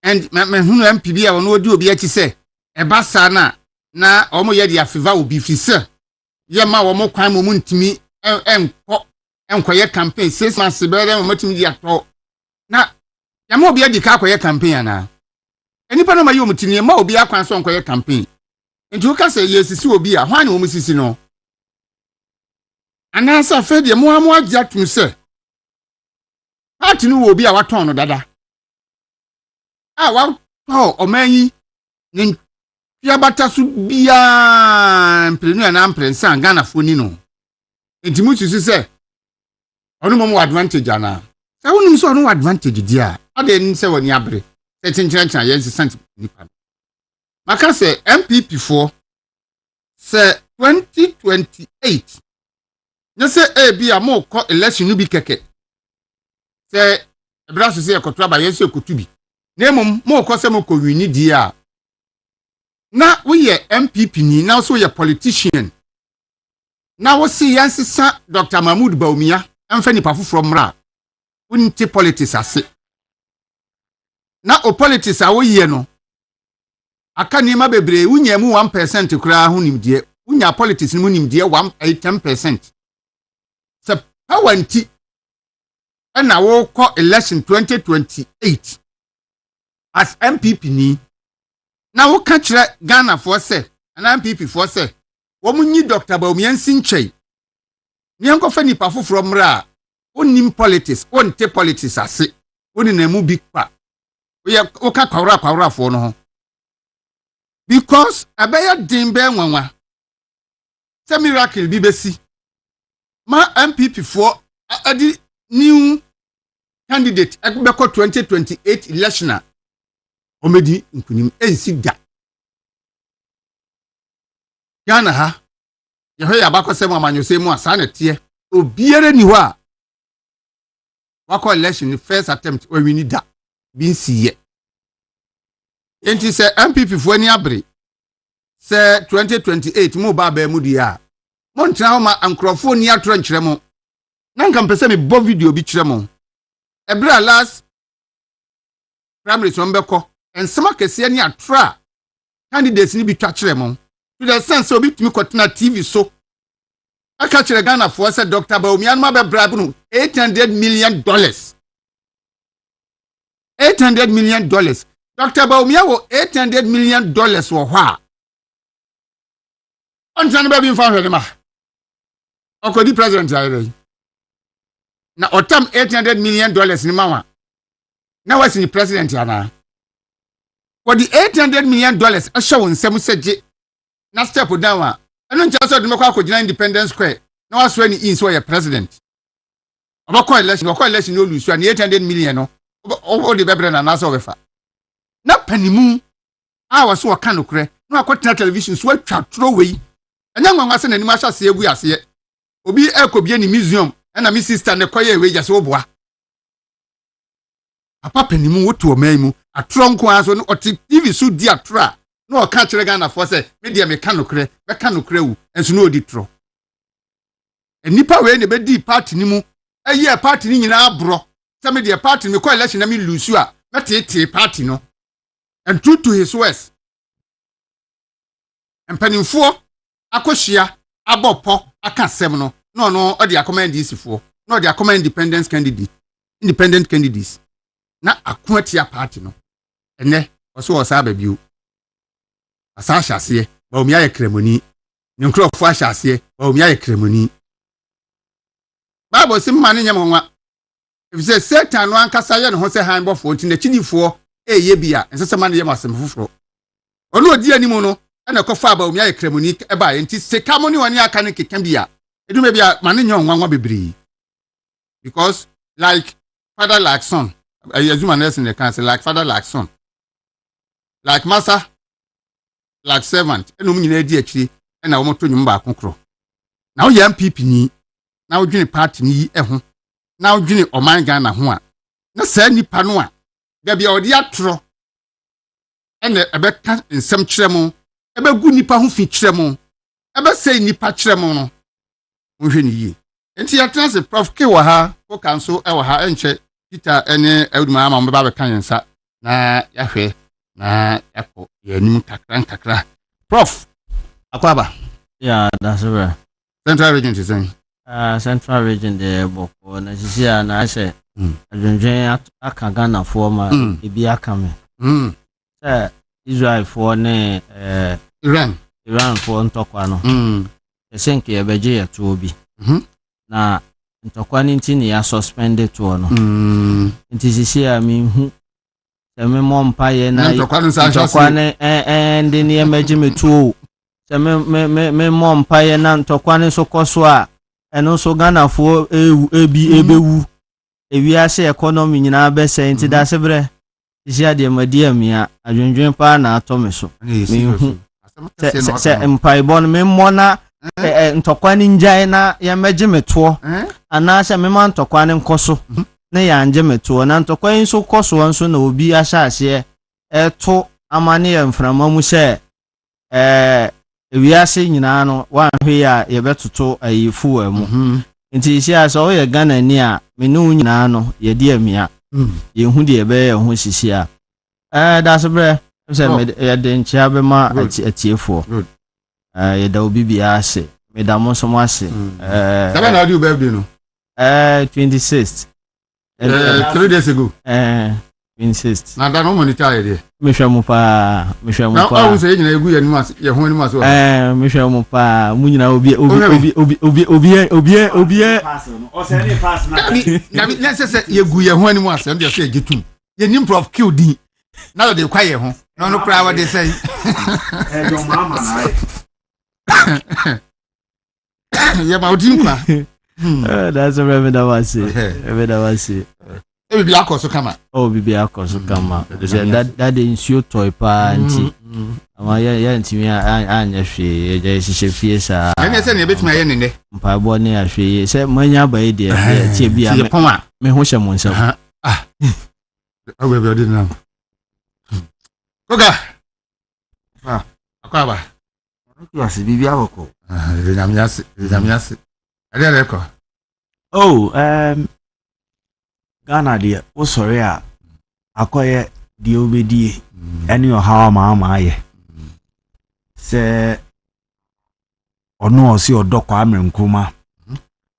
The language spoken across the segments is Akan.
and me hunu MPB a wono odi obi achi se eba sa na omo ye dia favor obi fi se ye ma wo mo kwan mo ntimi enkoye campaign 6 months be dem mo timi dia to na ya ma obi adi ka akoye campaign ana enipa no ma ye omtini ma obi akwan so enkoye campaign nti uka se yesisi obi a hwan wo musisi no ana sa fe de mo amu agya tum se party no wo obi a waton no dada wa omanyi ni ya bata su bia mprenu na mprensa Ghana foni no enti mususu se onu mo advantage ana se wonu so onu advantage dia ade ni se woni abre se chenchen yensi sant nipa maka se MPP for se 2028 ne se bi a mo ko election no bi keke se braso se ekoto ba yensi ekotubi nemum mo ko se mo ko wini dia na we ye MPP ni na so ye politician na wo si yansisa Dr. Mahmoud Bawumia amfa nipa foforo mra unti politics ase na o politics a wo ye no aka ni ma bebre unya mu 1% kura ho nimdie unya politics ni mu nimdie 10% se pawanti na wo ko election 2028 as MPP ni na wo ka kire Ghana for se na MPP for se wo munyi Dr. Bawumia nsinchei ni enkofa nipa foforo mra onim politics onte politics ase oni na mu big pa wo ka kwawra fo no ho because abaya dimbe nwanwa se miracle bi besi ma MPP for adi new candidate ekbeko 2028 election omedi nkunim ensi da Ghana ha ye ya bakosem amanyose mu asa na tie obiere ni ho a wako election first attempt we win da bi nsiye enti se MPP fo ani abre se 2028 mu ba ba mu dia mo ntra ho ma ankrofo ni atro nkyere mo na nka mpese me bo video bi kyere mo ebra last primaries wombeko ensema kese ni atra candidates ni bi twa kyere mo to the sense obi tumi kotena TV so aka kyere Ghana for se Dr. Bawumia ma be bribe no $800 million $800 million Dr. Bawumia wo $800 million wo ho a ontran ba bi mfa hwede ma okodi president ayere na otam $800 million ni mawa na wasi ni president ana for the $800 million a show nsem seje na step down a eno ncha so de mekwa akogina Independence Square na waso ni in so ye president obako election no lose and $800 million no o de bebre na na so wefa na panimu a waso waka nokre na akotena television so atwa tro wei anya nwanwa se na nima hya se egu ase obi ekobie ni museum na mi sister ne koye we jase oboa papa panimu wotu oman mu atronko aso no oti TV so di atra na o ka kire Ghana for se media me kanokre be kanokre wu enso no odi tro enipa we ne be di party ni mu eye party ni nyina abro se media party me ko election na me lose a metete party no and true to his words empanimfo akohia abopo akasem no no odi akommand isifo no odi akommand independent candidates na akoatia party no ene oso osa babiu asa hyase Bawumia ye kremoni ne nkrofo ahyase Bawumia ye kremoni Bible sim mane nyamwa if say Satan no ankasa ye ne ho se hanbofo nti na chidifo eye bia ensese mane ye masem foforo ono odi animu no na kofa Bawumia ye kremoni eba ye nti sekamoni woni aka ne keka bia edume bia mane nyanwa bebiri because like father like son Azuma Nelson the can say like father like son like master like servant enum nyina di akiri na wo moto nyum ba kokro na wo yam MPP ni na wo dwene party ni eho na wo dwene oman Ghana ho a na saa nipa no a da bia odi atro ene ebeka nsem kyerɛ mo ebegu nipa ho fi kyerɛ mo ebesɛ nipa kyerɛ mo no wo hwɛ ni yi enti ya transe prof K wa ha ko kanso e wa ha enche Peter ene Eduma ama mbaba be kan yensa na yahwe na yako yanim kakra prof akwaba yeah Daasebre central region is saying central region de boko na sisi na say adwendwen aka Ghana for ma ebi aka me Israel for ne Iran for ntokwa no esenke ebeje yeto obi na ntokwa ni ntini ya suspended to no nti sisi a mi hu se me mo mpaye na ntokwa ne ndi ne emeje meto se me mo mpaye na ntokwa ne so koso a eno so Ghana for ebewu ewiase economy nyina be se nti Daasebre sisi a de madi amia adwendwen pa na atome so mi hu se mpaibon me mona ntokwa ni njai na ya meje meto ana se me man ntokwa ni nkoso na ya anje meto na ntokwa yin so koso nso na obi ahye eto amane ya mframa mu se ewiase nyina no wan hwe ya ye betoto ayifu amu nti isi asa o ye Ghana ni a me nu nyina no ye di amia ye hu de be ye ho sisi a Daasebre se me ye de nchia be ma atiefo ye da obi bia ase me da mo so mo ase Sabe na do birthday no 26th 3 days ago 26th na da no money cha ye me hwe mo pa na o se nyina egu ye ni mas ye ho ni mas me hwe mo pa mu nyina obi o se ni pass na se ye gu ye ho ni mas ndia se egitum ye nim prof kill din na de kwa ye ho no no kra wa de say your mama na ye ma odin kwa Daasebre me da wase e bi akoso kama bibi akoso kama that de nsio toy pa anti ama ya ntimi anya hwe ya hihye fie sa ene se ne betima ye ne mpa bo ne ahwe se manya ba de tie bia me ho hye mo nsam awe be odin na koga akwaba you as bibi aboko nyamiase ade reko Ghana de o sori a akoye de obedie ene o hawa ma aye se ono osi odokwa amenkruma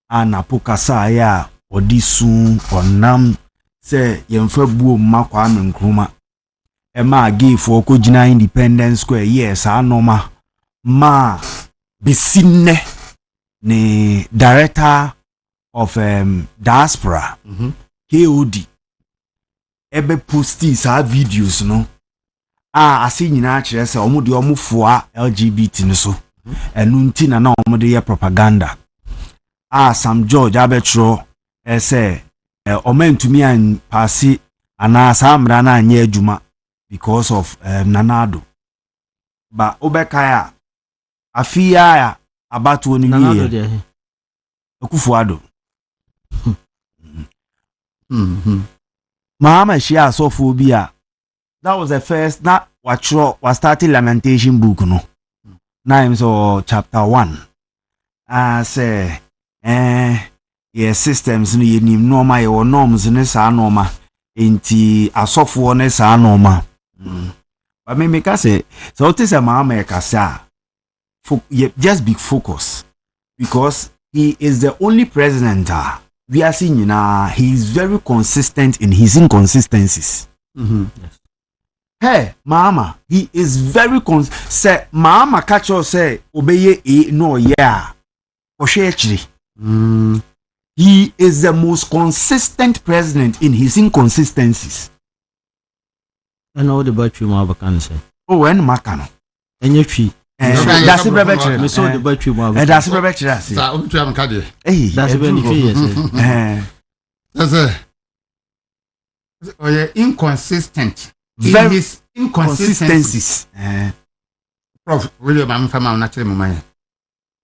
ana pokasa ya odisun onam se yemfa buo makwa amenkruma ma Agyei for ko gina Independence Square yes anoma ma bisinne ni director of Diaspora KOD ebe posti sa videos no ase nyina kire se omo de omo foa LGBT no so enu nti na omo de ye propaganda Sam George abetro ese omentumi an pasi ana samra na anya adwuma because of Nanado ba obekaya afia ya abatu ni ye Akufuado Mama share sophobia. That was the first that was starting lamentation book no. Now so chapter 1. Say yeah systems no ye nim normal your norms ne sa normal enti asofo ne sa normal. But me make say so it is a mama kasa just be focus because he is the only president we are seeing he is very consistent in his inconsistencies. Yes. Hey, mama, he is very say mama catch us say obey no yeah. He is the most consistent president in his inconsistencies. And all the battery ma can say. Oh, when makano. And your tree. Daasebre Bɛkyerɛ me so the battery ma Daasebre Bɛkyerɛ sa o tu am ka de Daasebre ni fie yes oye inconsistent very his inconsistencies prof William am fama na kire mo man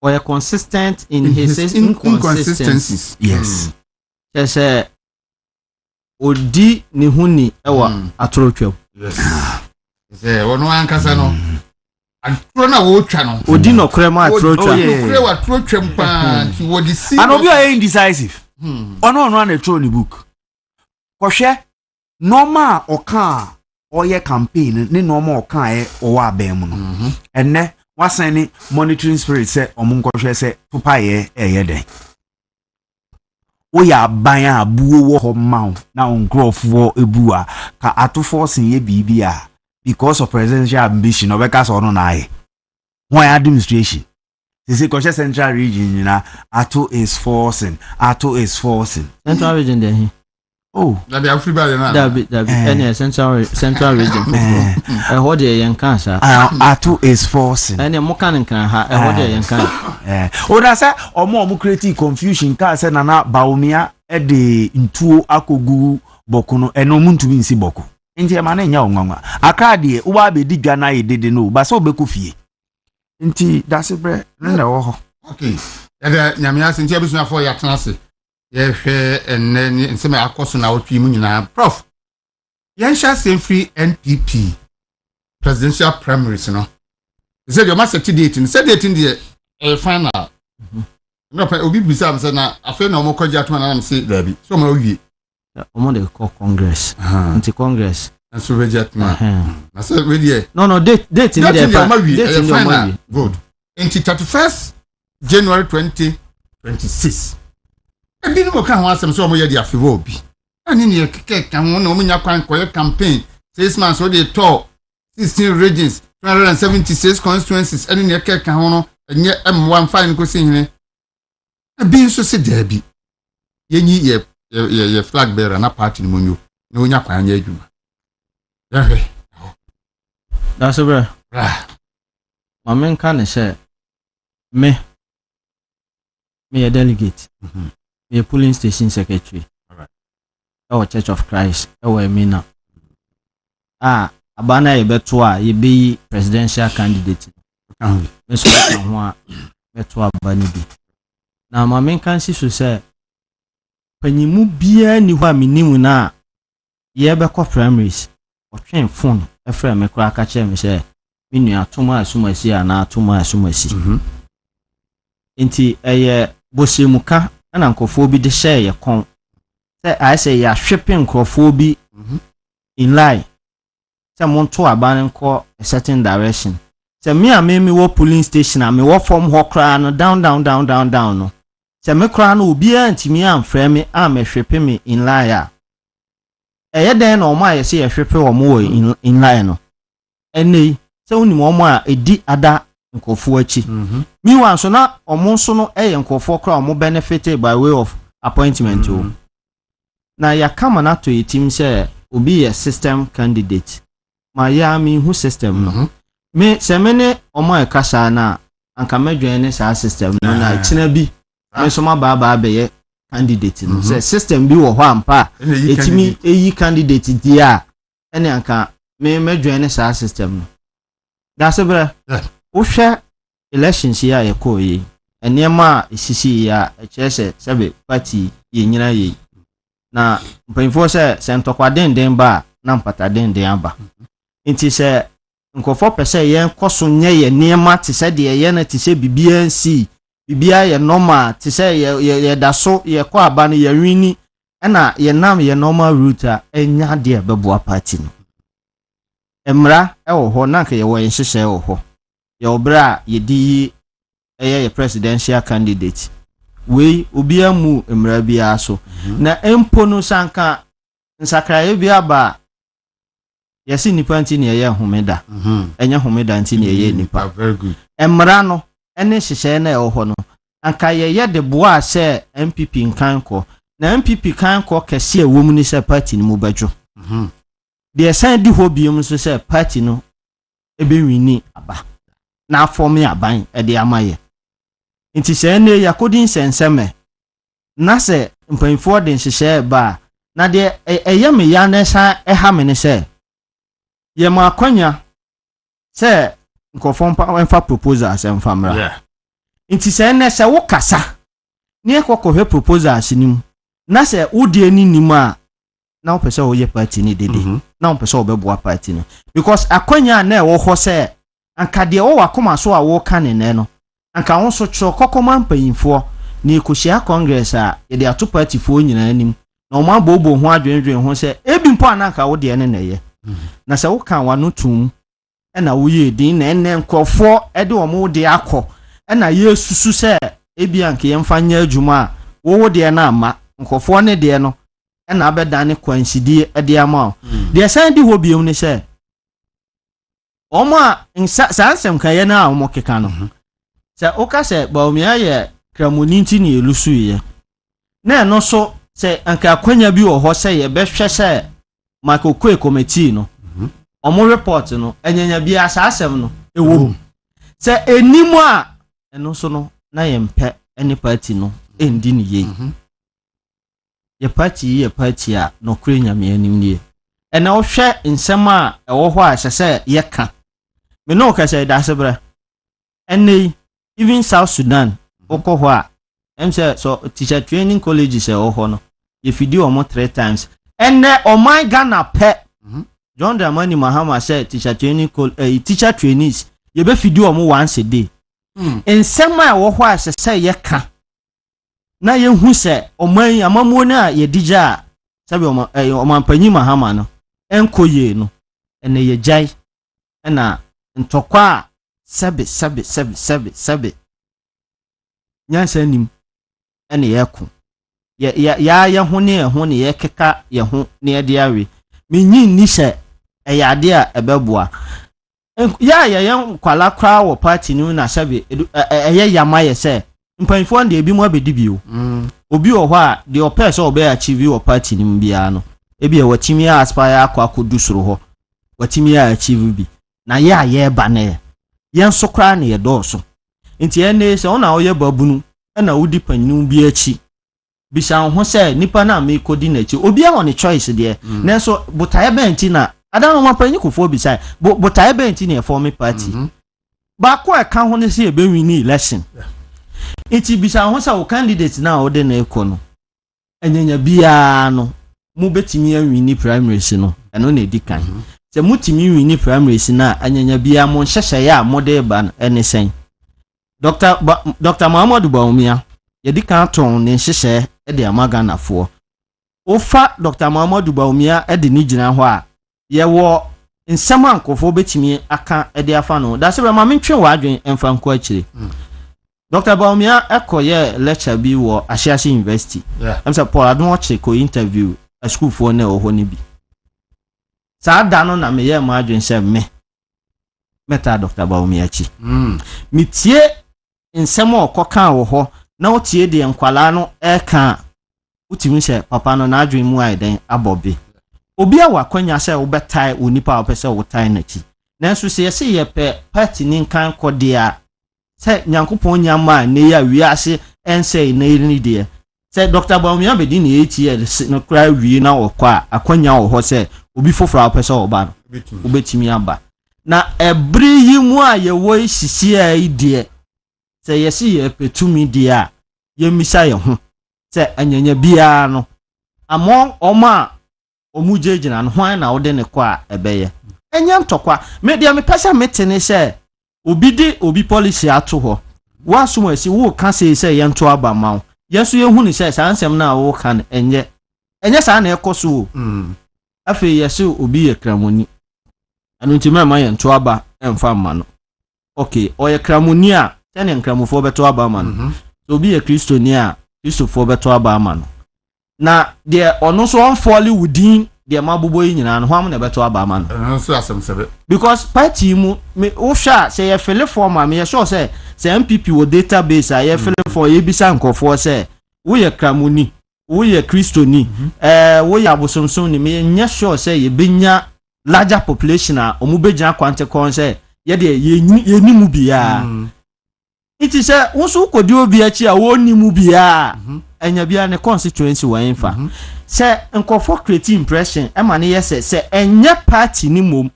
oye consistent in his inconsistencies yes say odi ni huni ewa atorotwam yes say ono ankasa no atro na wo twa no odi no kure ma atorotwa kure wa atorotwam pa ti wo di see and obi are indecisive ono na tro ni book kohwe normal oka oye campaign ni normal kan e o wa ben mu no enne wasan ni monitoring spirit say omunkwohwe say tupa ye eye den oya ban abuo wo ho maw na onkrofo ebu a ka atofo sin ye bibia because of presidential ambition obeka so no na aye one administration they say Koshe Central Region Ato is forcing Central Region there. Oh, that be free by the man. That be any Central Region. What the young cancer? Ato is forcing. Any more can ha. What the young can. Oh, that's a or more creative confusion. Car said Nana Baumia de into Akogu Bokuno and no moon to be in Siboku. Inti amane nya onwa. Akadi uwa be di Ghana e dede no. Ba so be kufie. Inti Daasebre na wo ho. Okay. Ya nyamia sinti abusuna for ya tenase. Ye hwe enne nseme akoso na otwi mu nyina. Prof. Yan sha sem free NPP presidential primaries no. Say your master date in say date in the final. No pa obi bisa am say na afa na omo kwaji atuma na am say dabi. So ma owie. Omo dey call Congress. Anti Congress. And so we jet man. I said we there. No, date in the final. Good. Into 31st January 2026. And then we can answer so moye dia favor bi. Ani ne keke kan won na omunya kwan koye campaign 6 months so they talk 16 regions 276 constituencies ani ne keke kan no enye M1 fine ko sihine. Abi so se da bi. Yenyi ye flag bearer na party ni monyo. Na onya kwan anya adwuma. Yeah. Daasebre. Mamen kan say me a delegate. Me a polling station secretary. Alright. Our Church of Christ. Our Mina. Abana ye beto a ye be presidential candidate. Me so ho a beto abani bi. Na mamen kan si so say panyimu bia ni ho a minimu na ye be ko primaries. Otwen phone efra me kura ka che me say me nua toma asumasi na atoma asumasi. Enti eye bosemuka na nkofo bi de share ye kon. Say I say ya hwepe nkofo bi in line. Say monto aban nko a certain direction. Say me wo polling station a me wo form ho kra no down no. Say me kra no obi antimi amfra me a me hwepe me in line a. Eye den na omo aye say ye hwepe omo in line no. Ene say oni mo omo a edi ada nkofo achi. Me wan so na omo so no eye nkofo kra omo benefited by way of appointment o. Na ya kama na to yetim say obi a system candidate. Ma ya mi hu system no. Me se me ne omo e kasa na anka medwen ne sa system no na china bi me so ma ba be ye candidate no. Say system bi wo ho ampa etimi eyi candidate dia ene anka me medwen ne sa system no. Daasebre. Wo hwe elections ya ye ko yi. Enema esisi ya echese sebe party ye nyina ye. Na mpanyfo se ntokwa den ba na mpata den aba. Nti se nkofo pese ye nkoso nye ye niema te se de ye na te se bibia nsi bibia ye normal te se ye daso ye kwa aba no ye wini na ye nam ye normal route a enya de beboa party no. Emra ewo ho na ka ye wo nhyehyɛ ewo ho. Ye obra ye di ye presidential candidate. We obi amu emra bia so. Na empo no sanka nsakraye bia ba yesi nipa nti ne ye homeda. Enya homeda nti ne ye nipa. Very good. Emra no ene hyehyɛ na ewo ho no. Anka ye de boa se MPP nkanko. Na MPP kanko kese ewo mu ni se party ni mu badwo. The sign di hobium so say party no ebe wini aba na form aban e de amaye nti se ne yakodin senseme na se mpanfo de nhyehyɛ ba na de eyame ya na sa ha me ne se ye ma akwanya se nkofo mfa proposal asem mra nti se ne se wo kasa ne ekokohwe proposal asinim na se wodi ani nim a na opese wo ye party ni dede na opese wo beboa party no because akwanya na e wo ho se anka de wo wakoma so a wo ka ne no anka won so cho kokoma mpanyimfo na ekohia congress a ye de ato party fo nyina anim na o ma bobo ho adwenedwen ho se ebi mpo anaka wo de ne ye na sɛ woka wano tum ɛna woyɛ din na ɛnɛ nkurɔfoɔ ɛde wɔn de akɔ ɛna yɛsusu sɛ ebi anke yɛmfa nyɛ adwuma a wowo deɛ na ama nkurɔfoɔ ne deɛ no ɛna abɛdane kwansidie ɛde ama wo deɛ san di hɔ biom ne sɛ ɔmo a saa nsɛm ka yɛ na ɔmo keka no sɛ woka sɛ Bawumia yɛ kramoni nti ne elusu yɛ na ɛno so sɛ anka akwanya bi wɔ hɔ sɛ yɛbɛhwɛ sɛ makokwe committee no ɔmo report no ɛnyanya bi saa asɛm no ɛwɔ sɛ enim a ɛno so no na yɛmpɛ ɛne party no ɛndi ne yie yɛ party a no kure nyame anim nie ɛna wohwɛ nsɛm a ɛwɔ hɔ a ɛsɛ sɛ yɛka me no ka sɛ Daasebre ɛnɛ even South Sudan wokɔ hɔ a ɛm sɛ so teacher training college sɛ ɛwɔ hɔ no yɛfidi ɔmo 3 times ɛnɛ ɔman Ghana pɛ John Dramani Mahama sɛ teacher trainees yɛbɛfidi ɔmo once a day nsɛm a ɛwɔ hɔ a ɛsɛ sɛ yɛka na yɛhu sɛ ɔman amamuo no a yɛdigya a sɛbi ɔman panyi Mahama no ɛnkɔ yie no ɛnɛ yɛgyae ɛna ntɔkwa a sɛbe nyansa nim ɛne yɛko yɛ ho ne ɛho ne yɛkeka yɛ ho ne yɛde awe menyi nni sɛ ɛyɛ ade a ɛbɛboa yɛ kwala kora wɔ party no na sɛbe ɛyɛ yama yɛ sɛ mpanyifoɔ de ebi mu abɛdi bio obi wɔ hɔ a deɛ ɔpɛ sɛ ɔbɛyɛ achieve wɔ party no mu biara no ebi yɛ watimi a aspire akɔdu soro hɔ watimi a achieve bi na yɛ a yɛba na yɛn so kora ne yɛdɔɔso nti ɛne sɛ ɔna ɔyɛ babunu ɛna wodi panyinu bi akyi bisa ho sɛ nipa na me kodi n'akyi obi a wɔ ne choice deɛ nanso botae bɛnti na adano ma panyi kofo bisa botae bɛnti ne form party ba ko ɛka ho ne sɛ ɛbɛwi ni election iti bisa ho sɛ wo candidate na ɔde na ekɔ no anyanya bia no mu betimi awi ni primaries no ɛno na edi kan sɛ mutimi wi ni primaries na anyanya bia mo hyehyɛ ya mode ba ɛne sɛn Dr. Muhammadu Bawumia yedi kan ton ne hyehyɛ de amagana fo ofa Dr. Muhammadu Bawumia de ni gyina hɔ a yɛwɔ nsɛm ankofo betimi aka de afa no Daasebre ma mentwe wɔ adwen emfa nko akyire Dr. Bawumia ekoye lecture bi wɔ Ahyase University am say Paul Adon che ko interview a school for na oho ni bi saa da no na me ye ma adwen sɛ me meta Dr. Bawumia chi mitie nsɛm ɔkɔka wɔ hɔ na wotie de nkwala no ɛka utimi sɛ papa no na adwen mu aiden abɔbe obi a wakwanya sɛ wobɛtae onipa a wopɛ sɛ wotae na chi nanso sɛ yɛsɛ yɛpɛ party ni nkan kɔde a sɛ nyankopɔn nyama ne ya wiase ɛnsɛ na yiri deɛ sɛ Dr. Bawumia bedi ne ATL no kra wie na wɔkɔ a akwanya wɔ hɔ sɛ obi foforo apɛ sɛ ɔba no obetimi aba na ɛbere yi mu a yɛwɔ sisi a yi deɛ sɛ yɛsi yɛpɛtumi deɛ a yɛmisa yɛ ho sɛ anyanya biara no among ɔma ɔmu gyegyina no hwan na wode ne kɔ a ɛbɛyɛ ɛnyɛ ntɔkwa me deɛ mepɛ sɛ metene sɛ obi de obi policy ato hɔ wasum asi wo ka sɛ yɛnto aba ma wo yɛso yɛhu ne sɛ saa nsɛm na wo ka no ɛnyɛ saa na ɛkɔ so o afei yɛse obi yɛ kramoni ɛno nti mɛma yɛnto aba ɛmfa ma no okay ɔyɛ kramoni a sɛne nkramofo bɛto aba ma no so obi yɛ kristoni a kristofo bɛto aba ma no na deɛ ɔno so ɔnfɔle wudin deɛ mabobo yi nyina no hwam na bɛto aba ma no ɛno so asɛm sɛbe because party mu me wohwa sɛ yɛ fele form a me yɛ sure sɛ MPP wo database a yɛ fele for yɛ bisa nkɔfoɔ sɛ wo yɛ kramoni wo yɛ kristoni wo yɛ abosomsom ni me nyɛ sure sɛ yɛ benya larger population a ɔmo bɛgyina kwante kon sɛ yɛ de yɛ ni mu bia it is a wo so kodi obi achi a wo ni mu bia enya bia ne constituency wa enfa sɛ nkɔfoɔ create impression ɛma ne yɛ sɛ ɛnyɛ party ni mom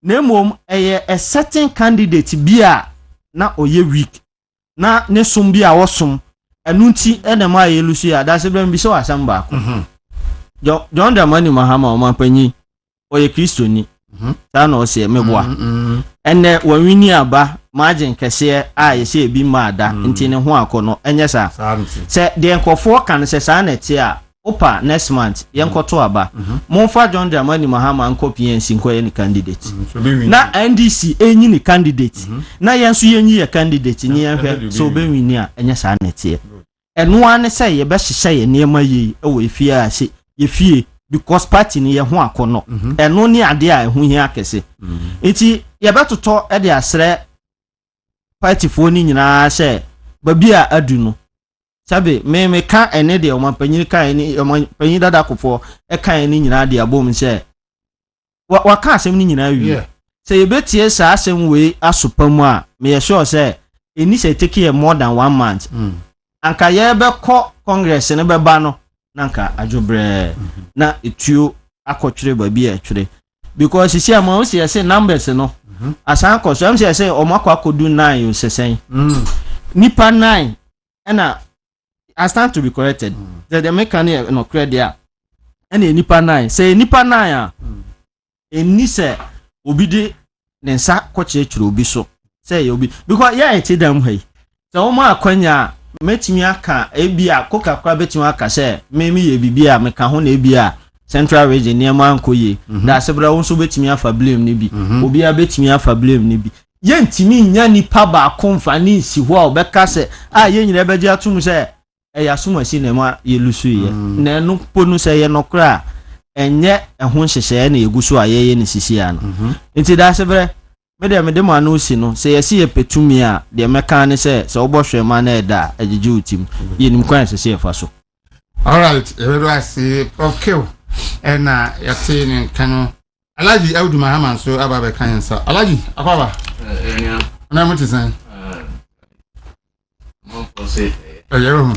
na mom ɛyɛ a certain candidate bia na oyɛ weak na ne som bia wɔsom ɛnu nti ɛna ma yɛ lusu ya Daasebre bi sɛ wasam ba ko John Dramani Mahama o mampanyi oyɛ kristoni ta na ɔsɛ meboa ɛnɛ wɔnwini aba margin kɛseɛ a yɛsɛ ebi ma ada nti ne ho akɔ no ɛnyɛ saa sɛ deɛ nkɔfoɔ kan sɛ saa na ɛte a opa next month yenkoto aba monfa John Dramani Mahama nko PNC nko ye ni candidate na NDC enyi ni candidate na yenso yenyi ye candidate nyi yenhwe so be wini a enye saa netie eno ane say ye be hyehyɛ ye niema yi ewo efie a hye ye fie because party ni ye ho akono eno ni ade a ehu hia akese enti ye betoto e de asre party fo ni nyina hye babi a adu no sabe me ka ene de o manpanyin ka ene o manpanyin dada kofo e ka ene nyina de abom se wa ka asem ni nyina wi se ye betie sa asem we asopamu a me ye sure se eni se take ye more than 1 month anka ye be ko congress ne be ba no nanka adwobre na etuo akotwere babi a twere because sisi ama o se numbers no asan ko so am se o makwa kodu 9 o sesen nipa 9 ena I stand to be corrected. The mechanic no credit. Any nipa 9. Say nipa 9 a. Eni se obi de nensa kwache churu obi so. Say obi because yeah eti dem hey. So mo akwanya metimi aka ebi a koka kwa betimi aka say memi ye bibi a meka ho na ebi a Central Region niema ankoye. Daasebre won so betimi afa blame ni bi. Obi a betimi afa blame ni bi. Ye ntimi nya nipa ba konfa ni si ho a obeka say a ye nyina beje atum say eya suma si na ma yelusu ye na enu ponu se ye nokra enye ehun hyehye na egusu ayeye ne sisi ano enti Daasebre me de ma no si no se ye si ye petumi a de meka ne se obohwe ma na eda agege utim ye nim kwan se ye fa so. All right, everybody I see okay na yate ne kanu Alhaji Audu Mahama so ababe kan sa Alhaji akwaba na muti san mo pose Ayero. Ma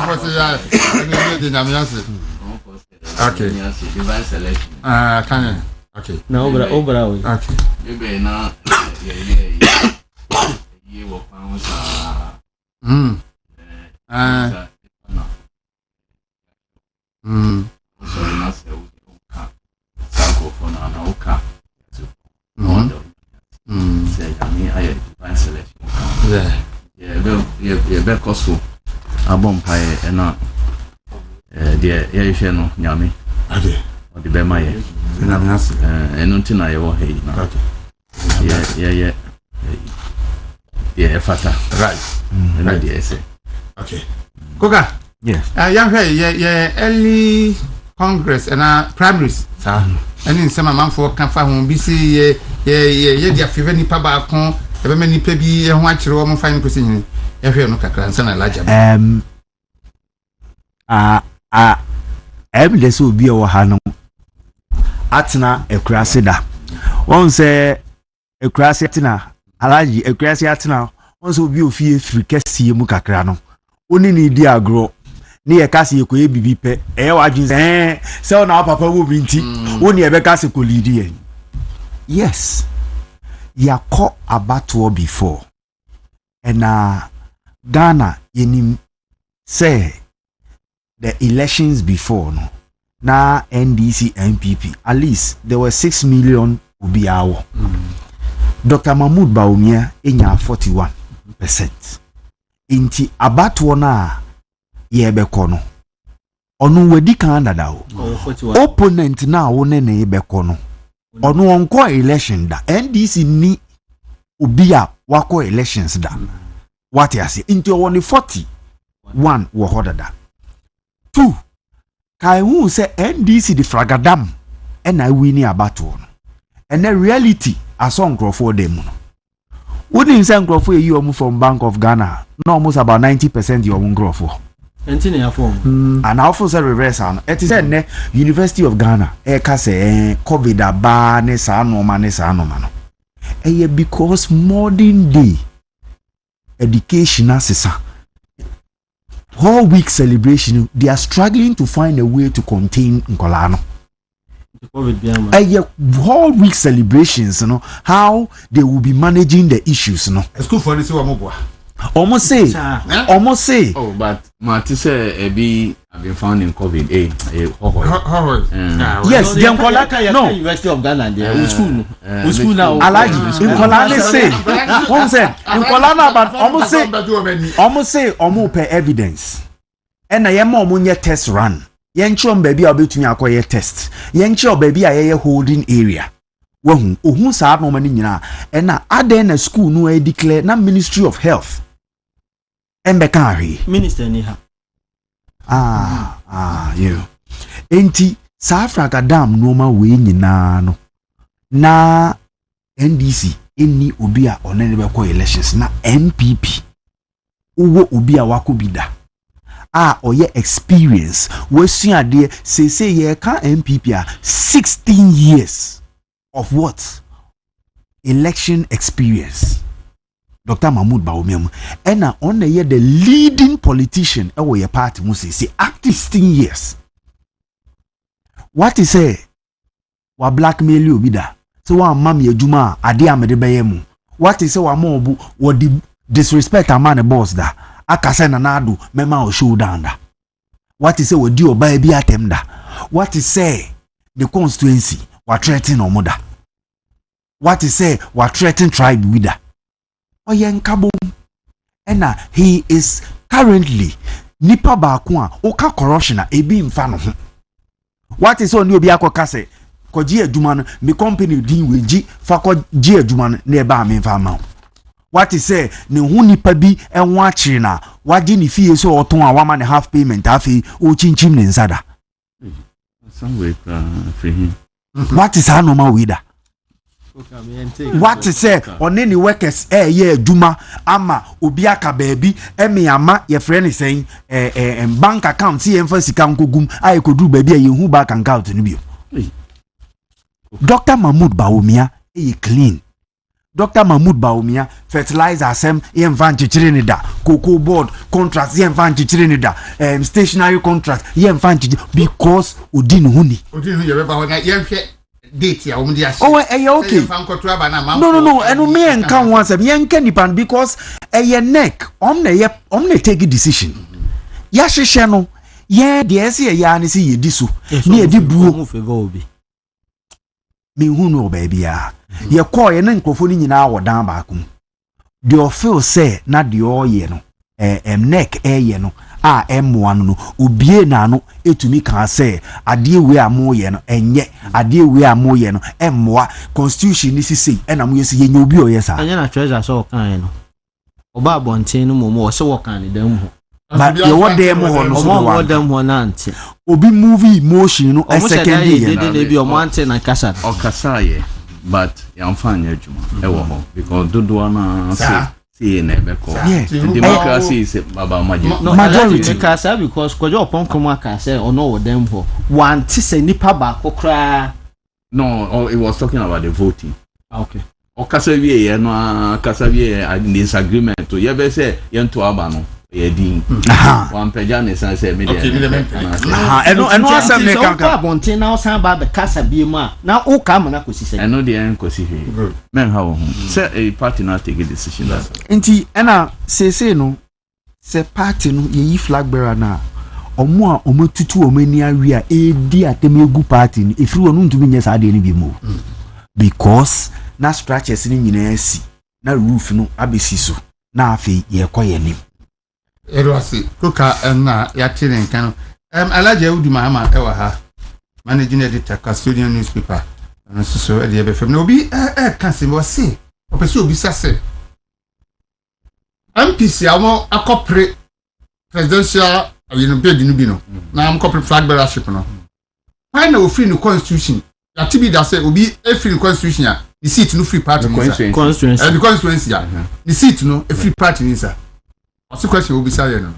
pose ya ni de nyamiase. Okay. Divine selection. Can okay. Na obra we. Okay. Ebe na ye wo pa sa. So na se o ka. Sa ko for na o ka. Se ya mi aye divine selection. Yeah. ye be koso abom pae ena de ye hwe no nyame Okay. o de be maye Nyamiase. eno ntina ye wo hei na Okay. ye fata Right. ena de ese Okay. Koga. Yes. Ya hwe ye early Congress and primaries. Sa. Ani nsema manfo kan fa ho bi si ye dia favor nipa ba kon ebe me nipa bi e ho akire wo mo fa nko sinyini e hwe no kakra nsa na laja evidence obi o ha no atena ekurase da won se ekurase atena Alhaji ekurase atena won se obi ofie firi kese mu kakra no oni ni di agro ni ye kase ekoye bibi pe wa dwin se na papa wo bi nti oni e be kase ko lead ye yes ya ko abato before and Ghana yenim say the elections before no na NDC NPP at least there were 6 million ubiawo. Dr. Mahmoud Bawumia enya 41%. Inti abato na yebeko no onu wedi kan dada o opponent na wo ne yebeko no onu onko election da NDC ni ubia wako elections da what you say into one 41 wo hodada 2 kai hu say NDC the fragadam and I win abato no and the reality aso nkrofo dem no wouldn't say nkrofo you omu from Bank of Ghana no almost about 90% you omu nkrofo entine ya form and also say reverse an it is ne University of Ghana e ka say covid aba ne sa no ma no because modern day education asesa whole week celebration they are struggling to find a way to contain nkolano whole week celebrations how they will be managing the issues school for this one mo almost say oh but Marty say be have been found in COVID yes the nkola no University of Ghana there school now Alhaji nkola ne say one say nkola na but almost say per evidence ɛna yɛma ɔmo nyɛ test run yɛnkyerɛ baabi a wobɛtumi akɔyɛ test yɛnkyerɛ baabi a yɛyɛ holding area wahu ohun saa noma no nyinaa ɛna adɛn na school no a declare na Ministry of Health ɛmbɛka ahwe minister ni ha enti saa Africa dam noma wei nyinaa no na NDC ɛni obi a ɔne ne bɛkɔ elections na MPP uwo obi a wako bi da ɔyɛ experience wasua adeɛ sese yɛ ka MPP a 16 years of what election experience Dr. Mahmoud Bawumia ɛna ɔna yɛ the leading politician ɛwɔ yɛ party mu sese active 16 years what is say wa blackmail obi da so wa mam yɛ adwuma a ade amede bɛyɛ mu what is say wa ma obu wo disrespect a man boss da akase na nado mema o show down da what is say we di oba bi atem da what is say the constituency wa threaten omoda what is say wa threaten tribe wida oyen kabo ena he is currently nipa baako a oka corruption a ebi mfa no ho what is oni obi akoka say koji adwuma no me company din we gi fa koji adwuma no na e ba me mfa ma what is say ne hu nipa bi enwo akire na wage ne fie so oton a wama ne half payment afi o chinchim ne nsada somewhere free him what is ha normal we da what is say on any workers ye adwuma ama obi aka baabi eme ama ye friend saying bank account ye mfa sika nkogum ay koduru baabi a ye hu bank account no bio Dr. Mahmoud Bawumia clean Dr. Mahmoud Bawumia fertilizer sem ye mfa nchichire ni da cocoa board contracts ye mfa nchichire ni da stationary contract ye mfa nchichire because odin huni ye be ba na ye hwe date ya omdi ashi okay no enu me enka ho asem ye nka nipan because ye neck omne take decision ya hwehwe no ye de ese ya ne se ye di so ne ye di buo me hu no baby ya ye call ye na nkofo ni nyina wo dan baako de feel say na de oye no neck ye no a emmoa no obie na no etumi kan say ade we amoye no enye ade we amoye no emmoa constitution ni sisi e na mo yesi ye nya obi oye sa anya na treasure so kan no oba abonten no momo o se wo kan ne dan mu but ye wo dem ho no so wo dem ho na ante obi movie emotion no a second day na bi o mo ante na kasa o kasa ye but ya mfanya adwuma e wo ho because dodo na see na ebeko democracy is baba majority kasa because kojo opon komo aka say ono wo dem ho wanti se nipa ba kokra no it was talking about the voting okay o kasa wie ye no kasa wie disagreement to ye be say ye nto aba no ye din one peja ne san say media eno asem ne kanka abonten na osan ba be kasa bi mu a na o ka mo na kosise eno de en kosihe men ha wo ho say a party na take a decision that enti ena sese no se party no ye yi flag bearer na omo a omotutu omani awi a edi atemegu party ni efiri wonu ntumi nye sa de ni bi mu because na structures ni nyina asi na roof no abesi so na afi ye koye nim Erwasi kuka na ya tire nkan Agyei uduma ama ewa ha managing editor custodian newspaper so e de be fam na obi kan se mo se opese obi sase MPC amo akopre presidential bid no bi no na am corporate flag bearership no why na ofri no constitution ya tibi da say obi free no constitution ya the seat no free party constituency the constituency ya the seat no a free party ni sir what's the question obi say no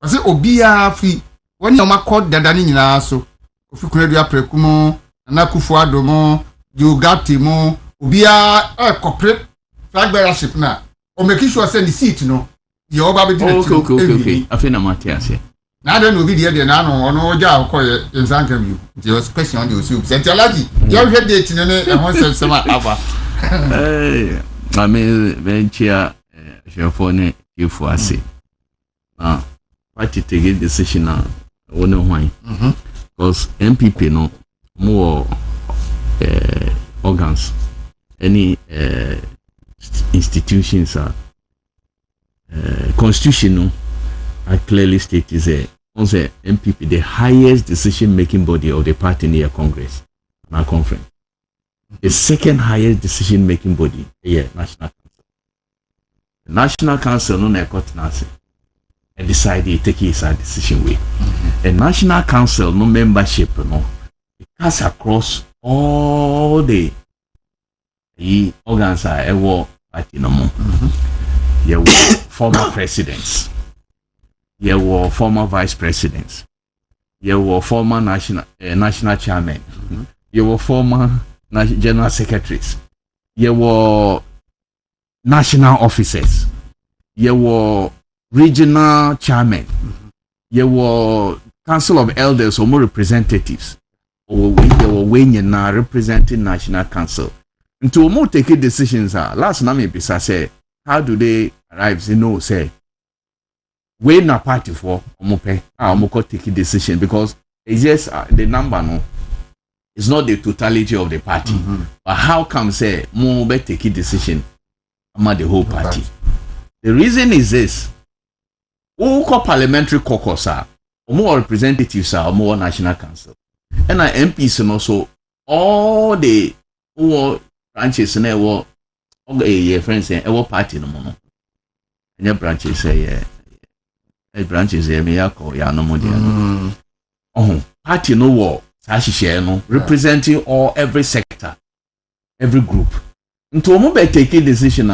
what's obi a free when you makọ dada ni nyina so ofi kunadu apreku mo na kufu adomo jogati mo obi a corporate flag bearership na o make sure say the seat no ye oba be direct okay afina matiase na da no bi de na no ono oja akoye nsanka bi the question on the osu Ideological you hear date ne e ho sem aba ame benchia shefo ne ifu ase party take a decision na one why because MPP no more organs any institutions are constitution no I clearly state is a on say MPP the highest decision making body of the party near Congress and conference. The second highest decision making body here National Council. The National Council no na court na say and decide to take his decision way. The National Council no membership no it cuts across all the organs are ever party no more. There were former presidents. There were former vice presidents. There were former national chairmen. There were former general secretaries. There were national officers. There were regional chairmen. There were council of elders or more representatives. Or they were weighing now representing national council. And to more take decisions last night Bisa say how do they arrive? Say we na party for omope omoko take decision because it's just the number no it's not the totality of the party but how come say more be take decision among the whole party. The reason is this: who call parliamentary caucus more representatives are more national council and MPs and also all the branches and our friends and our party no more and your branches say branches here me call ya no more party no war share no representing all every sector every group nto mo be take a decision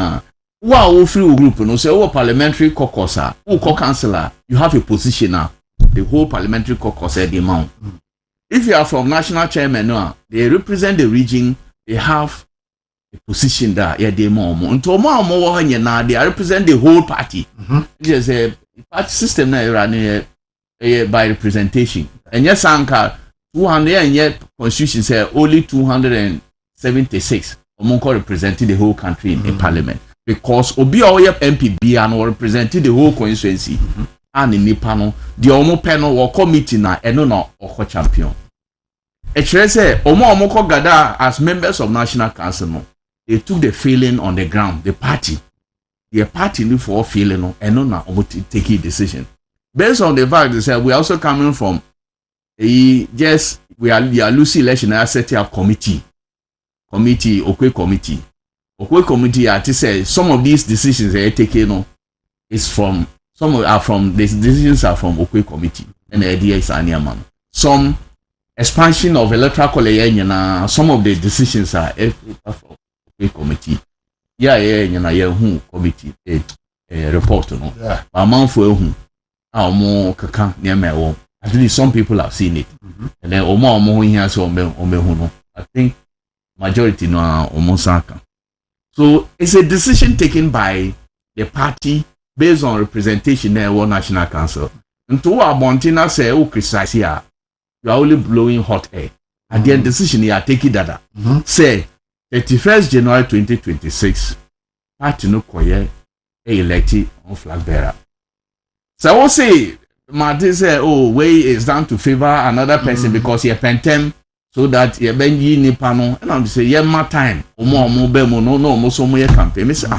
wo free group no say wo parliamentary caucus wo councillor you have a position the whole parliamentary caucus the amount. If you are from national chairman they represent the region, they have a position that they more nto mo na they represent the whole party. Just a party system na running by representation. And yes, anka 200 and yet constitution say only 276 Omonko representing the whole country in parliament because Obi Oye MPB and representing the whole constituency and in Nipano the Omo panel or committee na eno na oko champion. Actually say Omoko gather as members of National Council no, they took the feeling on the ground, the party look for feeling no eno na omo take a decision. Based on the fact they said we are also coming from we are losing election and set up committee Okwe committee to say some of these decisions they taken is from the decisions are from Okwe committee and the idea is Aniaman. Some expansion of electoral college some of the decisions are from Okwe committee. Committee report no. Amount for more kaka near at least some people have seen it. And then Omo here so no. I think majority no Omosaka. So it's a decision taken by the party based on representation in one national council. And to our Montina say, oh, criticize here, you are only blowing hot air. And the decision you are taking that. Say 31st January 2026, party no koye elected on flag bearer. So I will say, Martin say, oh, way is down to favor another person because he pentem so that he benji ni pano. And I'm say, yeah, my time. No, so more campaign. Me say,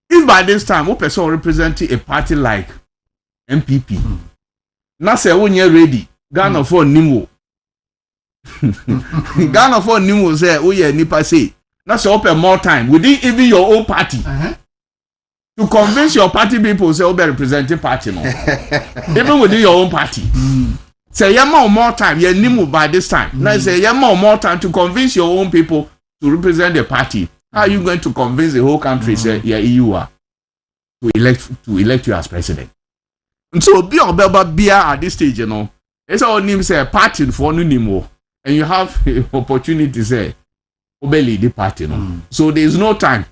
if by this time, one person representing a party like MPP, now say when you're ready, Ghana for Nimo. Ghana for Nimo say, oh yeah, nipa say, now say open more time within even your own party. To convince your party people say be representing party no. Even within your own party. Say you more time, you need by this time. Now say you more time to convince your own people to represent the party. How are you going to convince the whole country say yeah you are to elect you as president? And so be at this stage, you know. It's all name say party for no nimo. And you have opportunity to say obey the party no. So there is no time.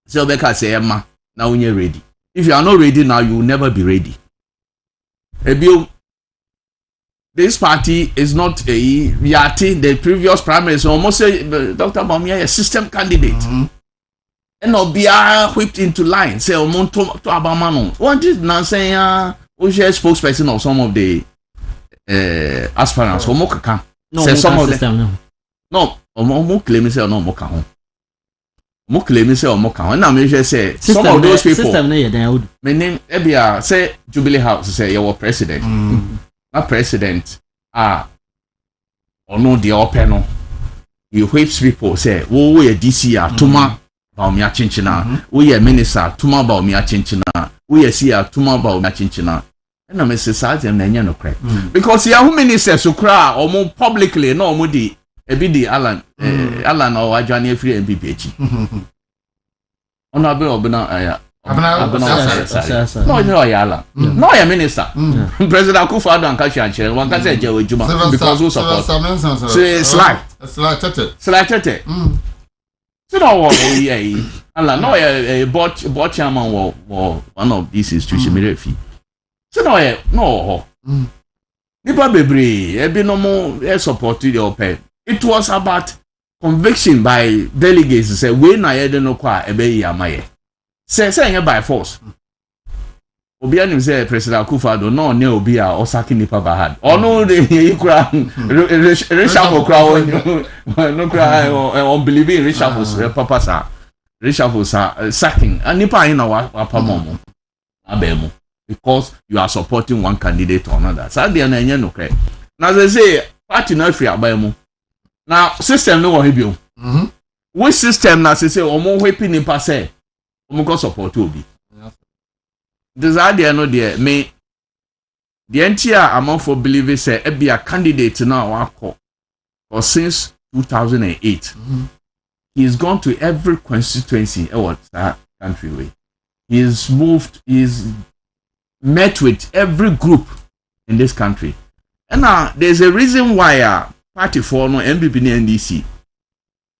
So Becca say Emma. Now when you're ready. If you are not ready now, you will never be ready. This party is not a Yati, the previous primaries, almost say Dr. Bamia a system candidate. And not be whipped into line. Say Omonto to Abamano. What is Nansaya spokesperson of some of the aspirants? Omokaka. Say some of them. No, Omo claim say no Moka. Mo claim say o mo kan na me say some of those people system na ye dan old me name Ebia say Jubilee House say your president na president ono de open no he whips people say wo ye DC atuma ba omi achinchina wo ye minister atuma ba omi achinchina wo ye si atuma ba omi achinchina na me say say na nya no cry because ya who minister so cry omo publicly na omo di ebi di Alan o adwane afiri MPP echi ono abe obina no ya Alan no ya minister president Akufo-Addo anka chianchere wan ka say jewe juma because we support slide so no wo ye Alan no ya board chairman wo one of these institutions merefi so no ya no nipa bebre ebi no mo support the open. It was about conviction by delegates say we na ye de no kwa ebe yi amaye say by force obi anim say president Akufo-Addo no ne obi a osaki nipa bahad ono de ikura reshuffle kra no kra unbelieving reshuffle papa sa reshuffle sa sacking and nipa in na wapamomo abemu because you are supporting one candidate or another so dey na enye no kra na say party na free abemu. Now system no one hebio. Which system na say omo wepi nipa say omo go support obi. This idea no there me the entire amount for believe say e be a candidate now akọ or since 2008. He's gone to every constituency what that country way. He's met with every group in this country. And now there's a reason why party for no MPP and NDC.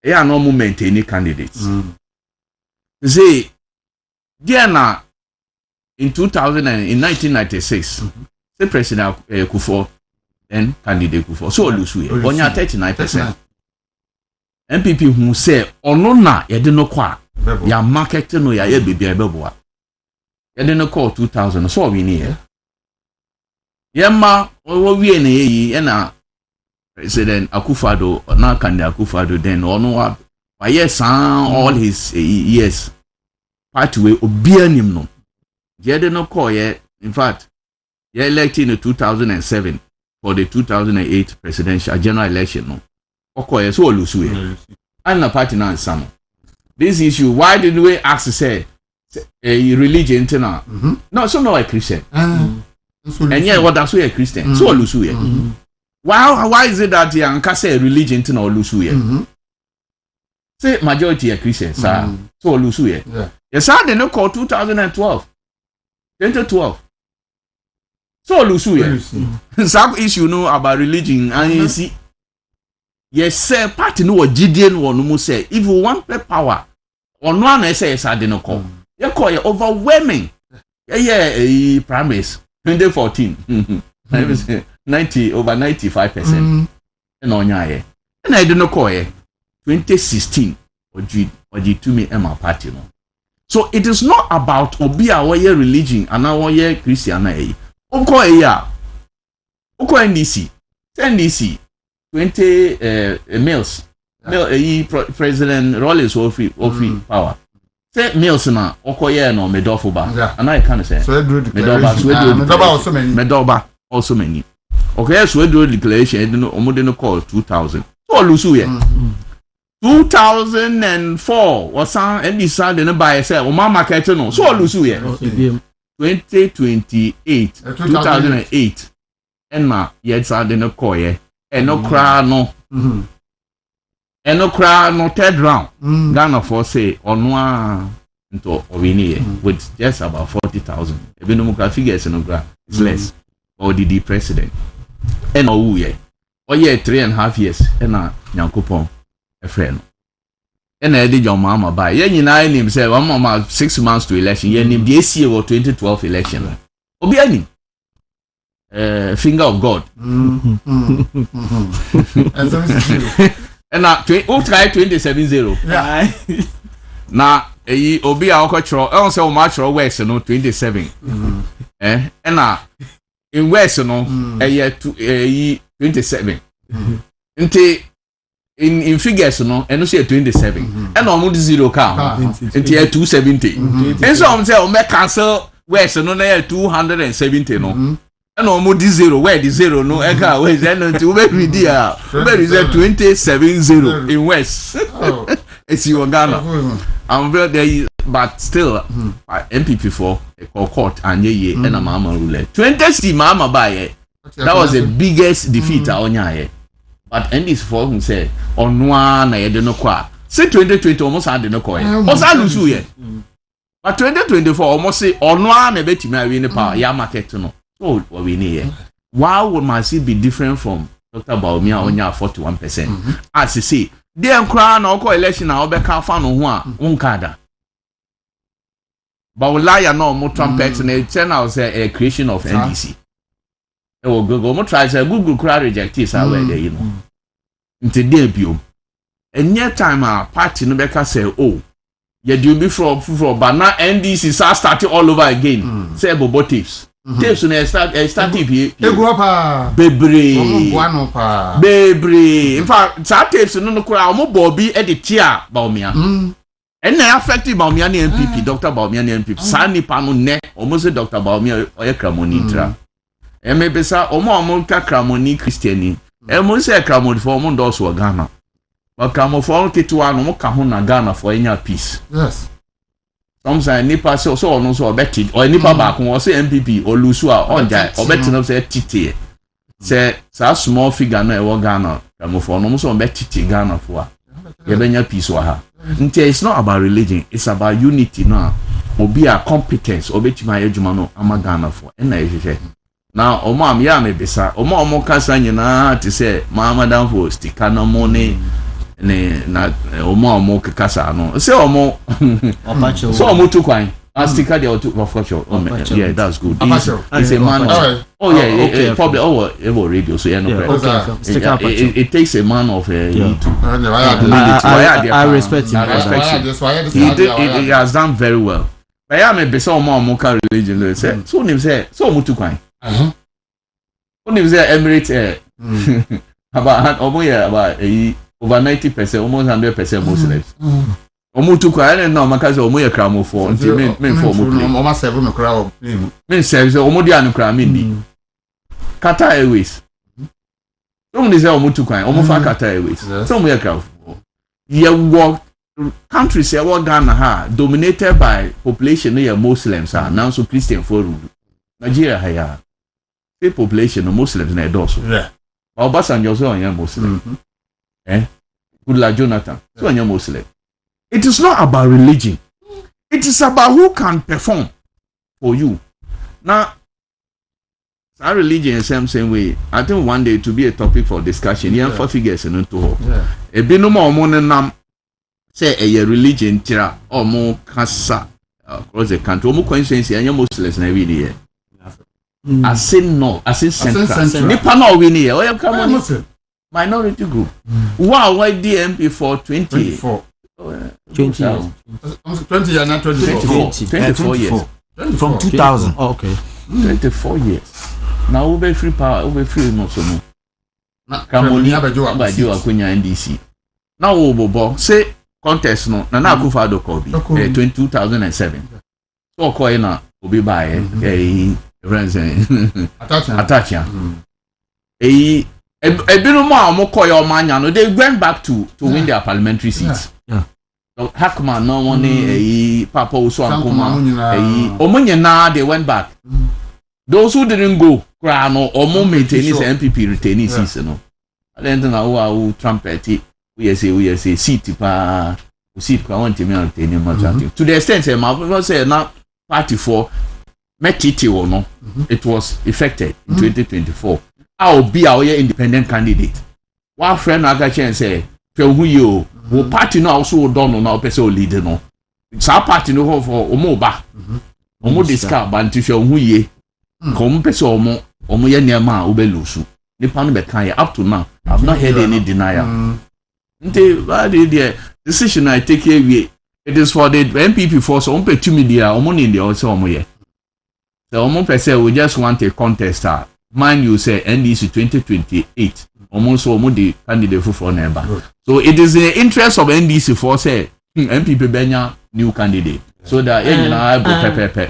They are no movement any candidates. Say, Diana in 1996, the President Kufo and candidate Kufo so lusu onya 39%. MPP who say ono na ye de no kwa ya market no ya ye bibia beboa. Ye de no call 2000 so we ni here. Yema wo wie na yi na President Akufo-Addo na candidate Akufo-Addo then ono wa yes all his years party way obia nim no. Ye de no call ye in fact ye elected in 2007 for the 2008 presidential general election no. Okay, so lusu ye. And the party now is this issue, why did we ask to say a religion internal? No, so no a Christian. And yeah, what that's a Christian. So lusu ye. Why is it that you can say religion internal lusu ye? Say majority are Christians, sir. So lusu ye. Yes, sir, they no call 2012. So lusu ye. Some issue know about religion and you see. Yes, sir, party no Gideon one no say if you want power or no one say yes I didn't call. You call you overwhelming. Yeah, primaries 2014. 90 over 95%. And on ya. And I didn't call you 2016 or to me and my party no. So it is not about obi our religion and our Christian Oko ya. Oko NDC. NDC 20 males. President Rollins free power. Say males na okoye no medofoba. And I can say medoba also many. Okay, so we do declaration no call 2000. So lusu ye. 2004 was some and decided to buy say o ma market no. So lusu ye. 2028 2008 and na yet sa de no call ye. Eno kra no third round Ghana for say onwa into ovini with just about 40,000 even no figures no gra it's less or the president and o ye o ye 3.5 years na nyankopon e friend and na dey your mama buy ye nyina nim say one mama 6 months to election ye nim dey see 2012 election obi ani finger of God. And now, try 2070. Yeah. Now, obi a okotro, I say o match West no 27. And now in West no 27. In figures no, and no say 27. And no zero count. Until 270. And so I'm say o make cancel West no na 270 no. And almost the zero, where the zero, no, Eka, where is that? Where we dear, where is that 27-0 in West? It's your Ghana. I'm very there, but still, MPP4, court, and Agyei, and a mama rule. 20 mama by that was the biggest defeat on ya. But this for him say, on one, I don't know qua. Say 2020 almost had no coin. What's I lose you? But 2024 almost say, on one, I bet you may win the power, ya market to know. Oh, what we need. Why would my seat be different from Dr. Bawumia on your 41%? As you see, they crown or coalition, I'll be found on one card. But we lie no more trumpets and it turn out a creation of NDC. It will go more try to Google crowd reject this away, you know. Into debut. And yet time our party no better say, oh, you do be from but now NDC started all over again. Say about tips. Tips when start TV. Bebre. In fact, some tips no crowd more Bobby at the chair Bawumia. And they affected Bawumia MPP, Dr. Bawumia MPP. Sani pano ne almost Dr. Bawumia or Kramoni tra. And maybe sa omo Kramoni Christiani. And mo say Kramoni for mo dos wa Ghana. But Kramoni for ketua no mo ka ho na Ghana for any peace. Yes. Sometimes nipa so no so obeti or nipa back won say MPP or lusu a onja obeti no say titi. Say sa small figure na e wo Ghana Kramoni for no mo so obeti Ghana for a ye benya peace wa ha. It's not about religion, it's about unity now. Obi a competence obeti ma yedwuma no ama Ghana for na ehwehwe. Now omam ya me bisa omo kasa nyina te say mama dan for sticker no money na omo kasa no say omo so omo to kwan sticker dey to for sure. Yeah, that's good. It's a man of, probably radio so yeah no it takes a man of I respect him. He has done very well. But yeah me bisa omo ka religion say so nim say so omo to kwan only was Emirates about over 90%, almost 100% Muslims. Omutu kwa ene na makazi omoye kramo for nti men for mo almost 7 no crowd men serve omodi anu kra men Qatar Airways so they say omutu kwa omofa Qatar Airways so mo ye kra ye work countries say what Ghana ha dominated by population no Muslims now so Christian for Nigeria ha the population of Muslims na edoso. Yeah. Obasanjo so on Muslim. Good like Jonathan. So on Muslim. It is not about religion. It is about who can perform for you. Now, our religion is the same way. I think one day to be a topic for discussion. Yeah, for figures and to hope. A binoma monenam say a religion tira or more kasa across the country. More coincidence and Muslims na every day. I say no. I say central. Nipa no win here. Oya come on. Minority group. Wow, why DMP for 24? 20 years. 20 years, not 24 years. From 2000. Oh, okay. 24 years. Now we be free power. We be free no so no. Kamoni abajo akunya NDC. Now we bobo say contest no. Na Akufo-Addo call be 2007. So call na obi buy Atachia. Ebinum a omokoye omanya no they went back to win their parliamentary seats. Yeah. So Hakman no money Papa Uso Ankuma omonye na they went back. Those who didn't go cry no omo maintain his MPP retaining seats no. Then na who trumpet we say seat pa seat kwa want me retaining much. To the extent say ma say na party for Metiti or no, it was effected in 2024. I'll be our independent candidate. One friend I got and say, who you will party now also done now person leader no. It's our party no for Omoba. Omo discard bantu show who ye. Come person omo ye nema ubelusu. The pan be kan up to now. I've not heard any denial. The decision I take here it is for the MPP force on pay 2 million omo in the also omo ye. The Omo person we just want a contest. Mind you say NDC 2028. Almost the candidate for number. So it is in the interest of NDC for say MPP Benya new candidate. So that I go pepe.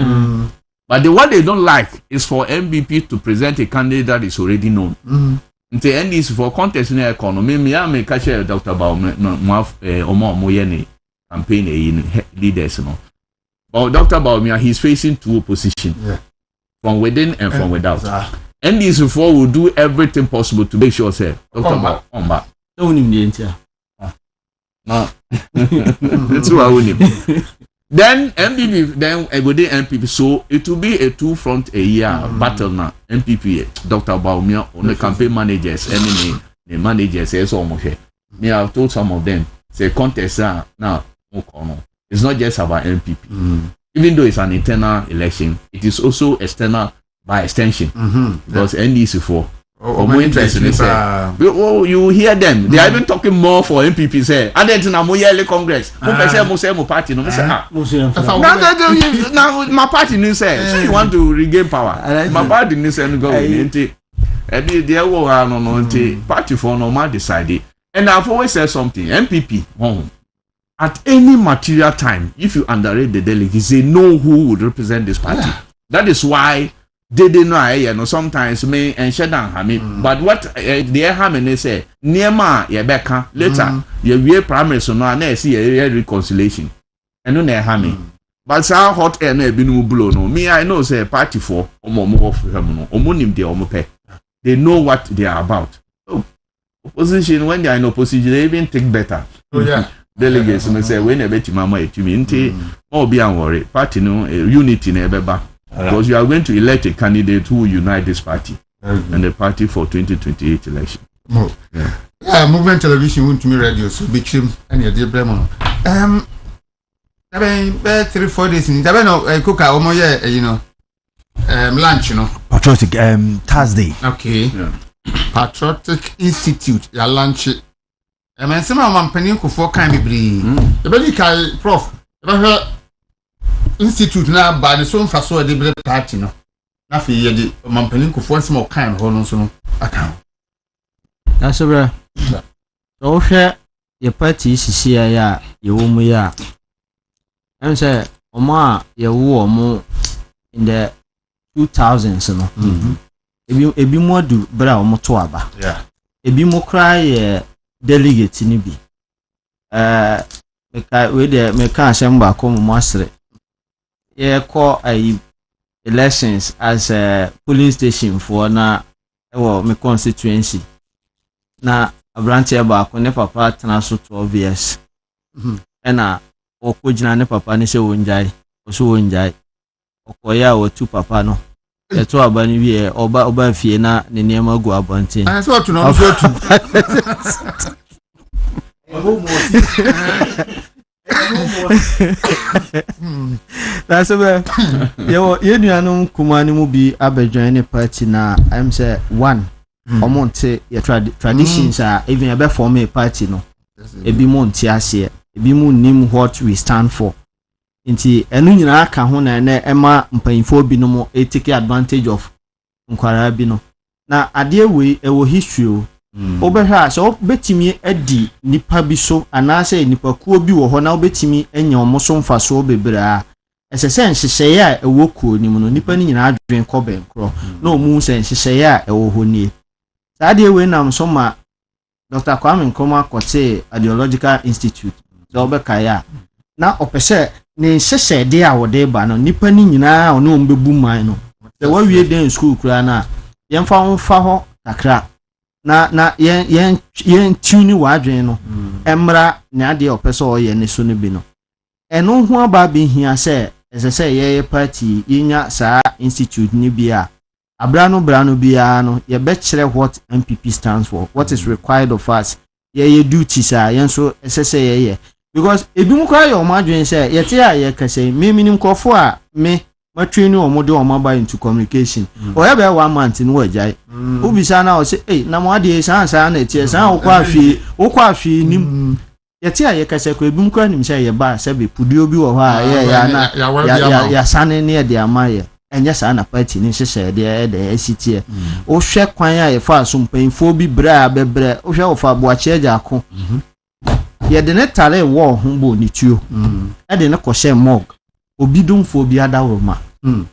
But what they don't like is for MPP to present a candidate that is already known. Nti NDC for contest in the economy, me catch Dr. Baumia campaign leaders. But Dr. Baumia, he's facing two opposition from within and from without. NDC for will do everything possible to make sure say Dr. Baumia. No. That's who I win him. Then MPP, then I go the MPP. So it will be a two-front a year battle now. MPP, Dr. Baumia, on the campaign managers, enemy, the managers, say so much. Me, I've told some of them, say contest now. It's not just about MPP. Even though it's an internal election, it is also external by extension. Because NDC for. More interesting. You hear them. They are even talking more for MPP. Say, I didn't know yearly Congress. Who party? No, now my party news say, so you want to regain power. My party news say go. They were no party for normal decided. And I've always said something. MPP at any material time, if you underrate the delegates, they know who would represent this party. That is why. They didn't know, sometimes me and shut down Hamid. But what the Hamid say, near ma, Becca, later, your primaries so now, I see a reconciliation. And no, Hamid. But so hot air never been blow. No, me, I know, say, party for more of them, Omonim de Omope. They know what they are about. Oh, opposition, when they are in opposition, they even take better. Delegates, may say, when I bet you, Mamma, to me, oh, be unworried. Party, no, unity never back. Because you are going to elect a candidate who will unite this party and the party for 2028 election. Movement television won't me radio, so be trim and your dear Bremen. 3-4 days in Tabano, cook our lunch, Patriotic Thursday. Okay. Patriotic Institute, your lunch. I mean, some of my penny for kind of breed. The baby prof. Institute na ba ne so mfa so de bre party no na fe ye de mampani kofo nsem o kan ho no so no aka Daasebre so hwe ye party sisi ya ye wo mu ya em say omo a ye wo omo in the 2000s no ebi mo du bra omo to aba ebi mo kra ye delegate ni bi me ka asem ba ko mo asre call elections as a polling station for na my constituency. Na abranche ba ko ne papa tena so 12 years. Ena okojina ne papa ne se wonjai. Oso wonjai. Okoya o tu papa no. Eto abani wie oba fie na ne niema gu abonten. Ah so tu no so tu. Daasebre ye nuanum kumani mu bi abedwan ne party na I'm say one omonte ye traditions are even ebe form a party no ebi monte ase ebi mu nim what we stand for nti enu nyina aka ho na ema mpanyifo bi no mo take advantage of nkwara bi no na ade we ewo history o obehwa so betimi adi nipa bi so anase nipa kuo bi wo ho na obetimi enya omoso mfaso bebra esese nhyehyeye a ewo kuo ni mu no nipa ni nyina adwen kɔ benkro na omu se nhyehyeye a ewo ho nie saade we nam so ma Dr. Kwame Nkrumah kote Ideological Institute so obekaya na opese ne nhyehyede a wode ba no nipa ni nyina ono ombebu man no se wawie den school kura na yemfa wonfa ho takra na yen tuni wadwen no emra na ade opese o ye ne so ne bi no eno ho aba bi hia se esese ye party yenya saa institute ni bia abrano bia no ye Bɛkyerɛ what MPP stands for, what is required of us, ye duties a yen so esese ye because ebi mu kwa ye o madwen se ye te a ye kase me minim kofo a me matwenu o mode o maba into communication o ye be 1 month no wajai ubisa na o se na mo ade san na tie san o kwa afi nim ye te a ye kase ko ebi mu kwa nim se ye ba se be pudio bi wo ho a ye ya na ya sane ne de amaye enye sa na party ni hyehyɛ de ACT o hwɛ kwan a ye fa so mpanfo bi bra bebre o hwɛ o fa boache agya ako ye de ne tare wo ho bo ni tuo e de ne kɔhyɛ mog obi domfo bi adawroma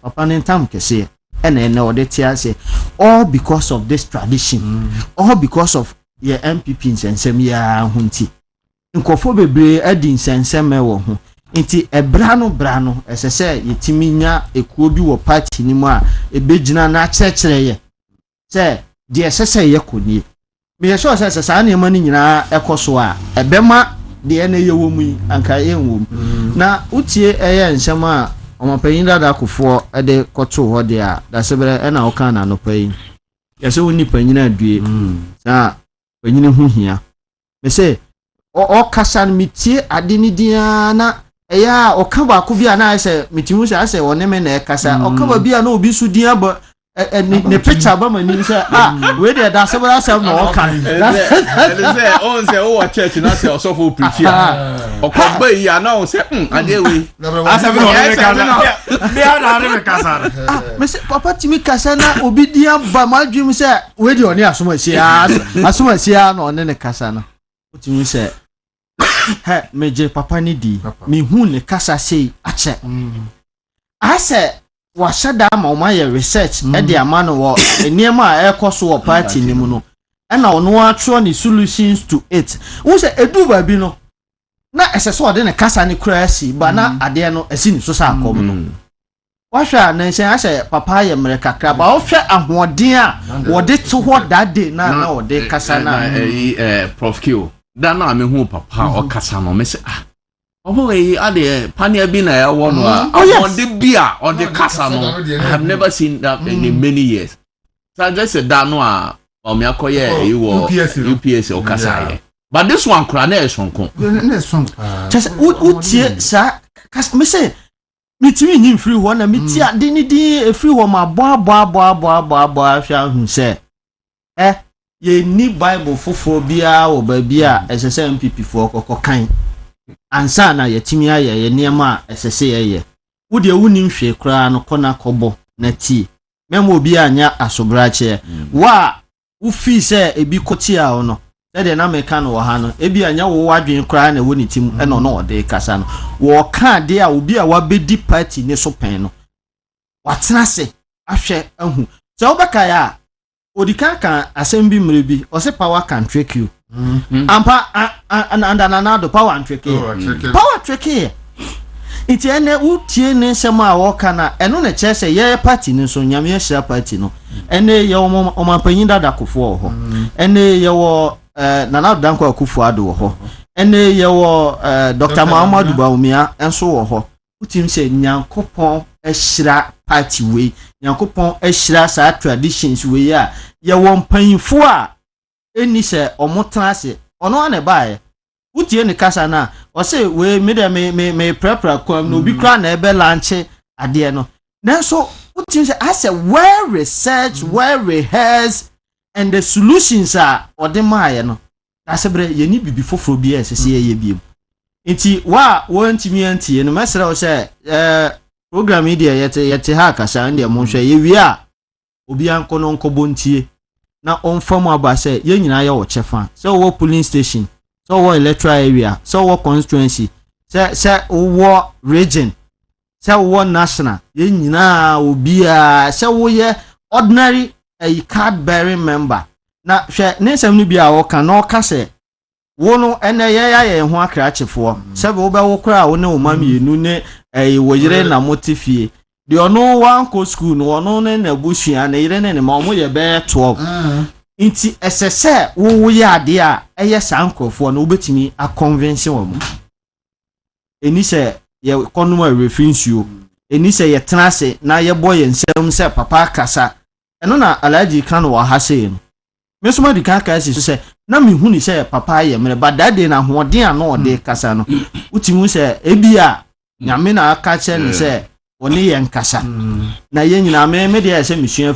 papa ne ntam kese ene ode tia se all because of this tradition all because of your MPP nsensem ya hunti nkofo bebre adi nsensem ewo ho nti brano esese yetimi nya ekuo bi wo party ni mu a ebegina na kyerɛkyerɛ ye se de esese ye konie me ye sure se saa ne mani nyina ekoso a ebema de ene ye wo mu anka ye wo na utie eye nsem a omapanyin dada akofo ede koto ho de a Daasebre na oka na no panyin yese woni panyin adue na panyin hu hia me se o kasa mitie ade ni dia na eya o ka ba ko bia na ase mitimu se ase woni me na kasa o ka ba bia na obi su dia ba ne picture ba mani se we dey Daasebre asem na o ka say on say o church na say so for preach o ko ba ya na o say ade we Daasebre no me kasa bia na ade me kasa me se papa timi kasa na obi dia ba ma dwum se we dey oni asomasia na oni ne kasa na o timi se he meje papa ni di me hu ne kasa sei ache ase wa shada ma o ma ye research e de ama no wo eniema a ekoso wo party ni mu no e na ono atro ni solutions to it wo se edu ba bi no na eseso ode ne kasa ni kura si ba na ade no esi ni so sa akom no wa hwa na nsen ase papa ye mere kakra ba wo hwa ahoden a wo de to ho that day na wo de kasa na Prof Q da na me hu papa o kasa no me say obo we ade pania bi na ya wo no on the bia on the kasa no I have never seen that in many years so I just said that no o me akoye e wo UPS o kasa ye but this one kra na e sonko na song just utie sa me say mitimi nyim free ho na miti ade ni di free ho ma bo hwa hu se ye ni Bible foforo bia wo ba bia esese MPP fo kokokan ansa na yetimi aye ye niema esese ye wo de wuni nhwe kra no kona kobo na ti memo obi anya asobrache wa wo fi se ebi koti a no e de na meka no ha no ebi anya wo wadwen kra na woni tim e no no de kasa no wo ka de a obi a wabedi party ne so pen no watena se ahwe ahu se obeka ya odika kan assembly mrebi o se power can trick you ampa and power and trick power trick iti ene utie ne sema a wo kana eno na chese ye party ni so nyame ahira party no ene ye o mapanyin dada akofo ho ene ye wo nana danko akofo ado ho ene ye wo Dr. Muhammadu Bawumia enso wo ho utim se nyankopon ahira party we nyankopon ahira sa traditions we ya ye wo mpanyinfo a eni se omotrase ono ane bae utie ne kasa na o se we me prepare kwam no bi kra na ebe lanche ade no nanso utie se as a well research well rehearsed and the solutions are odemaye no Daasebre ye ni bibi foforo bi esese ye biem enti wa wantimi antie no mesere o se program idea yete ha kasa ndie mo hwe ye wi a obi ankono nkobontie na onfam aba se ye nyina ye wo chefa se wo polling station se wo electoral area se wo constituency se wo region se wo national ye nyina obi a se wo ye ordinary a card bearing member na hwe ne nsem no bi a wo kan na o ka se wo no ene ye ho akrachefo se be wo be wo kra wo ne wo mamienu ne wo yire na motifie de ono wan ko school no ono ne na busua na yire ne ma omo ye be 12 inti esese wo ye ade a eye sankrofo na obetimi a convince wo eni se ye konuma reference you eni se ye tenase na ye boy nsem se papa kasa eno na alaji kan wa ha se no mesoma di kan kasa se na mi hu ni se papa ye mere badade na hoden a no de kasa no utimu se ebia nyame na aka che ni se oni ye nkasa na ye nyina me de se misua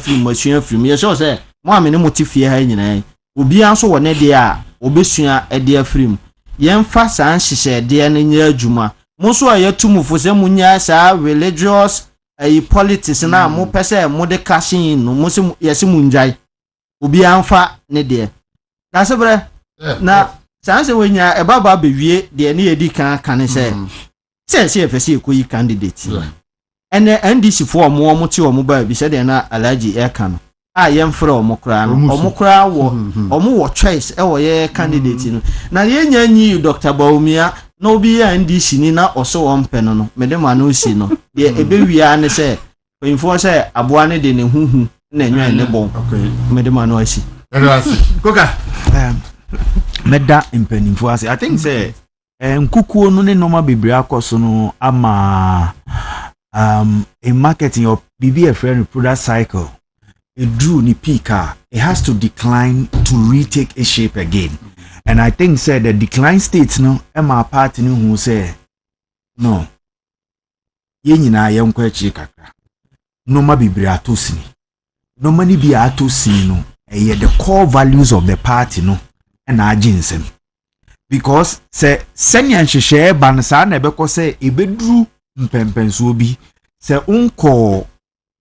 film ye so se mo amene motifie ha nyina obi anso wo ne de a obesua de afrim ye mfa san hihye de ne nya adwuma mo so aye tumufo se munya sa religious politics na mo pese mo de cashin no mo se yesi munjai obi anfa ne de Daasebre na san se wonya e baba bewie de ne yedi kan se se efese ekoyi candidate ene NDC fo omo ti omo ba bi se de na Alhaji eka no a yemfrɛ omo kra wo omo wo choice e wo ye candidate no na ye nya nyi Dr. Bawumia na obi ya NDC ni na oso wo mpɛ no me de ma no si no ye ebe wia ne se info se aboa ne de ne huhu na enwa ne bon me de ma no asi Koka meda impenifo ase I think say nkukuo no ne normal bebre akoso no ama in marketing your BB friend product cycle it drew ni peak it has to decline to retake its shape again and I think say the decline state no my party no who say no ye nyina ye nkwa chi kakra normal bebre atosini normal ni bi atosini no the core values of the party no and aginsem because say senya nhwehwe ban sa na ebekọ say ebedru mpempenso bi say unko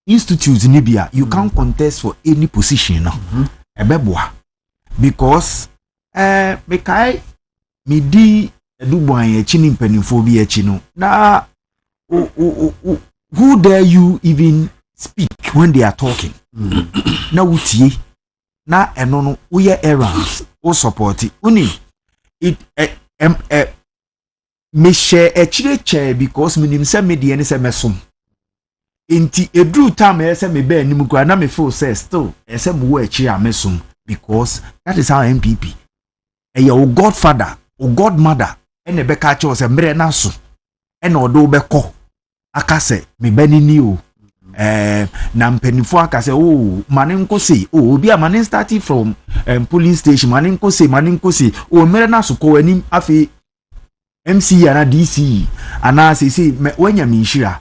institute ni bia you can contest for any position no ebeboa because me kai me di edubwan ye chi ni mpanimfo bi ye chi no na who dare you even speak when they are talking na wutie na eno no uye errands o support uni it me share a chire because minim se me de ne se mesom enti edru time e se me ba anim kwa na me feel say still e se mo wa chi amesom because that is how MPP your godfather or godmother ene be ka che o se mre na so ene odo be ko aka se me bani ni o na mpenifo aka se oh maninko say oh obi a manin starting from police station maninko say oh mere na so ko anim afi MC ana DC ana say wanya minhira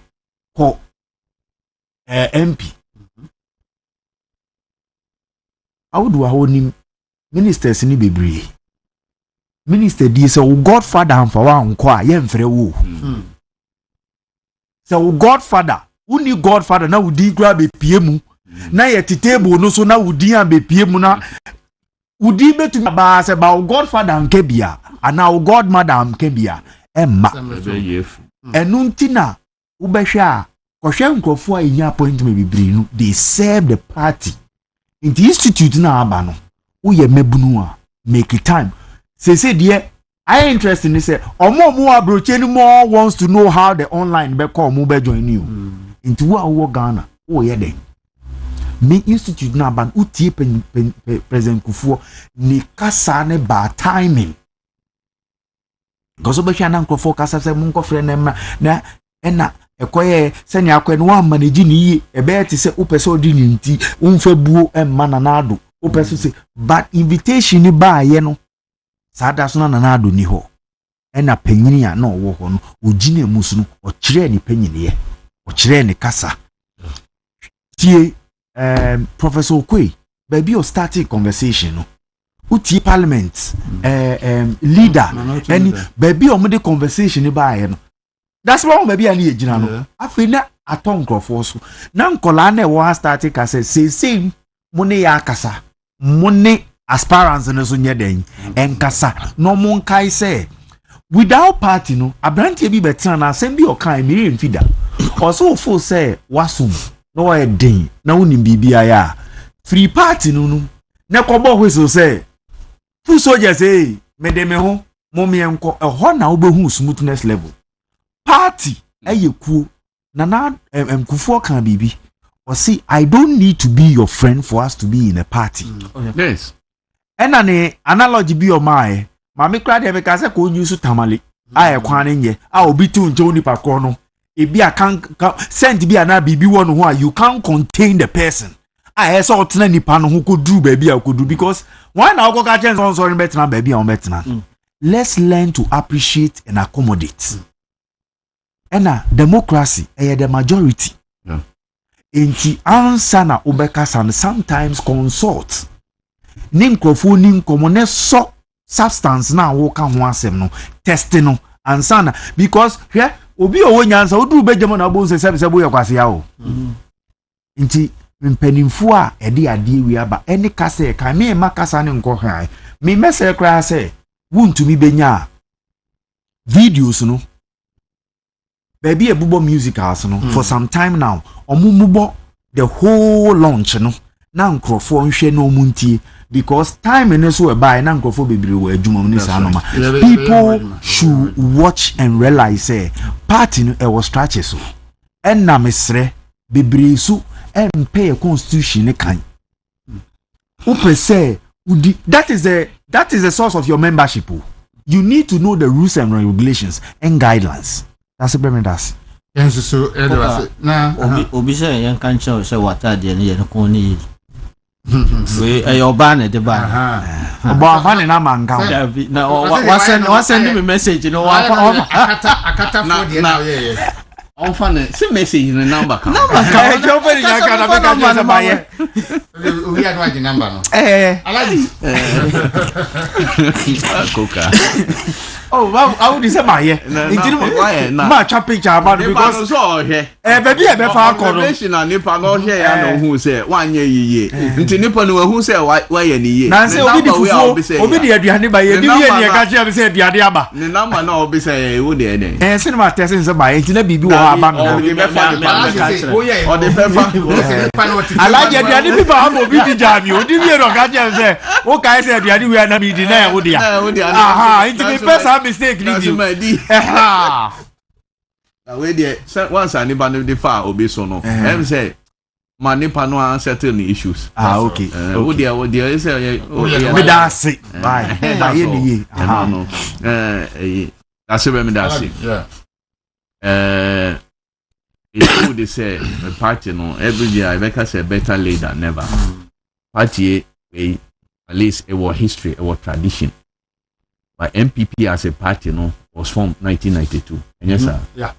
ko MP awudu ahonim ministers ni bebree minister di say oh godfather amfa wa nko a ye mfre wo say oh godfather uni godfather na wudi grab be piemu na ye table no so na wudi am be piemu na wudi betu ba se ba godfather nke bia ana godmother nke bia emma enunti na ubehwe a kohwe nkofo a enya appointment bibiri no they serve the party in the institute na aba no uye mebunu a make time say there I interest in say omo abroche ni more wants to know how the online be call mo be join you into wo Ghana wo ye den me institute na ban utie president Kufuor ni kasa ne ba timing gozo be hwa na nkofo kasa se mun nkofre na ena ekoye se ni akwa no manage ni yi ebe te se upese odi ni nti umfa buo emma na nado upese se but invitation ni ba ye no sada so na nado ni ho ena panyini a na owo ho no ogina musu no o kire ni panyini ye o kire ni kasa tie Professor Okwe baby o starting conversation no uti parliament leader any baby o mede conversation ni ba ye no that's why baby ani ejina no afina aton crofo so na nkola na e wo starting kasa say mone ya kasa mone aspirants no so nyeden enkasa no mon kai say without party no abrantie bi betina na asem bi o kan mi mfida also fo say wasum no e den na unim bibia ya free party no na kobo hweso say fu soldiers say me de me ho momie enko ho na obehu smoothness level party ayekuo na Kufuor kan bibi or see I don't need to be your friend for us to be in a party. Yes. Ena ne analogy bi o mai ma me kra de be ka se ko use tamale aye kwan nye a obi tu nche oni pakro no e bi akan send bi ana bibi wo no ho a you can't contain the person aye so otena nipa no ho ko dru ba bi akodu because why na go ka chen so sorry betena ba bi a o betena. Let's learn to appreciate and accommodate. Ena democracy the majority. Yeah. Enti ansa na obekasa and sometimes consult ninkrofo ninkomo ne so substance na wo ka ho asem no test no ansa na because hwe obi owo nyansa odu bejemo na bo se bo yakwase ya o enti mpanimfo a ede ade wi aba eni kasa ka me makasa ne nko hwan me mese kra se wuntumi benya videos no baby a bubo music house no for some time now omumubo the whole launch no na nkrofo nhwe no muntie because time in so we buy na nkrofo bebre we adwuma no sa no ma people should watch and realize say party no e was stretches so enna mesre bebre su pay a constitution kan upe say that is the source of your membership. You need to know the rules and regulations and guidelines. That's a that's. Yes, so na obi say yan kan show say water dey ne ko ni we your ban the ban oba ban na manga na wa send me message no wa akata for dey na on fan see message in the number kan you very nyaka na make just buy we had one number no alaji koka oh I would say my ma cha picture about because so here baby e be fa akọ no national nipa no here ya no hu say wanye yiye nti nipa no hu say wa ye ni ye na say obi di fufu obi di aduane ba ye bi ye ni e ka che be say aduane aba ni number na obi say wo de ene cinema test say ba ye nti na bibi wo aba no o de be fa alaje aduane bi ba mo bi di jami o di bi ro ka che say o ka say aduane we na bi di na wo dia aha nti be person mistake ni we there once anybody no dey far obi so no em say man nipa no an settle the issues okay wo there say me da say bye na ye ni ye no Daasebre me da say it would say the party no every year I make say better late than never party at least it was history it was tradition. But MPP as a party, was formed 1992. Yes, sir. Yeah.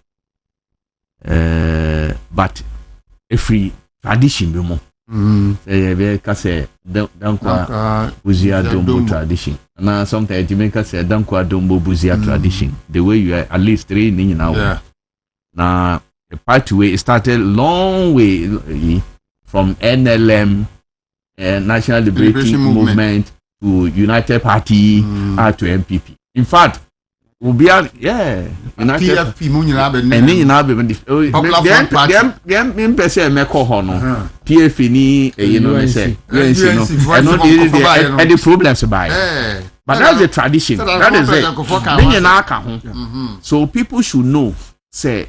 But every tradition, say Dankwa Buzia Dombo tradition. Now sometimes Jamaica say Dankwa Dombo Buzia tradition. The way you are at least 3 in now. Yeah. Now the party way started long way from NLM, National Liberating Movement. To United Party to MPP. In fact, we'll be United PFP mo nyina be and nyina be them person me call ho no PFP ni me say and the problems by but that's the tradition that is it nyina aka ho so people should know say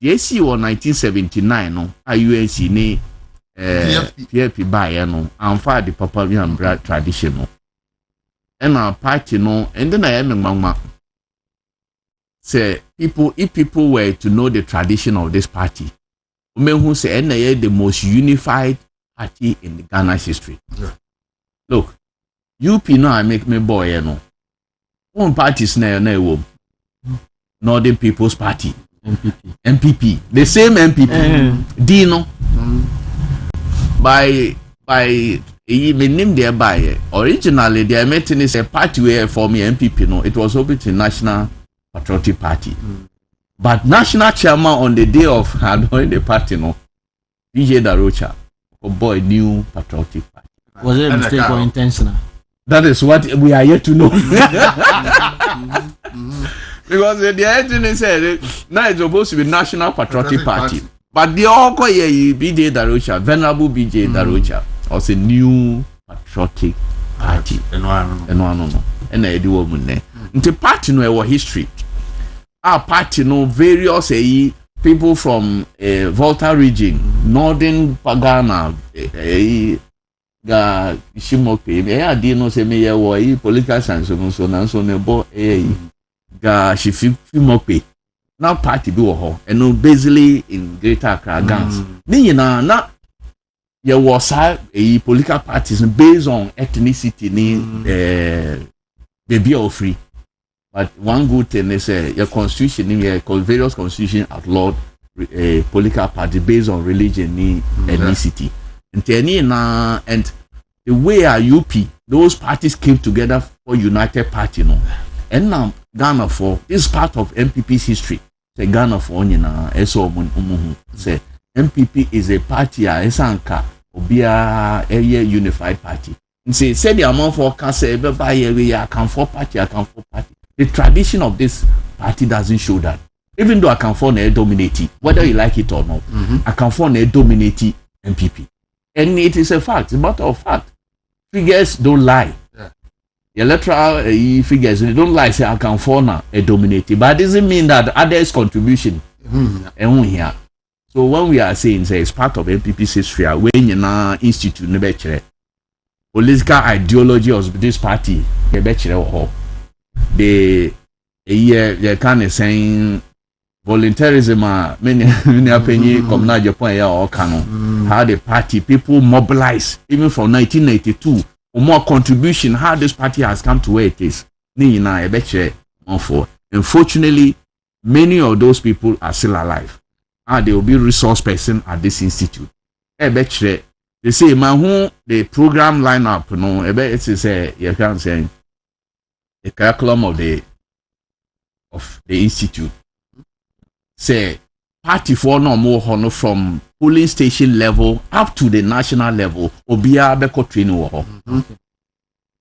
the AC was 1979 no UNC ni PFP by no and for the Papa and Brad tradition no and our party no and then I am mama say if people were to know the tradition of this party women who say and the most unified party in the Ghana's history. Look, UP no I make me boy no one party is na Northern People's Party MPP the same MPP Dino by me name there by originally the meeting is a party where for me MPP no it was open to National Patriotic Party but national chairman on the day of having the party no DJ Darocha boy new Patriotic Party. Was it a mistake or intentional? That is what we are yet to know. Because the agent said now it's supposed to be National Patriotic Party. But the all call ye BJ Darocha, Venerable BJ Darocha, was a new Patriotic Party. And I do woman there. The party no our history. Our party no various people from Volta region, Northern Ghana, ga Shimope, I didn't know say me ya political science so na so ne bo ga Shimope. Now party be wo and no basically in Greater Accra Gans. Ni na there was a political parties based on ethnicity ni baby or free. But one good thing is your constitution various constitution outlawed political party based on religion ni ethnicity. And the way UP those parties came together for United Party no. And now Ghana for this part of MPP's history. Say Ghana for say MPP is a party esanka obia a unified party. And say the amount for say everybody we can for party. The tradition of this party doesn't show that. even though Akanfo na dominate, whether you like it or not, Akanfo na dominate MPP. And it is a fact, it's a matter of fact. Figures don't lie. The electoral figures, they don't lie, say Akanfo na dominate. But it doesn't mean that others' contribution. Here. So when we are saying, say, it's part of MPP's history, when you na institute ne Bɛkyerɛ, political ideology of this party, the Bɛkyerɛ they kind of saying voluntarism, many opinion come now Japan or Kano, how the party people mobilize even from 1982 or more contribution, how this party has come to where it is. Unfortunately, many of those people are still alive. And they will be resource person at this institute. They say, man, who the program lineup, no, it is you can say the curriculum of the institute. Say party for no more honor from polling station level up to the national level. Obia beko training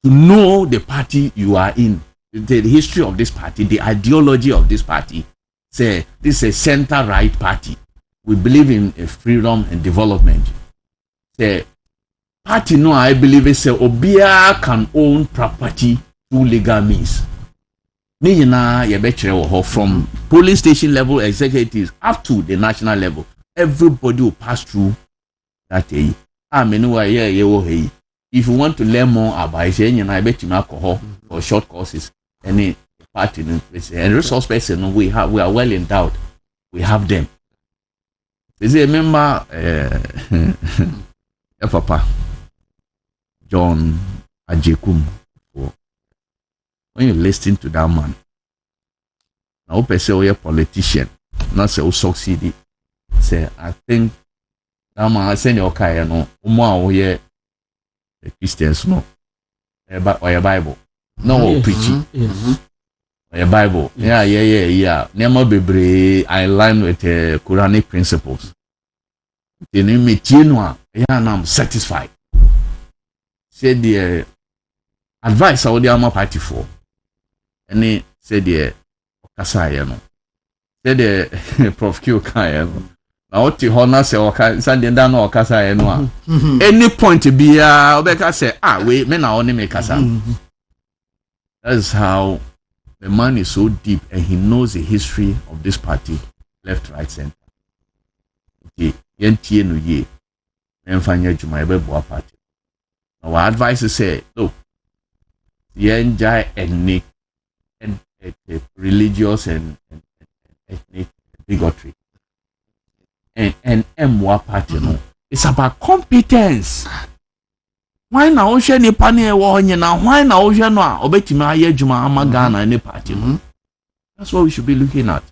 to know the party you are in, the history of this party, the ideology of this party. Say this is a center right party. We believe in freedom and development. Say party no, I believe it say Obia can own property through legal means. From polling station level executives up to the national level, everybody will pass through that day. If you want to learn more about it, I bet you alcohol or short courses, any party and resource person we are well endowed. We have them. Is a member Papa John Agyei. When you listen to that man, now person a politician, not say who succeed. Say I think that man I send your car, no, the Christians no, or your Bible, no preaching. Your Bible, yeah. Never be brave. I align with Quranic principles. The name Tienwa, I'm satisfied. Say the advice I would am party for. And he said the Kasaya no. Said the Prof Q Kaya no. Now what the honor say or Sunday down or Kasaya no. Any point to be Obeka say, wait, men are only make Kasa. That's how. The man is so deep and he knows the history of this party, left, right, center. Okay, party. Our advice is say, look, enjoy ethnic and religious and ethnic bigotry. And MWA party, no. It's about competence. Why now ocean ni pani na why now ocean no obetima aye djuma amagana ni party no. That's what we should be looking at.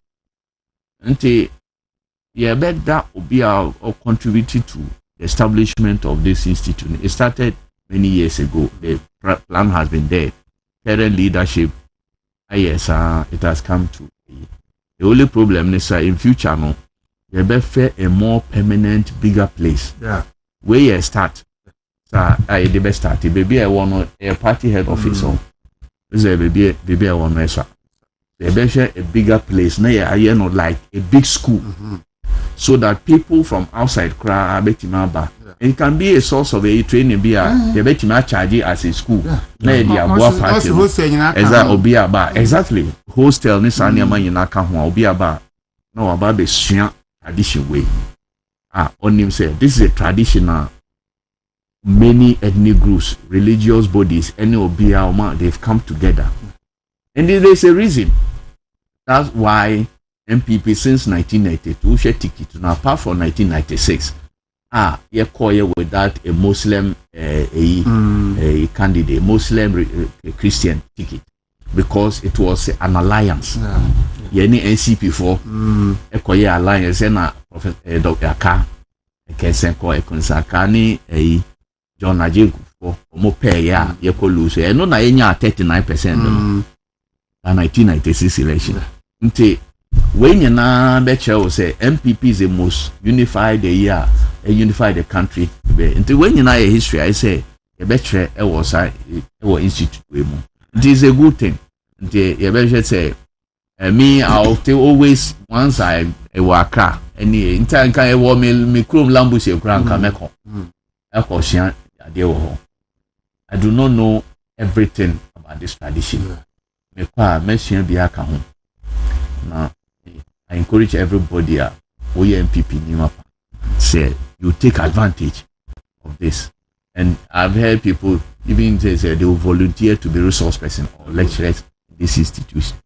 Nti yeah bet that obi or contributed to the establishment of this institute. It started many years ago. The plan has been there. Current leadership, yes, it has come to. The only problem is in future no, you better a more permanent, bigger place. Yeah. Where you start. The best start. Baby, I want a party head office. This is baby, I want to a bigger place. Now, I know like a big school, so that people from outside crowd it can be a source of a training. Be they bet you charge it as a school. Exactly. Hostel ni sani ama yina kahwa obi aba. No about the tradition way. On him say this is a traditional. Many ethnic groups, religious bodies, any Obiama, they've come together. And there's a reason. That's why MPP since 1992 share ticket. Now, apart from 1996, you call with that a Muslim a candidate, Muslim Christian ticket, because it was an alliance. Any NCP for a alliance and Dr. Aka, Kensenko, Ekonsakani, a John Agyei for Mope, you could lose. I know that 39% in 1996 election. When you now Bɛkyerɛ will say MPP is the most unified unified the country. Until when you know a history, I say Bɛkyerɛ was institute. It is a good thing. Until Bɛkyerɛ say Me, I'll always once I work any in time can I war me chrome lambus your grand cameko. I do not know everything about this tradition. Me kwa mention biaka home. Now I encourage everybody MPP Nimapa say you take advantage of this. And I've heard people even say they will volunteer to be resource person or lecturers in this institution.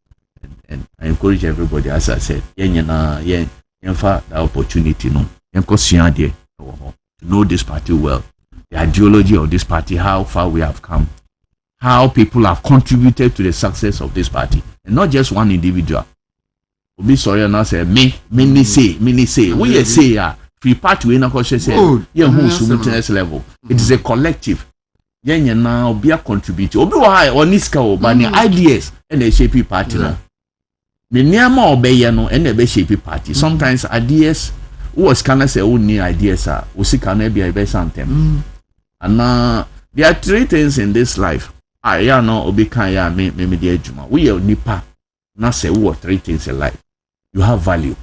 And I encourage everybody, as I said, the opportunity to know this party well, the ideology of this party, how far we have come, how people have contributed to the success of this party, and not just one individual. Obi sorry and I say many say we say free party we na say who's level. It is a collective. Now be a contributor. Obi why on niska but the ideas and the shape party now. The nearma obey no and the shape party. Sometimes ideas was can I say only ideas are we can be a best anthem. And now there are three things in this life. I know obi can ya me the juma. We are nipa na say what three things in life. You have value.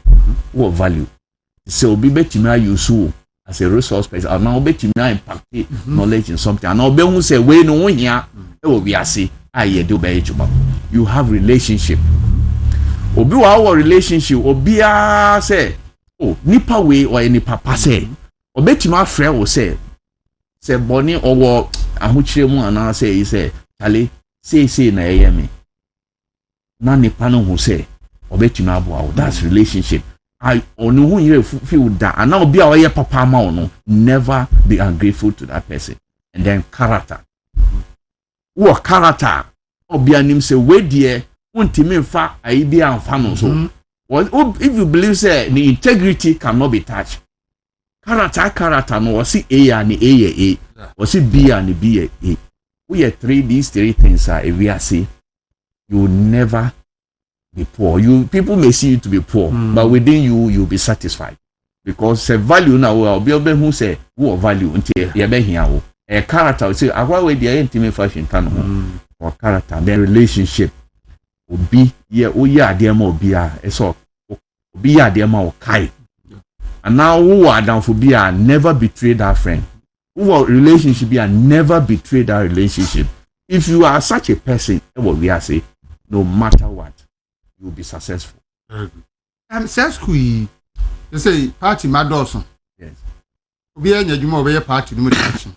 What value? So be better use as a resource person. And now better impact knowledge in something. And now be who say we no here. It will be say I do be juma. You have relationship. Obi wa our relationship. Obi say oh nipa way or any papa say. Obi my friend will say Bonnie or what ahuchire mu and say he say Charlie say na me. Na nipa no who say obetumi abo that's relationship. I onu hu you feel that and now be our papa ma no never be ungrateful to that person. And then character. What character obi anim say we there untimi fa idea amfa no so. If you believe say the integrity cannot be touched. Character no was A and A was B and B A. We are these three things are if we are say you will never be poor. People may see you to be poor, but within you'll be satisfied because the value now will be able who say who value until you be here. A character say I why the intimate fashion can or character then relationship will be dear more be so be dear more kai. And now who are down for be never betray that friend. Who are relationship be never betray that relationship. If you are such a person, what we are say, no matter what. You will be successful. Successful. You say party Madawson. Yes. We are your party no action.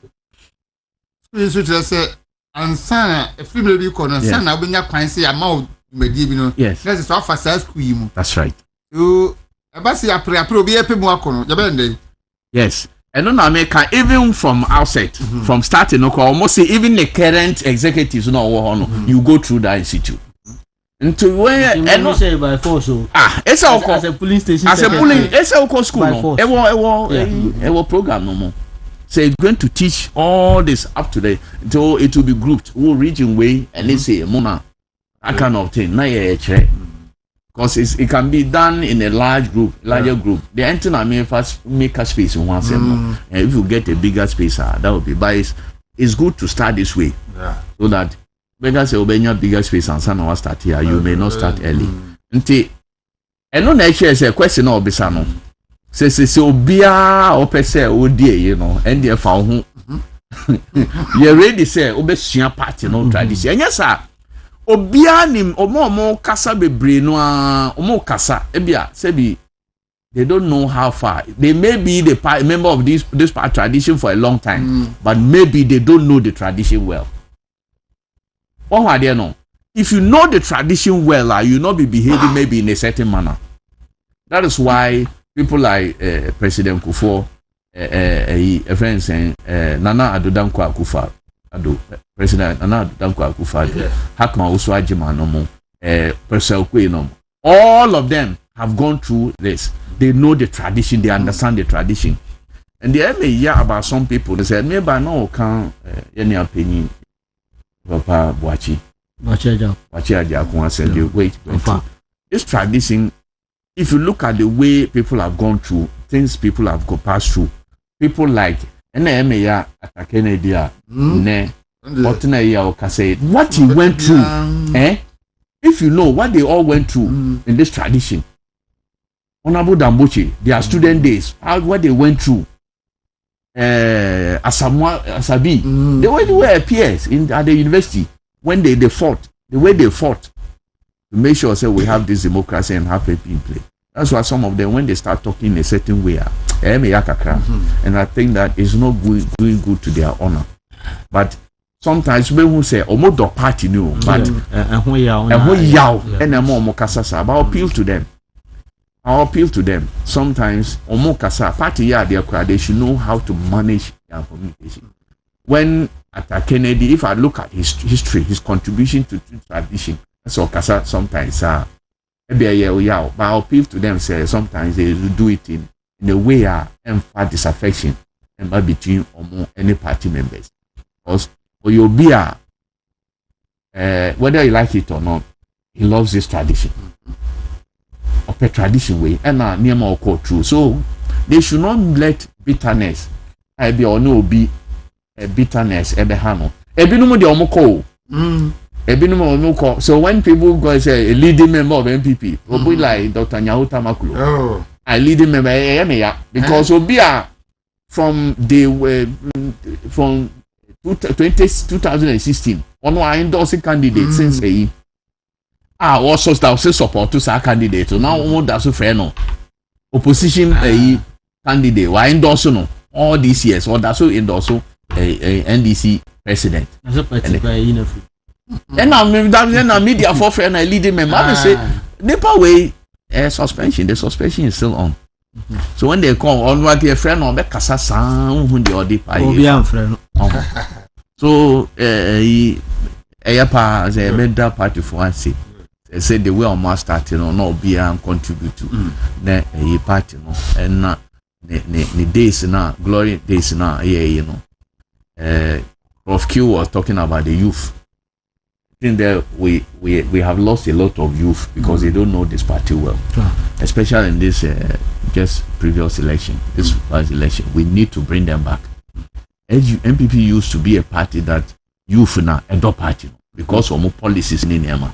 So to say and son a free maybe corner son I bring up can say amount medibino. Yes. That is what for successful. That's right. You abasi apre be pe mu akono. Jabende. Yes. And no make even from outside, from starting almost say even the current executives you go through that institute. Into where and say by force it's all as a police station it's all school no it will program no more so it's going to teach all this up to date until it will be grouped who region way and they say mona that kind of thing na because it can be done in a larger group the antenna may first make a space in one and if you get a bigger space that would be but it's good to start this way so that because obenya bigger space and some will start here you may not start early nti eno na eche say question na obisa no say obia opese odie you know and dey fa ho you ready say obesua party no tradition enya sa obia nim omo kasa bebre no omo kasa ebia say be they don't know how far they may be the member of this part tradition for a long time but maybe they don't know the tradition well. If you know the tradition well, you not be behaving maybe in a certain manner. That is why people like President Kufuor, friends saying Nana Addo Dankwa Akufo-Addo, President Nana Addo Dankwa Akufo-Addo, Hakma Osu Agyeman no mo, President Kwe no mo. All of them have gone through this. They know the tradition. They understand the tradition. And they may hear about some people. They said maybe I know can any opinion. Papa Bwachi Agyei said the wait. This tradition, if you look at the way people have gone through, things people have passed through, people like Emeya Atakenedia, what he went through, if you know what they all went through in this tradition, Honorable Damboche, their student days, what they went through, Asabi, they were peers at the university when they fought, the way they fought to make sure say we have this democracy and have people in play. That's why some of them, when they start talking in a certain way, and I think that is not doing good to their honor. But sometimes people who say, "Oh, the party no," but and I'll appeal to them. I'll appeal to them. Sometimes Omokasa party they should know how to manage their communication. When at Kennedy, if I look at his history, his contribution to tradition, so Kasa sometimes but I'll appeal to them. Say sometimes they do it in a way emphasis disaffection and between any party members. Because you'll be whether you like it or not, he loves this tradition. Of a tradition way and near more true. So they should not let bitterness be or no be a bitterness ebehano. Ebinumu de omoko. Ebinumu omoko. So when people go and say a leading member of MPP, will be like Dr. Nyahuta Makulo. Oh. A leading member because Obia from the from 2016 on our endorsing candidate since a also that say support to our candidate. So now that's a friend no opposition candidate. Why endorse no all these years or that's so endorse a NDC president. And now media for friend I leading member. I say Nepal way suspension. The suspension is still on. So when they come on what your friend on the kasa sound who the odi pa. So as a member party for one say. They said the way our master started no be and contribute to the party no and the days now glory days now Prof Q was talking about the youth. I think that we have lost a lot of youth because they don't know this party well, especially in this just previous election, this past election. We need to bring them back. MPP used to be a party that youth now a party because of more policies in Nema.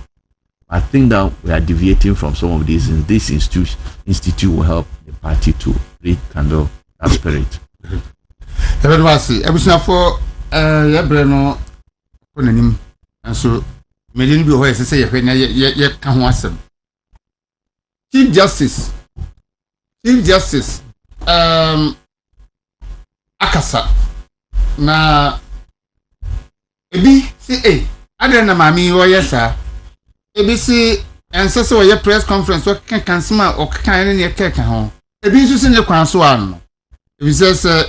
I think that we are deviating from some of these, and this institute will help the party to rekindle that spirit. Everyone for Yabrano Ponanim, and so Medin be always say, "Ye can wasm." Chief Justice, Akasa. Na ebi si adena mami wo yesa. Ebi si ense se wo press conference wo kan kansema o kan ne keka ho. Ebi nso se ne kwan so ano. Ebi se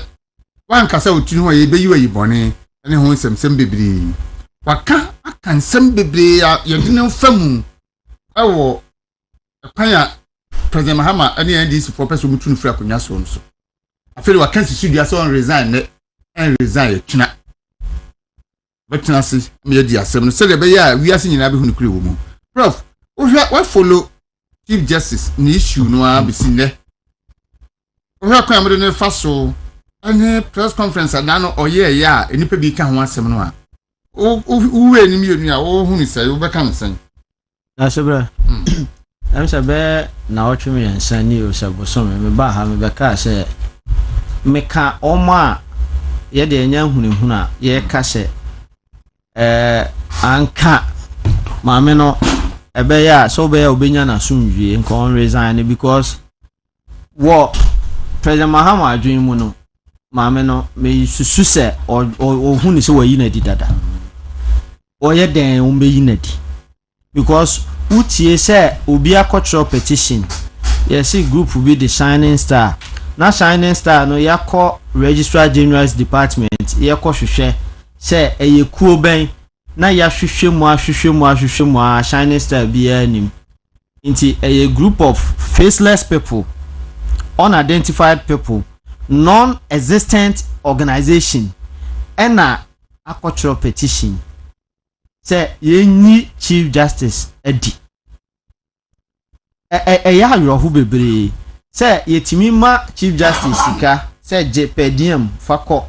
wan kasa otunu ho ye beyi wayi bone ne ho semsem bebiri. Waka akansem bebiri ye dinu famu. Ewo kwan ya President Mahama ane NDC for person mutunu fra konwa so nso. Afeli waka studio so on resign ne and resign tuna. But na se me di asem no se le be ya wi ase nyina be hunu kure wo mu. Prof, we follow Chief Justice ni issue no a be sinle. We kwa amede ne fa so ane press conference na no oye ya enipa bi ka ho asem no a. We ni mienu a wo hunu sai wo be ka nsan. Daasebre. Am se be na otweme yansan ni o se bosom me ba ha me be ka se me ka oma ye de nya hunu a ye ka se anka maame no ebe ya so be ya obenya na sumwie nko on resign because wo President Mahama adwin mu no maame no me susu se o hunu se wayi na di dada o ye den o meyi na di because utie se obi akotro petition yes group will be the Shining Star na Shining Star no yakọ Registrar General's Department yakọ hwehwe se eyekuo ben na ya hwehwe mu Shining Star bia nim nti a group of faceless people, unidentified people, non-existent organization ena akọtro petition se yenyi Chief Justice edi ya yohu bebre se yetimi ma Chief Justice sika se jpdm fako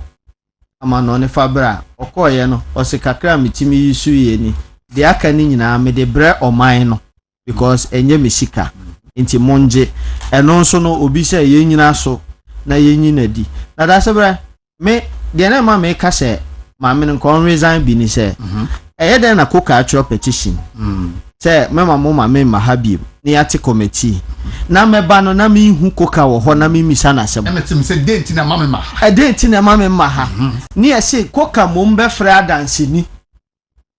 ama no ne fabra okoye no o se kakra mitimi yisu ye ni de aka ni nyina me de bre oman no because enye mesika nti monje eno nso no obi se ye nyina so na ye nyina di na Daasebre me de na ma me ka se ma me nko resign bi ni se eye den na koka atro petition se me ma me ma ha bi ni ate committee na me ba no na me hu koka wo ho na me misa na asem e me se date na ma me ma date na ma me ma ha ni e se koka mo mbe fra adanse ni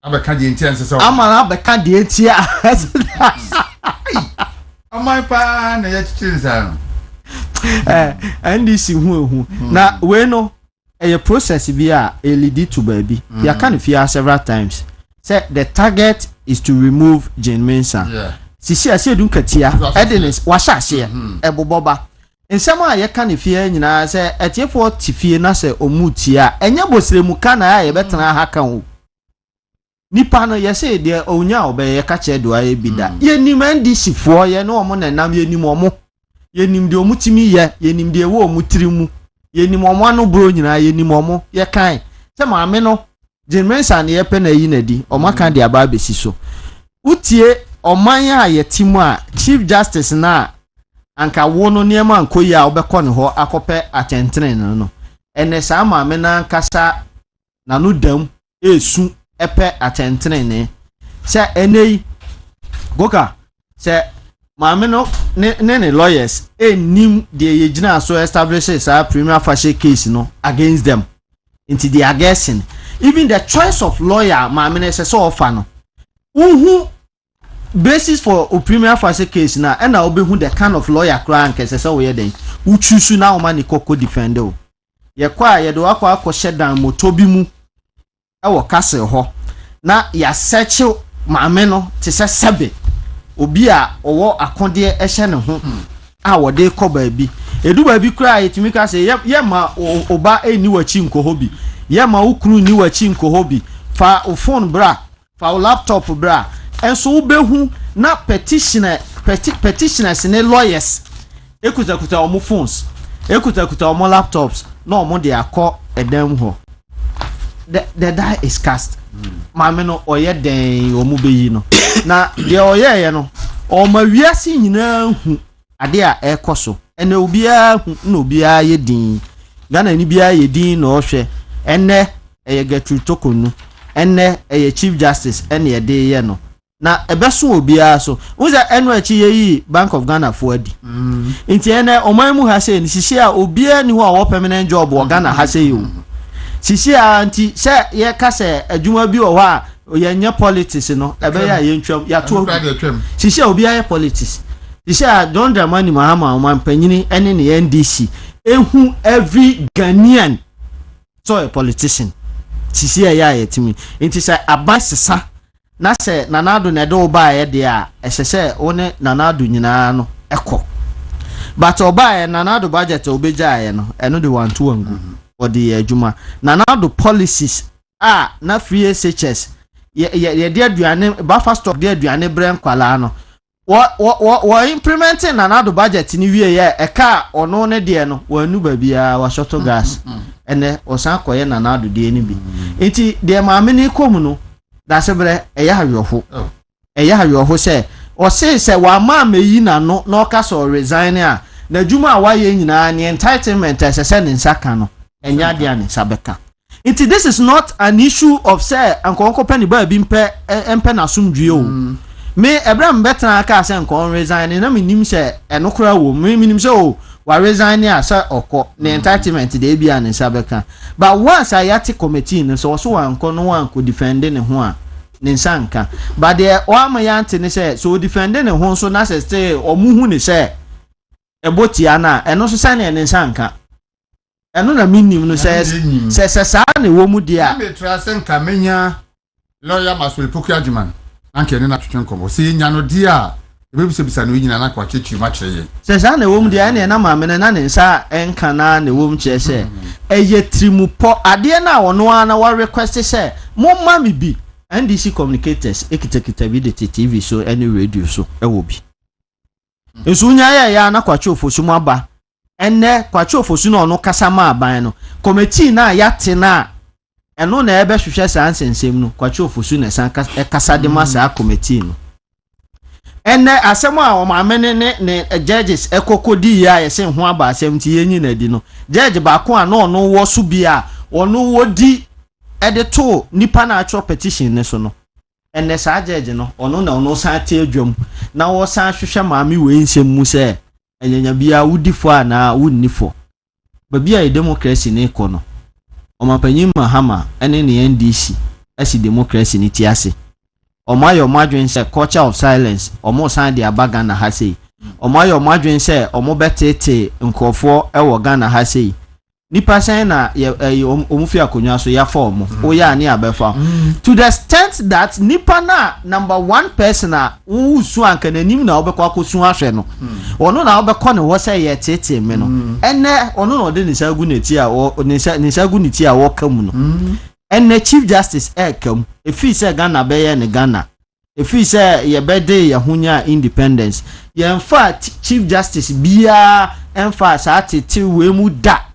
abeka de enti anse so amara abeka de enti a amai pa na ya chichiriza NDC hu na we no a process bi a lead to baby ya can fear several times say the target is to remove Jane Mensah sisi ase dun katia edenis washa ase eboboba nsema a ye can fear nyina say etiefo tifie na say omutia enya bosremu kana ya ye betena ha kan o nipa no ye say de onya obe ye ka che do aye bida ye nim NDC fo ye no omo nanam ye nim omo ye nim de omutimi ye nim de wo omutirimu ye nim omo anu bro nyina ye nim omo ye kan se maame no Jane Mensah ne ye pe na yi na di omo kan de aba besi so utie oman a ye timu a Chief Justice na anka wo no niema ankoyi a obekọ ne ho akọpẹ atentene no ene sa maame na nkasa na no dam esu epe atentene ne se enei goka se maame no ne lawyers enim de ye gina so establish sa premier fashion case no against them into the guessing even the choice of lawyer maame ne se so offer no uhu basis for a premier fashion case na and na obehu the kind of lawyer kra nke se so we den uchusu na o ma ni koko defend o ye kwa ye do akwa shedan motobi mu e wo castle ho na ya search maame no te se sebe obi a owo akode ehye ne ho a wode kọ baabi edu baabi kra yetimi ka se ye ma oba eni wachi nko bi ye ma ukuru ni wachi nko bi fa o phone bra fa o laptop bra enso ubehu na petitioners ne lawyers ekuta omo phones ekuta omo laptops na omo de akọ edam ho the die is cast maame no oye den omo beyi no na de oye ye no omo wiase nyina hu ade a ekoso ene obia hu na obia ye din Ghana ni bia ye din na ohwe ene eye Gertrude Tokonu ene eye Chief Justice ene ye de ye no na ebeso obia so uza enu achi yi Bank of Ghana for adi nti ene oman mu ha se ni sisi a obia ni ho a wo permanent job wo Ghana ha se yo sisi a nti se ye ka se adwuma bi wo ho a ye nya politics no ebe ya ye ntwam ya to sisi a obia ye politics sisi a Don Dramani Mahama oman panyini ene ne NDC ehu every Ghanaian so a politician sisi a ya yetimi nti se abasesa na se nanado na de oba ye de a ehese one nanado nyina no ekọ but oba ye nanado budget obeja ye no eno de wantu wangu odi adwuma nanado policies na free SHS ye de aduane buffer stock de aduane brand kwala no wo implementing nanado budget ni wie ye eka ono ne de no wanu ba bia wa shuttle gas ene osan koye nanado de ni bi enti de maame ni komu no Daasebre eya hawo se o se wa ma meyi na no na oka so resign a na dwuma a wa ye nyina ni entitlement se ne nsaka no enya de ani sabeka this is not an issue of say ankonko pani ba bi mpe na sumdue o me Abraham betna aka se ankon resign na minim se enokora wo minim se o wa resign a se okọ na entitlement de bia ne sabeka but once ayati committee no so wankọ no wanko defend ne ho a ne nsanka but the o ma yante ne se so defend ne ho so na se stay omuhu ne se ebotia na eno so se ne nsanka eno na minim no se sa ne wo mu dia me trase nka menya lawyer Maswell Poku Agyman anke ne na twetwen komo se nya no dia ebebisa no nyina na kwa chechi ma kyereye se sa na wo mu dia ne na maame na ne nsa enka na ne wo mu kyerye se eye trimupo ade na wono ana wa request se mo ma mi bi NDC communicators ekitakita bi de TV so any radio so ewo bi enso nya ya na kwache ofosu mu aba enne kwache ofosu na ono kasa ma aban no committee na ya te na ɛno na ebe hwehwɛ saa nsensem no kwacho ofusu na san kasa de ma saa committee no ene asɛm a o ma mene ne judges ekokodi ya yɛse ho aba asɛm ti yenyi na di no judge ba ko a no no wo so bia ono wodi ede to nipa na atro petition ne so no ene saa judge no ono san te adwam na wo san hwehwɛ maame we nsɛm mu sɛ enyanya bia wudi fo ana wunni fo ba bia democracy ne ko no Omapanyin Mahama ene ne NDC asi democracy ni ti ase. Omayo madwen se culture of silence omo san de abaga na ha sei. Omayo madwen se omo betete nkofo ewo Ghana ha sei. Nipa san na omufi akonwa so ya form o ya ni abefa. To the extent that nipa na number 1 person a usu anka nanim na obekwa kosu ahwe no. Ono na obekọ ne wo se ye tete me no. Ene ono na ode ni sagu neti a ni sagu neti a wo kam no. Ene chief justice kam efi se Ghana be ye ne Ghana. Efi se ye bede ye hunya independence. Ye mfa chief justice bia emfa sa tete we mu da.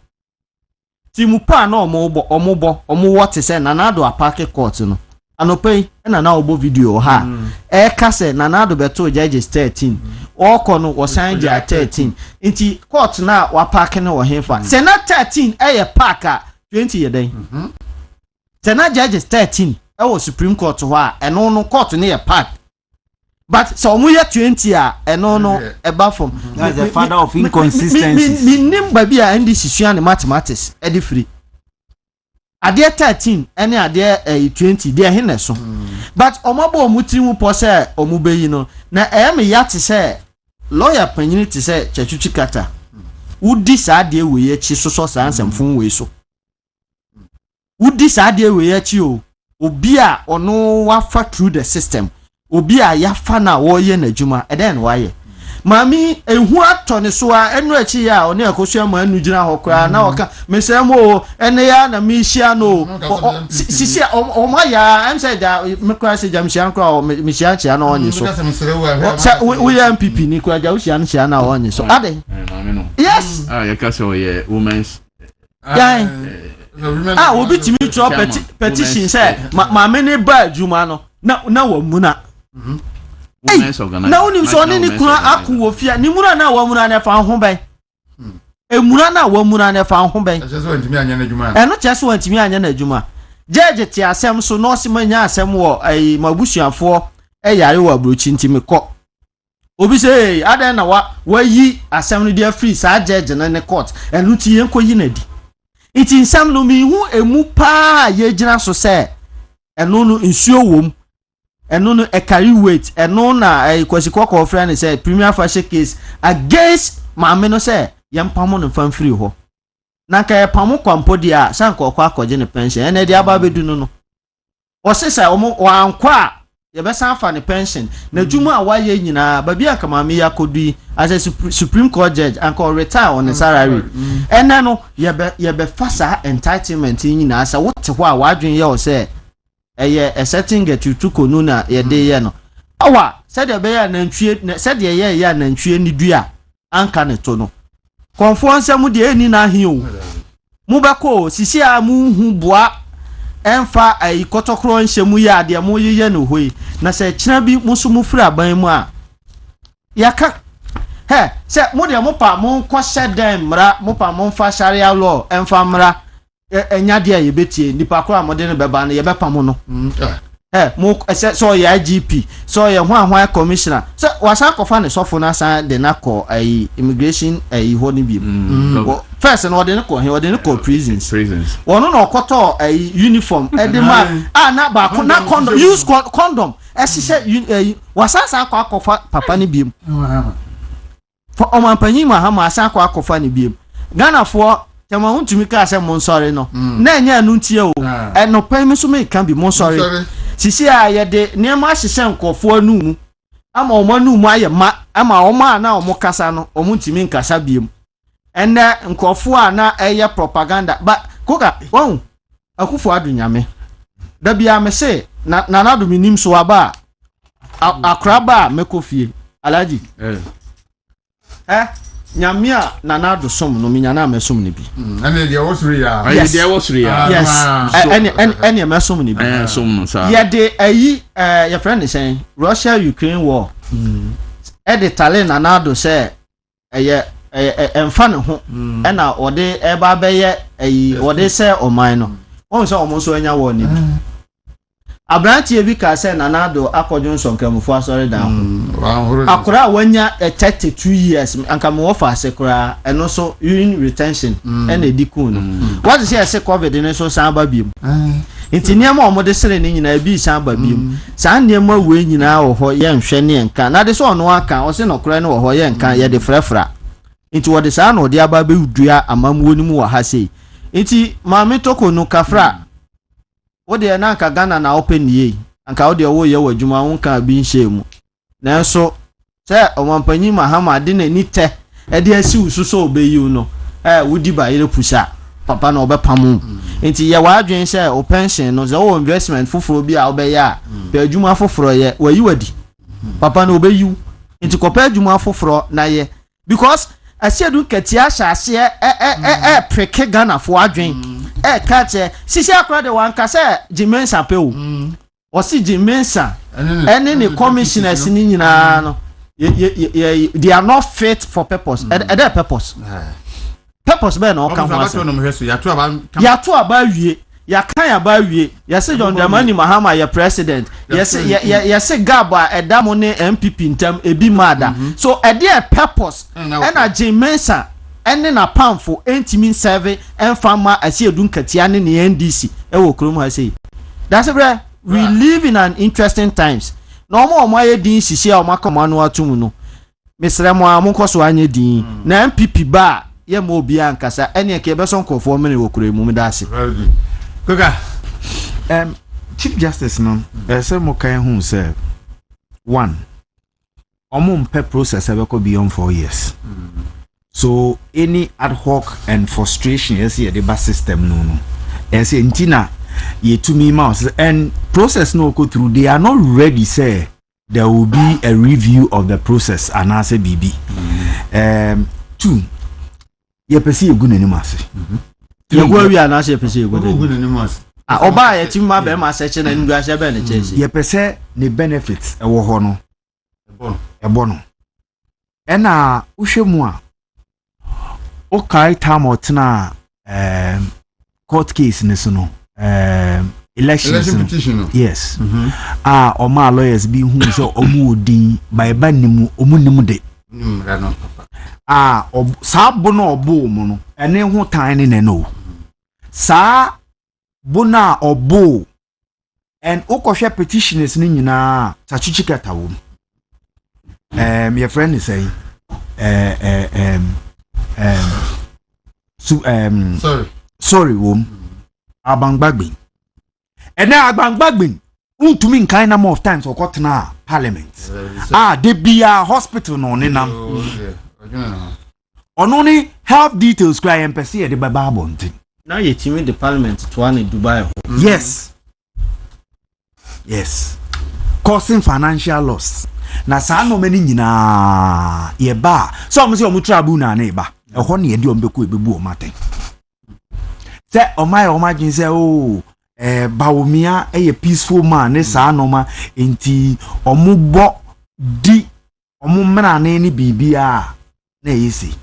Timu pa na omo what say nanado apake court no anopai na obo video ha ka say nanado beto judges 13 oko no osan ja 13 nti court na wa park ne wo hefa say na 13 eye park a 20 ye den say na judges 13 wo supreme court ho a eno no court ne ye park but so omo ye 20 a eno no eba from the father of inconsistencies minim baby a NDC sua ne mathematics e di free ade 13 ene ade 20 de he ne so but omabo omutiri mu po se omubeyi no na me ya te se lawyer panyini te se chachuchi kata udi sa ade we ye chi so sa ansamfun we so udi sa ade we ye chi o obi a ono wafa through the system obi a ya fa na wo ye na djuma eden wa ye mami ehu atone so a enu achi ya oni akosua ma anu gina hokra na oka mesemo ene ya na mi hia no sisi o ma ya am say da me kwa se jam hia nkra o me hia chia na onye so we ya MPP ni kwa ja hia hia na onye so ade yes ya ka so ye women's obi timi tro petition say ma me ne ba adwuma no na wa muna na unim so ni kuna aku wo fia ni mura na wa mura na fa ho ben emura na wa mura na fa ho ben eche so ntimi anya na adwuma eno che so ntimi anya na adwuma jeje ti asem so no se manya asem wo mabusuafo yare wa brochi ntimi ko obi se adan na wa yi asem no dia free sa jeje na ne court eno ti yen ko yi na di iti nsam no mi hu emu pa ye gina so se eno no nsuo wom eno no e carry weight eno na kwasikoko friend say premier fashion case against maame no say yempamo no fan free ho na ka yempamo kwampo dia sanka okwa akoje ne pension ene dia aba bedu no o se say o ankwa ye be san fa ne pension na dwuma a waye nyina ba bia ka maame ya kodui as a supreme court judge and can retire on the salary ene no ye be fasa entitlement nyina asa wote ho a wadwen ye o say a setting get you to konuna ye de ye no awa said be ya nantwie said ye ya nantwie ni dua anka ne to no conference mu de eni na hin o mu beko sisi a mu hu boa emfa ai kotokro nhemu ya de mu ye no hoi na se kina bi musu mu fira ban mu a yaka he se mu de mu pa mu ko shedem mra mu pa mu fa sharia law emfa mra enya de ye betie nipa kora modern beba na ye bepam no mo so ye IGP so ye hwan commissioner so wasa kofa ne sofo na san de na ko immigration ho ni bi first no de ne ko prisons wono no koto uniform de ma na ba ko na condom use condom esise wasa san ko akofa papa ni bi for omanpanyin Mahama asa ko akofa ni bi Ghana for Tama untumi ka se mon sorry no na enya anu ntie o eno pan mi so me kan bi mon sorry sisi a ye de ne ma hyehyɛ nkofo anu mu ama o ma nu mu aye ma ama o ma na o mo kasa no o mu ntimi nkasa biem ene nkofo a na eye propaganda ba koka won akufo adunyame da bia me se na na do minim so aba akraba mekofie alaji nyamia na na do som no minya na mesom ne bi ene de wosuri ya Ayi de wosuri ya. yes ene mesom ne bi Som no sa. ye de ayi your friend is saying Russia Ukraine war de tale na na do say eye emfa ne ho na ode e ba beye ayi ode say oman no won say omo so anya war ne bi Abranti ebi ka say na na do akodun sonkramfo asori dan akora wanya 32 years anka me wofa asekora eno so urine retention and edikun no what is say covid ne so san ba biem nti niam o mode sere ne nyina bi san ba biem san niam we nyina wo ho ye nhwe ne nka na de so ono aka o se nokora ne wo ho ye nka ye de frefra nti wo de san no de aba be udua amamuo ni mu wa ha sei nti maame toko no kafra wode na nka Ghana na open ye anka wode wo ye wadwuma wonka bi nhye na so se omampanyi mahama de na ni te e de asi ususo obeyi no wudi ba yire pusa papa na obepam enti ye wadwen se o pension no ze o investment foforo bi a obeya pe adwuma foforo ye wayi wadi papa na obeyi enti ko pe adwuma foforo na ye because asiedu katia hyase preke Ghana fo adwen kache sisi akora de wanka se jimensa pe o si jimensa ene ne commissioners ni nyina no they are not fit for purpose their purpose be na o kan ho ase ya to aba wie ya kan aba wie ya se John Dramani Mahama ya president ya se Gaba edamo ne MPP ntam ebi mada so their purpose na jimensa ene na pamfo entimi serve enfama asiedun katia ne ne NDC wo krom ha sei Daasebre we live in an interesting times na omo aye din sisi a omo akamano atum no mesre mo amonkoso anye din na MPP ba ye mo obi ankasa ene ke be son kofo mene wo kure mu daase koka Chief Justice no say mo kan hu say one omo mpe process e be ko beyond 4 years so any ad hoc and frustration yes the bus system no yes intina ye to me mouse and process no go through they are not ready say there will be a review of the process and as a bb two ye pesi egu nani mase ye go wi ana se pesi egu nani mase oba ye ti ma be ma se che na ndu ase be ne che ye pese ne benefits e wo ho no ebono ena uhwemu a okay time otna court case ne so no election petition yes oma lawyers bi hu so omu odin by ba nimu omu nimu de no sa bo no obo mu no ene hu tan ne no sa bo na obo and okohwe petitioners ni nyina tachichikata wo your friend is saying sorry wom abangbagbe and now abangbagbe untumi nkan number of times okotena parliament they be a hospital no nenam only health details cry empathy e de baba bontin now you team the parliament to one in Dubai yes causing financial loss na saa no many nyina ye ba so mo se o trabu na na ba e ho ne ye di o mbeko ebebu o maten se o my gin se Bawumia a peaceful man ne saa no ma enti omubo di omumra na ni bibia na yesi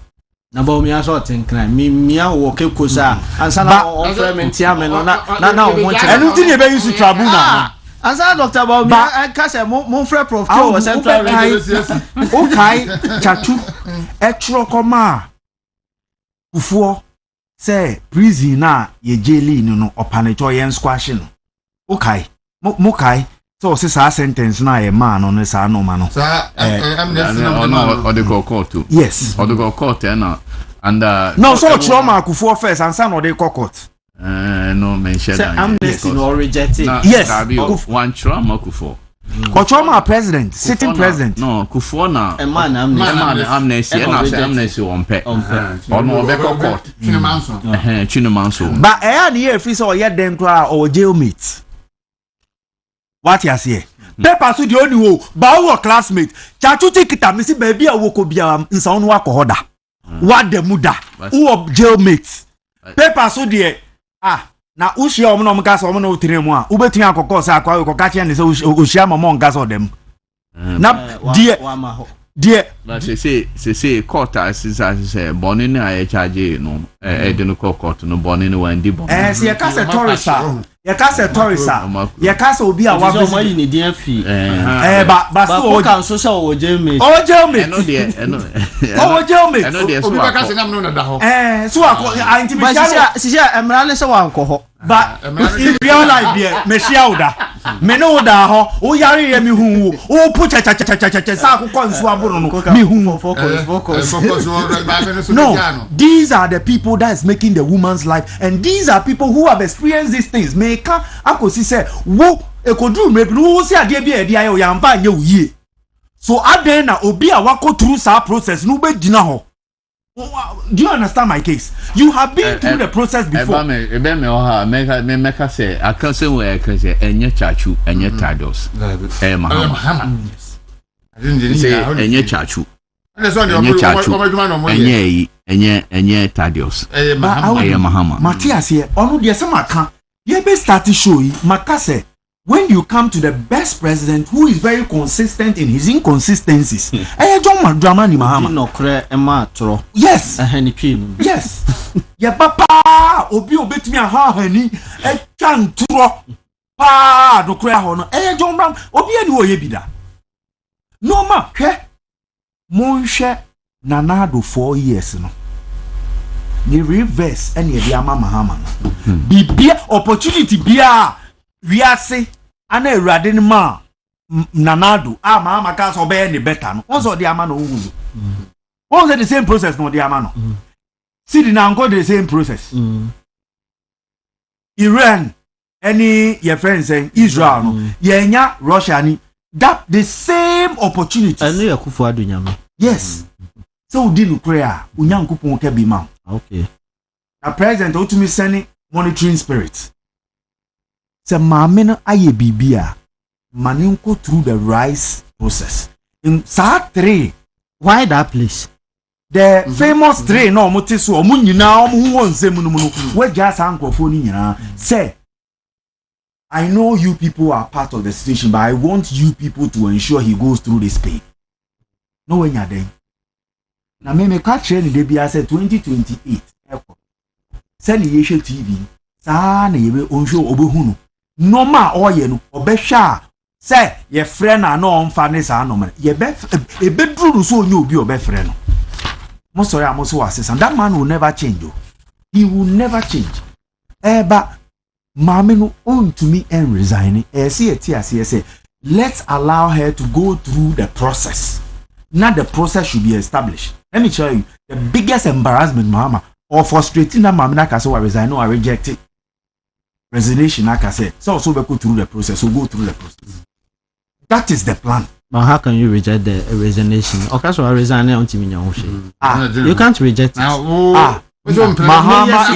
na Bawumia so tenkran mia wo kekosa ansa na on ferment ya me no na o mo che enu ti ne be use trabu na ansa Dr. Bawumia ka se mo frɛ prof K o central okay chatu etro koma ufuo say prison na ye jeli no opanacho yen squash no okay mokai so say sa sentence na ye man no ne sa no ma no or the go court too yes or the go court na and no so trauma kufuo first and sa no dey court no mention that amnesty no rejected yes one trauma kufuo Kochoma president, sitting president. No, Kufuor na a man amnesty amnesty on pay. No beko court. Chinumanso. But near free so yet then cry or jailmate. What you say? Paper so the only wo, ba wo classmate. Chachu take it missy baby a woko bia in sound work order. what the muda who jailmates paper so there na ushia omo no mka so omo no tire mu a ubetumi akokọ sa akwa akokọ che ne se ushia momo nka so dem na die but say court say boni na ya charge no Ideological court no boni no wan di boni se ya ka se torisa ya ka se obi a wa bi so yi ni dia fi ba so o kan so say o jailmate no de no obi ba ka se nam no na da ho so akọ intimidation si emra ne se wa nkọ but in real life there me share oda me no oda ho o yare ye mi hu o pu cha sa akọ nsu aburu no mi hu focus no these are the people that is making the woman's life and these are people who have experienced these things me ka akosi say wo ekodru me bi wo si ade bia ede aye o yamba anye uye so aden na obi a wako through sa process no be dina ho. Do you understand my case? You have been through the process before. Meka say I can say where I can say enye chachu enye tados mahama I didn't say enye chachu enye tados mahama Matthias here onu de se maka ye be start show yi maka say when you come to the best president who is very consistent in his inconsistencies John Dwamena Mahama no kre ema atro yes ehani twin yes ye papa obi obetumi aha hani twa ntro pa do kre ho no John Brown obi ani wo ye bida no ma hwe monhwe nanado 4 years no ni reverse ene de ama Mahama bibia opportunity bia wiase ana ewrade ne ma nanado Mahama ka so be ne better no won so de ama no wuzu won say the same process no de ama no see the na go the same process Iran any your friends saying Israel no yenya Russia ni that the same opportunity anu yakufu adunyame yes so di no prayer unyankopon ka bi ma okay na president otumi send monitoring spirit se maame no aye bibia maninko through the rice process in sa 3 why that place the famous 3 no omote so omu nyina omu hu onsem no mu waja sa ankofo ni nyina say I know you people are part of the situation but I want you people to ensure he goes through this pain no when you then na me catch ni de bia say 2028 send ye TV sa na ye onhwe obehunu normal oye no obehwa say ye frɛ na na onfa ne sa no ye be ebeduru so onye obi obefrɛ no mo sorry am so assistant that man will never change though. He will never change but maame no on to me and resign say let's allow her to go through the process. Now the process should be established. Let me tell you the biggest embarrassment Mahama or frustrating that maame na ka say resign or reject it. Resignation, like I said, so also we go through the process. So go through the process. That is the plan. But how can you reject the resignation? Okay, so I resign until me you can't reject it. Mahama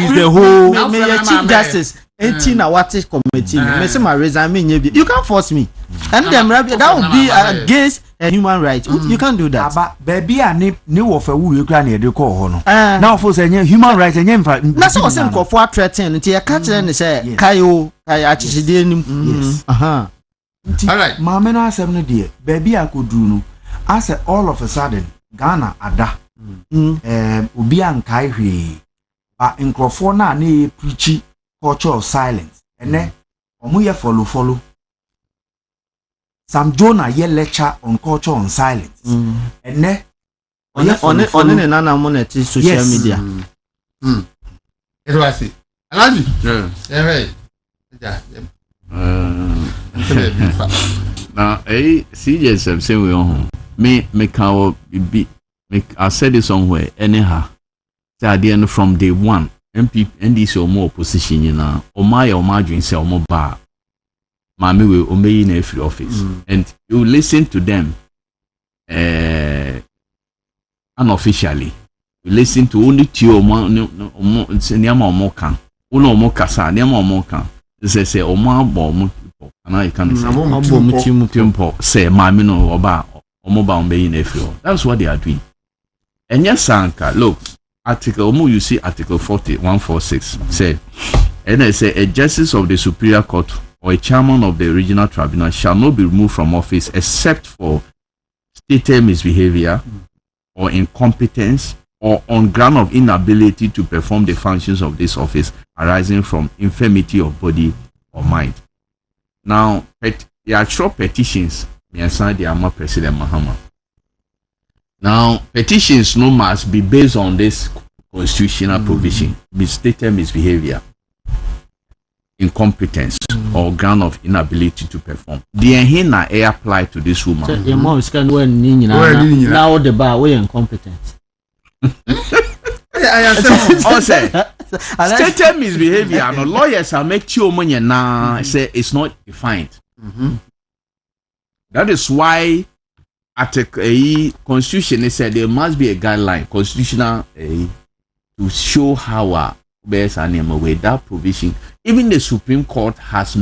is the whole. Me Chief Justice. 18 Awati committee. Me say my resign me. You can't force me. And them that would be against a human right. You can't do that. But baby, I need of a woo you can hear the call. Now for saying human rights and that's what I'm saying for threatening. Until you catch them and say, Kayo, yes. All right. Mamena 7 dear. Baby, I could do no. I said all of a sudden, Ghana ada. Ubi and Kairi. But in Crofona, ne preachy culture of silence. And then, Omuya follow. Sam Jonah ye lecture on culture on silence. And then on the social media. It was it. Alaji. Now, CJS say we on me can be I said it somewhere anyhow. Say at the end from day one, MP NDC or more opposition, you know, or my dream say or more bar. Mami will obey in every office, and you listen to them unofficially. You listen to only two or more can. Uno more kasa, near more can. They say, oh, my bomb, and I can say, Mammy no or bar or mobile obey in every. That's what they are doing. And yes, Sanka, look, article, you see article 146 say, and I say a justice of the superior court or a chairman of the regional tribunal shall not be removed from office except for stated misbehavior or incompetence or on ground of inability to perform the functions of this office arising from infirmity of body or mind. Now, there are short petitions. Me aside the President Mahama. Now, petitions no must be based on this constitutional provision, stated misbehavior, incompetence, or ground of inability to perform. The henna apply to this woman. Your mom is kind of now the bar we incompetent. Stated misbehavior. And lawyers are make sure money now say it's not defined. That is why Article A Constitution said there must be a guideline constitutional to show how bears and with that provision. Even the Supreme Court has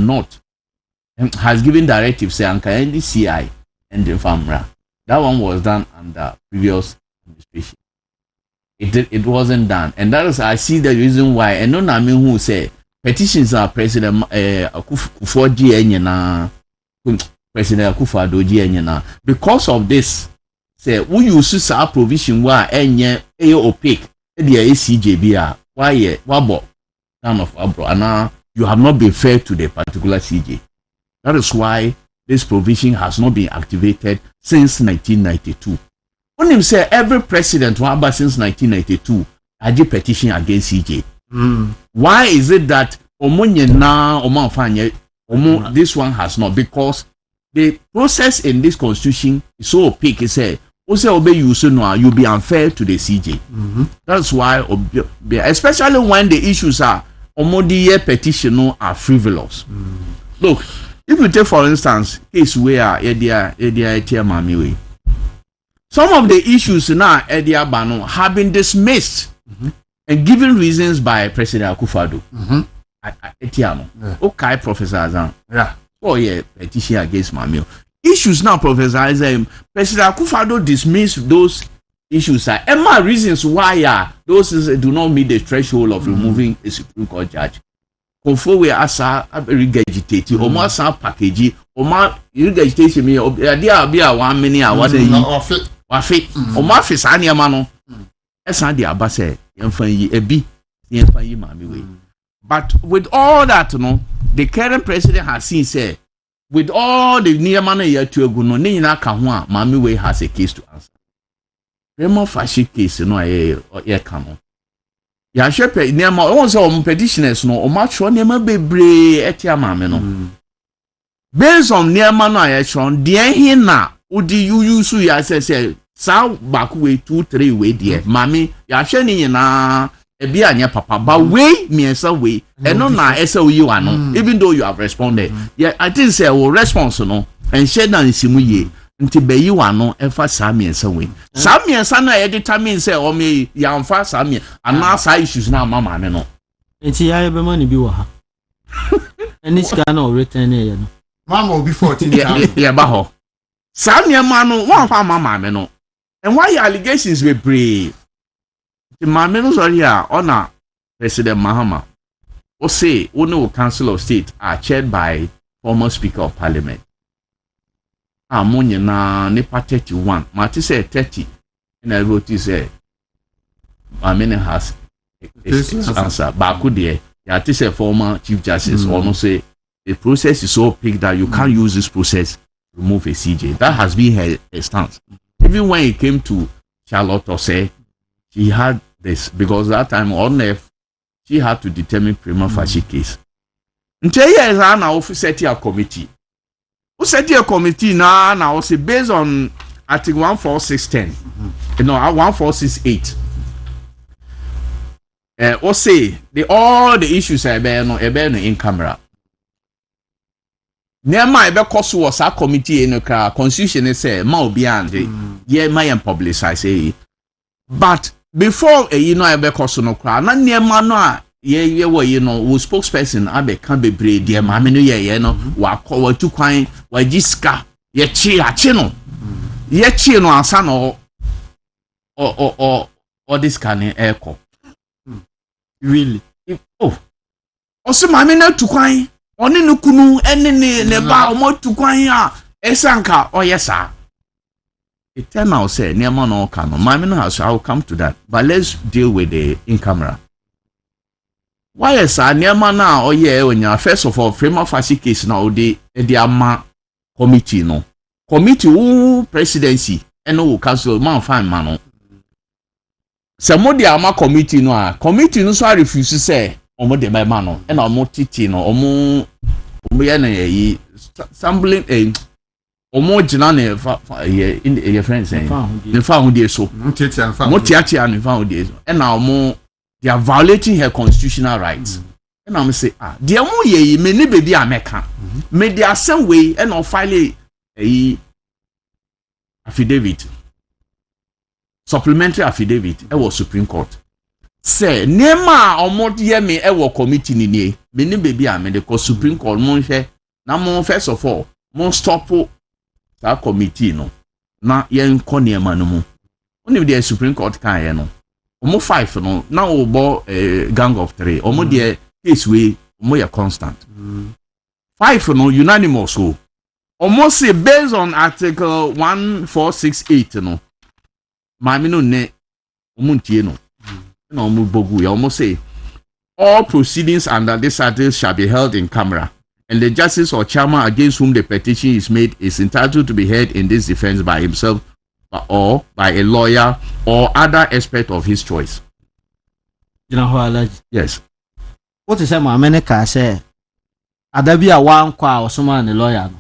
given directives say Anka NDCI and the FAMRA. That one was done under previous administration. It wasn't done, and that is I see the reason why. And no I mean who say petitions are President President Akufo-Addo because of this. Say we use our provision where any opaque the CJB why wabo kind of abro and you have not been fair to the particular CJ. That is why this provision has not been activated since 1992. When him say every president who about since 1992 had a petition against CJ. Why is it that this one has not? Because the process in this constitution is so opaque. It said, you'll be unfair to the CJ. That's why, especially when the issues are petition are frivolous. Look, if you take for instance case where some of the issues now have been dismissed and given reasons by President Akufo-Addo. Okay, Professor Azan. Oh yeah, petition against Mamio. Issues now, Professor Azan. President Akufo-Addo dismissed those issues. And my reasons why those do not meet the threshold of removing a Supreme Court judge. Confor we asa regurgitate or more some package or more regurgitation me or there be a 1 minute hour wafe o ma fe sa ne ma no esa de abase yemfa yi ebi yemfa yi ma me we. But with all that the current president has seen say with all the nearman here to egu no ne nyina ka ho a Mami we has a case to answer. Remo fashi case no ye ka no ya hwepe nearma o so o petitioners no o ma tro nearma bebre etia Mami no based on nearma no aye tro de hin na udi yusu ya say sa back way 2 3 way there Mami ya hwe ni nyina ebi anya papa but way miensa way eno na esa oyi wa no even though you have responded yeah I think say our response no and share na nsimu ye nti bayi wa no efa sa miensa way sa miensa na e determine say o me ya amfa sa mien ana sa issues na mama me no nti ya be man bi wa ha any scan or written here no mama obi 14 yeah ba ho sa mien ma no wa fa mama me no and why allegations we brave. The Mamino Zoria honor President Mahama. O say only Council of State are chaired by former Speaker of Parliament. Amonya na nepa 31. Mati say 30. And I wrote this Mamino has answer. Baku there. Yati say former Chief Justice or no say the process is so big that you can't use this process to remove a CJ. That has been her stance. Even when it came to Charlotte or say she had this because that time on left she had to determine prima facie case. Until years now set a committee. Who set a committee now say based on Article 14610, 146.8. Or say all the issues are in camera. Nearby be cost was a committee in a constitution say ma beyond yeah my publicize but before I be cost no cry na nearma no we spokesperson abe can be breed dear Mami no ye no wa call tu kwan wa jiska ye chi no ansa no all this can echo. Really? Oh, also, my men to kwan. Oni nukunu eni ne ba omo tu kwan a esanka oyesa. It turn out say near no can. My man has I'll come to that. But let's deal with the in camera. Why is near man now? Oh yeah, when you first of all frame of a case now the ama committee no. Committee who presidency and no council man fine man. Some of the ama committee no committee no so refuse to say omo de man no and omo titi no omo ye na yi sampling omo gina na ye friends say ne fa ho de so mo tiatia ne fa ho de so and na omo they are violating her constitutional rights and I'm say they mo ye me ne baby ameka me they are same way and no file affidavit supplementary affidavit e was Supreme Court say nema omo ye me e wo committee ni nie me ni baby am the Supreme Court mo hwe na mo first of all mo stop that committee no na ye nko nema no mu oni the Supreme Court kan ye no omo 5 no na obo gang of 3 omo the case we omo ye constant 5 no unanimous so omo say based on article 1468 no ma me no ne omo ntie no na omo bogu ya omo say all proceedings under this article shall be held in camera and the justice or chairman against whom the petition is made is entitled to be heard in this defense by himself or by a lawyer or other expert of his choice. You know how I Yes. What is my America say? Adabi a one kwa or someone a lawyer.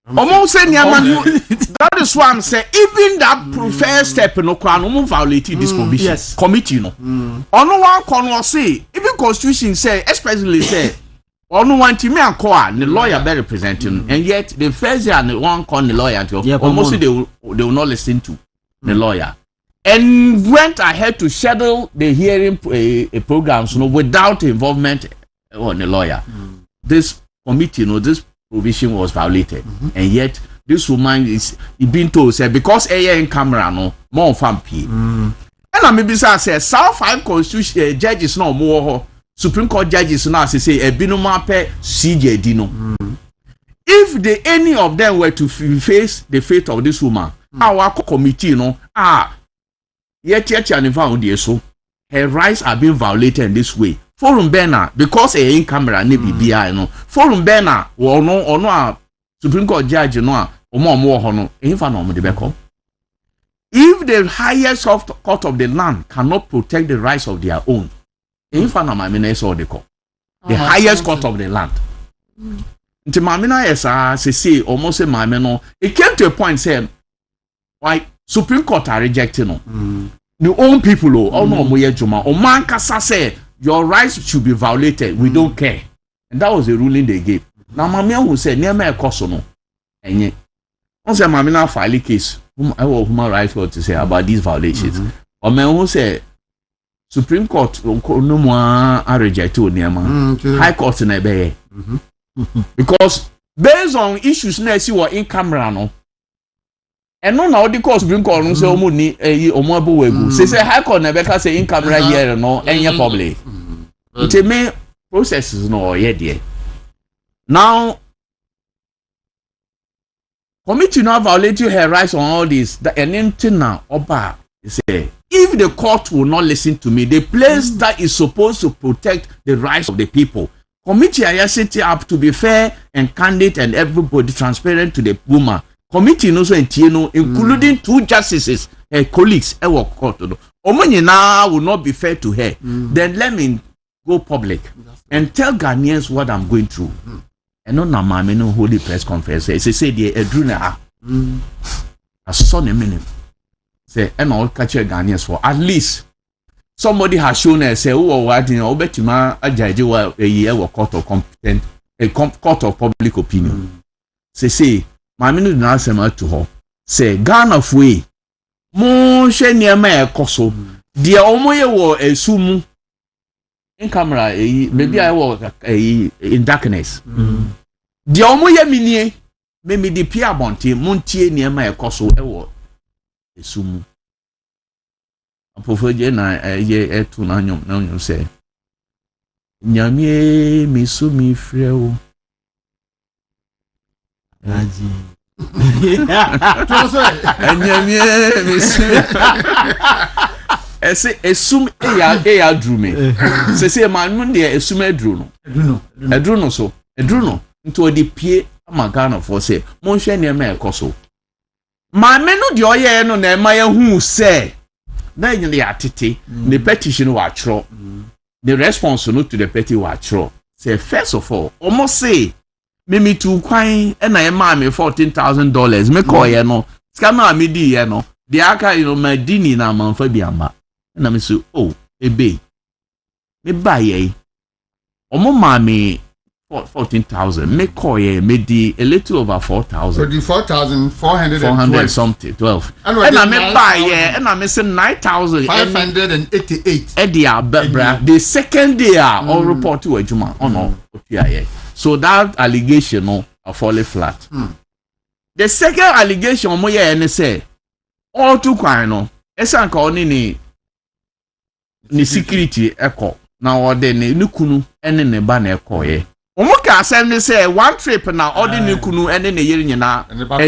Almost say that is why I'm saying even that first step no kwa no violating this provision. Yes. Committee no. Ono one kon say even constitution say especially say ono one to me and the lawyer be representing and yet the first year and one con the lawyer almost they will not listen to the lawyer and went ahead to schedule the hearing programs without involvement on the lawyer. This committee this provision was violated and yet this woman is being told say because in camera no more fan p and I maybe say South 5 constitution judges no more Supreme Court judges now say a binoma pe CJD no. If any of them were to face the fate of this woman, our committee no yet and found the so her rights are being violated in this way. Forum Bena because in camera ne BBI no. Forum Bena or no Supreme Court judge no or more hono in fa no de beko. If the highest court of the land cannot protect the rights of their own, in fa na mamina so de ko. The highest court of the land. Nti mamina say almost say mamina no it came to a point say why Supreme Court are rejecting no. The own people no mo ye juma o man kasa say your rights should be violated. We don't care. And that was the ruling they gave. Now, Mamia who said, near my cosono. And yet, once a Mamina file a case, human rights got to say about these violations. Or man who said, Supreme Court, no more are rejected near man. High Court in a bay. Because based on issues, next you were in camera, no. And no now the court Supreme Court no say omo ni omo wegu say High Court na be say in camera here no any public it may processes no here there now committee now violating her rights on all this that anything now oba say if the court will not listen to me the place that is supposed to protect the rights of the people committee are set up to be fair and candid and everybody transparent to the woman. Committee no so including 2 justices, her colleagues, work court. Now will not be fair to her. Then let me go public and tell Ghanaians what I'm going through. And no mamma no holy press conference. They say they adruna. I saw the minute. Say and all catch Ghanaians for at least somebody has shown us say what in Obetima Agyei a year court of competent a court of public opinion. Say my minute na asema to her say Ghana fwe mo hwe niam e koso de omoye wo esumu in camera maybe I work in darkness de omoye minie me de pia bonte montie niam e koso e wo esumu apofo na ye etu na nyom say nyame me so me frɛ wo Agyei. nyame me so ese esum eya dru me se ma no de esum adru no so nto de pie ama Ghana for say mo hwɛ ne ma ekoso ma me no de oye no na ma ya hu say na nyine ya tete the petition wa chro the response no to the petition wa chro say first of all almost say me tu kwan na e ma me $14,000 me call ye no ska na me di ye no the aka ma dini na manfa bi amba na me so ebe me ba ye omo ma me 14,000 me call ye me di a little over 4,000 so the 4,400 something 12 and me buy ye and me say 9,588 Edia bra the second day all report to Ejuma no so that allegation no fall flat the second allegation mo ye ne say all too kwan no esan ka oni ni security eko na ode ne kunu ene ne ba na eko ye omo ka asem ne say one trip na ode ne kunu ene ne yiri nyina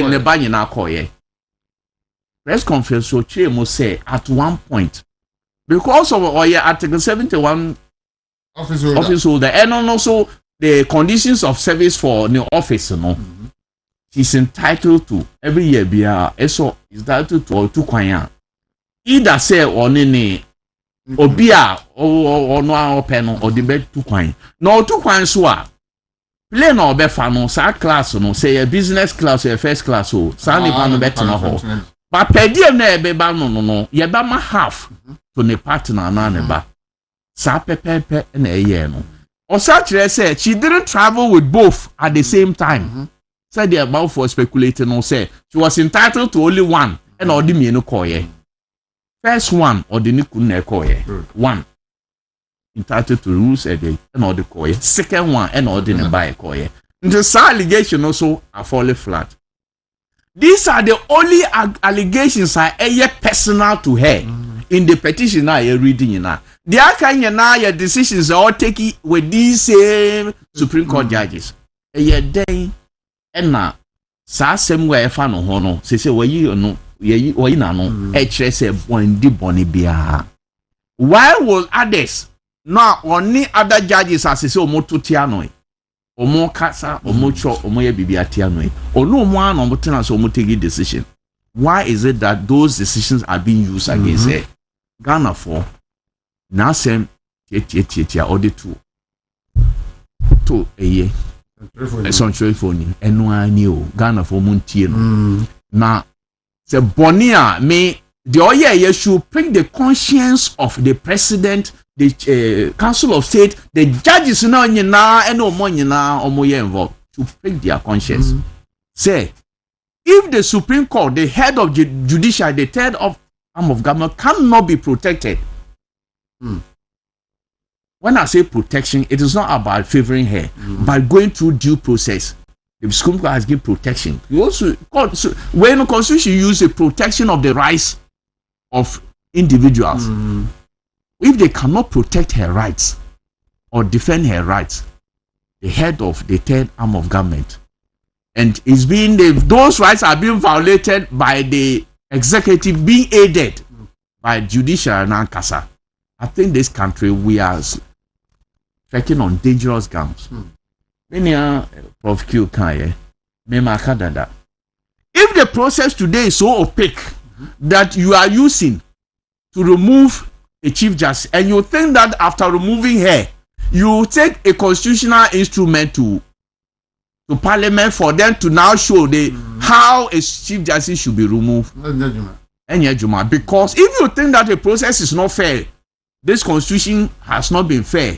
ne ba nyina ko ye press conference so che mo say at one point because of article 71 office holder and also the conditions of service for the office he's entitled to every year bia so is entitled to two kwan either say oni obi a ono a open or the bed two kwan no two kwan so a plane or be fa no sa class no say a business class or first class so sa ni pa no bet na ho but per diem na e be ba no ye ba ma half to ne partner na ne ba sa pepepe na e ye no o sa kire say she didn't travel with both at the same time said the about for speculating no say she was entitled to only one and all the me no call ye first one or the niku na call ye one entitled to rules and all the call ye second one and all the buy call ye the allegation also are falling flat. These are the only allegations are personal to her in the petition now you're reading now. The other now your decisions are all taken with these same Supreme Court judges. Day and now somewhere fan no hono say we no we na no say bondi bonibia. Why will others now only other judges as say omoto tiano omo kasa omo cho omo ye bibia tiano onu omo an omo tena so omo take decision. Why is it that those decisions are being used against her? Ghana for na sem tie audit to eye essential phone enu ani o Ghana for montie no na se bonia me the oye should pick the conscience of the president, the council of state, the judges now nyina and omo nyina omo ye involved to pick their conscience. Say if the Supreme Court, the head of judiciary, the third arm of government cannot be protected. When I say protection, it is not about favoring her, but going through due process. The Supreme Court has given protection. You also, when the Constitution uses the protection of the rights of individuals, if they cannot protect her rights or defend her rights, the head of the third arm of government, and it's being those rights are being violated by the executive, being aided by judicial and Ankasa. I think this country we are trekking on dangerous grounds. Many Prof Q Kanye, Memakadada. If the process today is so opaque that you are using to remove a chief justice, and you think that after removing her, you take a constitutional instrument to Parliament for them to now show how a chief justice should be removed. Because if you think that the process is not fair, this constitution has not been fair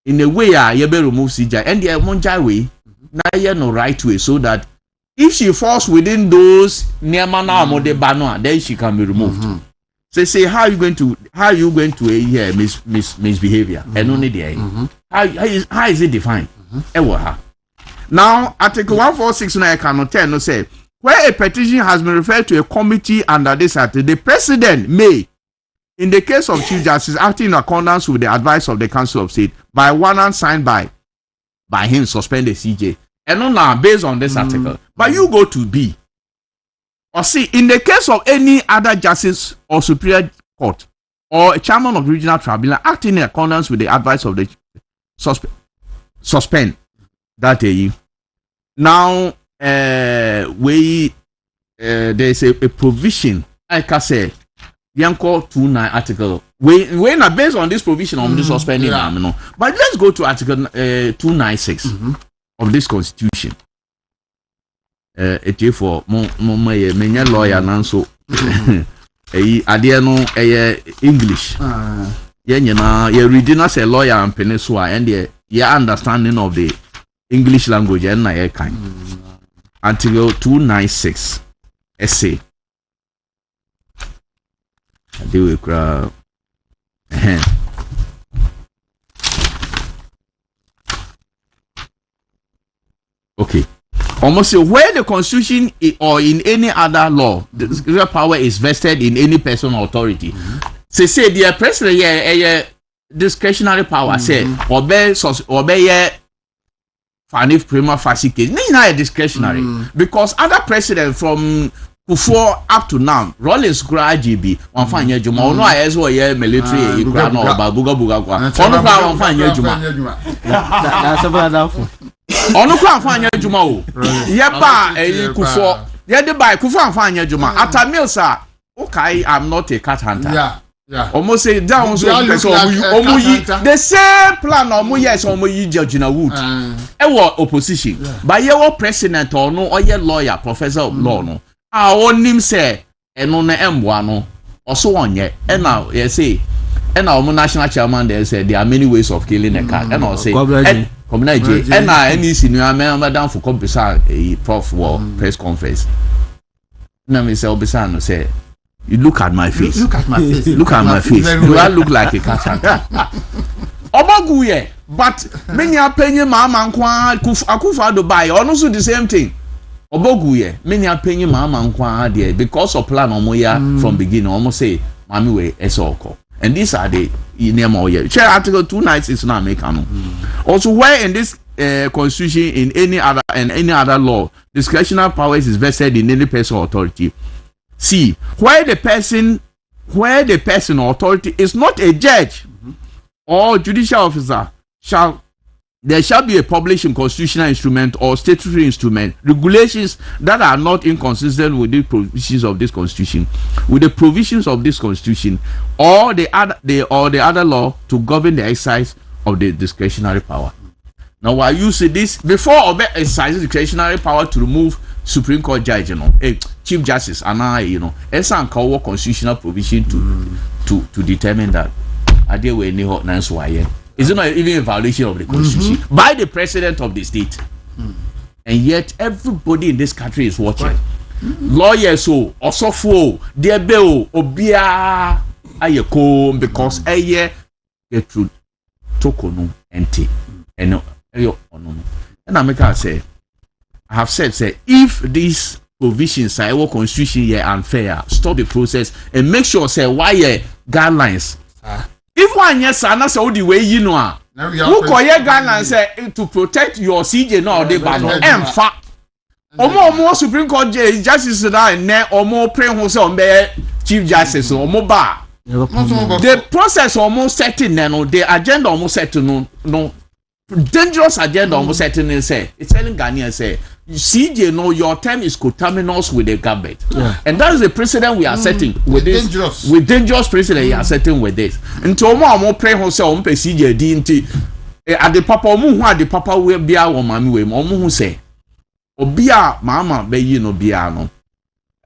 in a way you be remove CJ and the Monjai way now no right way so that if she falls within those Niamana Mode Banoa, then she can be removed. So say how are you going to misbehavior and only the how is it defined? Now, Article 146 cannot tell no say where a petition has been referred to a committee under this article, the president may in the case of Chief Justice acting in accordance with the advice of the Council of State by warrant signed by him suspend the CJ. And now based on this article, but you go to B. Or see, in the case of any other justice or superior court or a chairman of regional tribunal acting in accordance with the advice of the suspend that now there's a provision like I say Yanko 29 article when based on this provision I'm just suspending them, but let's go to article 296 of this constitution. It for my lawyer nanso ade no English you reading as a lawyer and peninsula and your understanding of the English language and na kind article 296 essay they will cry. Okay. Almost where the constitution or in any other law, the discretionary power is vested in any person or authority. Say the president discretionary power say obey fanif prima facie case. It's discretionary because other president from before up to now, Rollins kura Agyei one fine year juma. Ono ayes wo ye military e kura no ba buga kwa. Ono kura one fine year juma. Daasebre adafo. Ono kura fine year juma o. Ye ba Kufo. Ye de ba Kufo fine year juma. Atamil sir, okay, I'm not a cat hunter. Yeah. Almost say down so the same plan omo yes omo yi Georgina Wood. E wo opposition. But ye wo president or no or ye lawyer, professor of law no. On him say eno na emboa no also onye and now you say and our national chairman there said there are many ways of killing a cat and I say Agyei and any senior madam for compensate a prof war press conference na me say obisano say you look at my face Look at my face. do I look like a cat obaguye but many are paying mama nkwa akufa do buy also the same thing. Oboguye, many are paying mama nkwa there because of plan omoya from beginning. Almost say mami we esoko. And these are the name of year. Share article 296 now make also where in this constitution in any other law discretionary powers is vested in any person or authority. See where the person or authority is not a judge or judicial officer there shall be a publishing constitutional instrument or statutory instrument regulations that are not inconsistent with the provisions of this constitution, or the other law to govern the exercise of the discretionary power. Now, while you see this before exercising discretionary power to remove Supreme Court judge, Chief Justice, and it's an constitutional provision to determine that are there were any hot nice why. Is it not even a violation of the constitution by the president of the state? And yet everybody in this country is watching. Lawyers also for their bill obia ayeko because aye get through tokono ente and and I say I have said if these provisions are our constitution here unfair, stop the process and make sure say why guidelines. If one yes, so the way you know, who call your guidelines say to protect your CJ no they ban and fact. Omo Supreme Court justice that and or more pray who say Chief Justice or more bar. The process almost setting the agenda almost set to no dangerous agenda almost setting and say it's telling Ghanaians say CJ no your term is coterminous with the government, and that is the precedent we are setting with this dangerous precedent we are setting with this. Until more pray who say CJ DNT at the papa who had the papa will be our mammy way who say obia mama be you no biano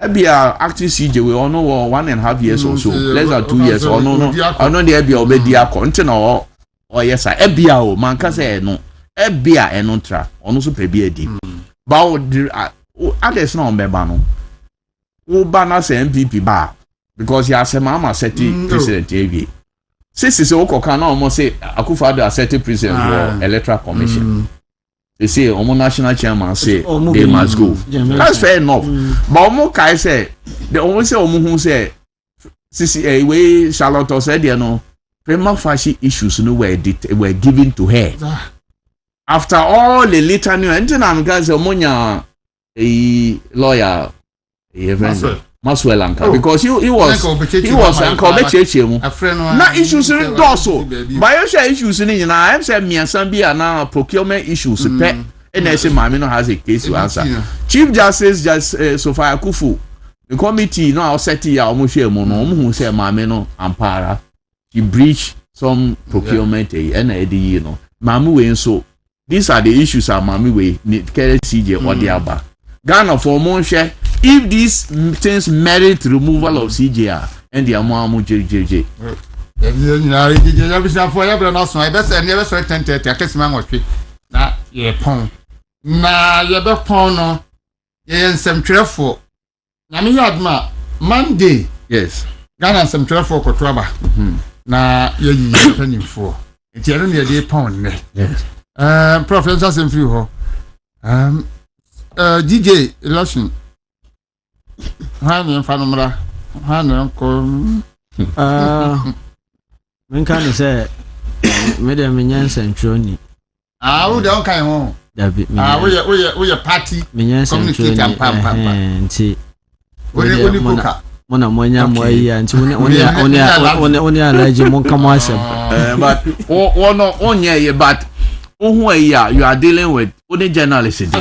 ebia acting CJ we all know 1.5 years or so less than 2 years or no the ebia obedia content or yes I ebia o man ka say no ebia enontra ono so pebia di. But others no member no. Who banner say MPP bar because you are say mama setting president Agyei. Since is Okoka now almost say Akufo-Addo are setting president for electoral commission. They say Omo national chairman say they must go. That's fair enough. But Omo Kai say they always say Omo who say sisi we Charlotte said there no prima facie issues no were given to her after all the litany and I'm going to monya a lawyer Maswell Anka because he was Uncle Bɛkyerɛ na issues in doso biosha issues in I'm saying me and some be now procurement issues pet and I say Mamino has a case to answer Chief Justice Sophia Kufu the committee no set here almost share mono who say Mamino Ampara he breached some procurement and you know Mamu way so these are the issues are Mami way carry CJ or the Abba Ghana for more share if these things merit removal of CJR and the Amamu JJJ. Monday. Yes. Ghana some 12 for Kotraba. Na ye penny for. It's a day pound. Yes. Professor Semfrio. DJ election. Hani mfanumra. Hani ko. Men kan say me dem nyansa ntwoni. Wo de on kan ho. Dabi. We party. Communicate and pam. Nti. Oni koka. Mona monya moya nti oni alaji mon kamo asem. But onye but you are dealing with only journalists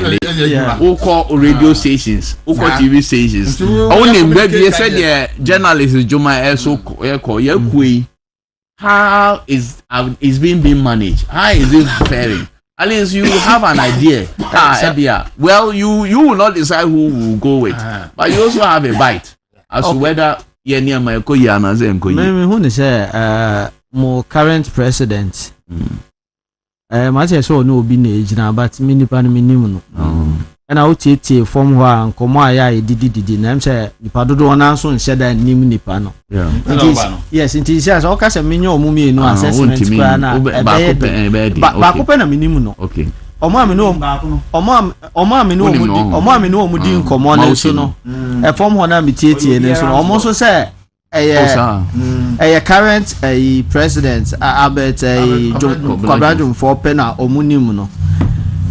who call radio stations, who call TV stations. Only maybe said yeah journalists Juma so how is being managed? How is it faring? At least you have an idea. Well, you will not decide who will go with, but you also have a bite as to whether you're near my Koyana Zenko. Maybe who say more current president. Matter so no be age na but mini pan minimum no. And I would tie from one komo ya didi na say nipa dodo na so nhyɛ da nim nipa no. Yes, it is yes o ka say menyo omumi no assessment kwa na ba ko pe na minimum no. Okay. Omo amino omudi nkomo na so no. E from ho na metie ne so no. Omo so say current president Albert Kwabradum for pena omunim no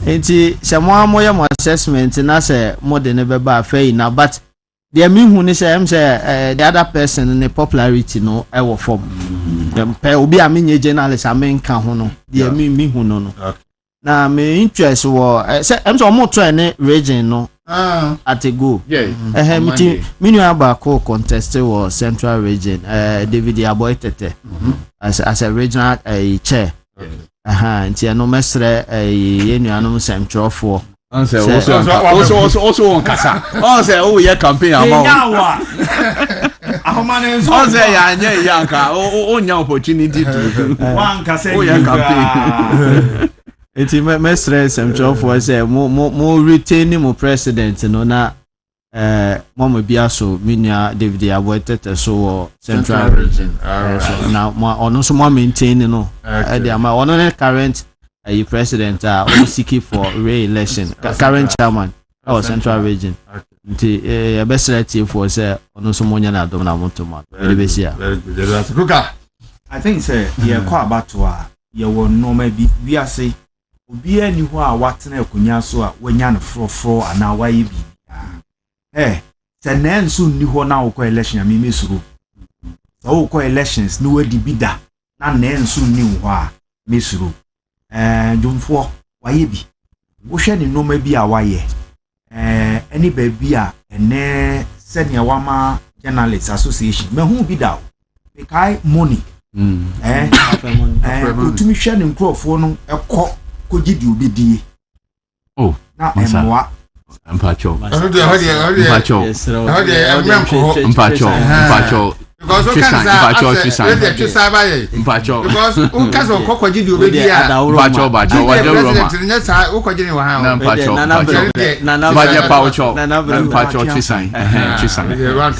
enti se mo amoye mo assessment na se mo de ne beba afei na but the me hu ni se the other person ne popularity no e wo form pe obi a menye journalist amenka ho no the me hu no na me interest wo se so mo to ne region no at a go. Yeah. Minu abako contested was Central Region. David Agyei Tete as a regional chair. Nti no mesre yenu anum semtro for. Also on kasa. Say oh yeah campaign about. Say ya nka o nya opportunity to. One kasa. Oh yeah campaign. Eti mesre semtro for say mo retain mo president no na mo bia so minia David Agyei Tete so Central Region. So na ono so mo maintain no e dey ama ono ne current president o seeking for re-election current chairman of Central Region. Nti e besre tie for say ono so mo nya na dom na motoma e be sia. I think say ye kwa abato ye wo no ma bi ase obi ani ho a watena akunya so a wanya no frofro ana waye bi se na nso ni ho na wo election ami mesuro so wo elections no wadi bida na nso ni ho a mesuro jomfo waye bi wo hwe ni no ma bi a waye any ba bi a ene senior wama journalists association me hu bi da we kai money utumi hwe ni nkrofo no ekọ kojidi obedie na emwa mpacho because because kojidi obedie mpacho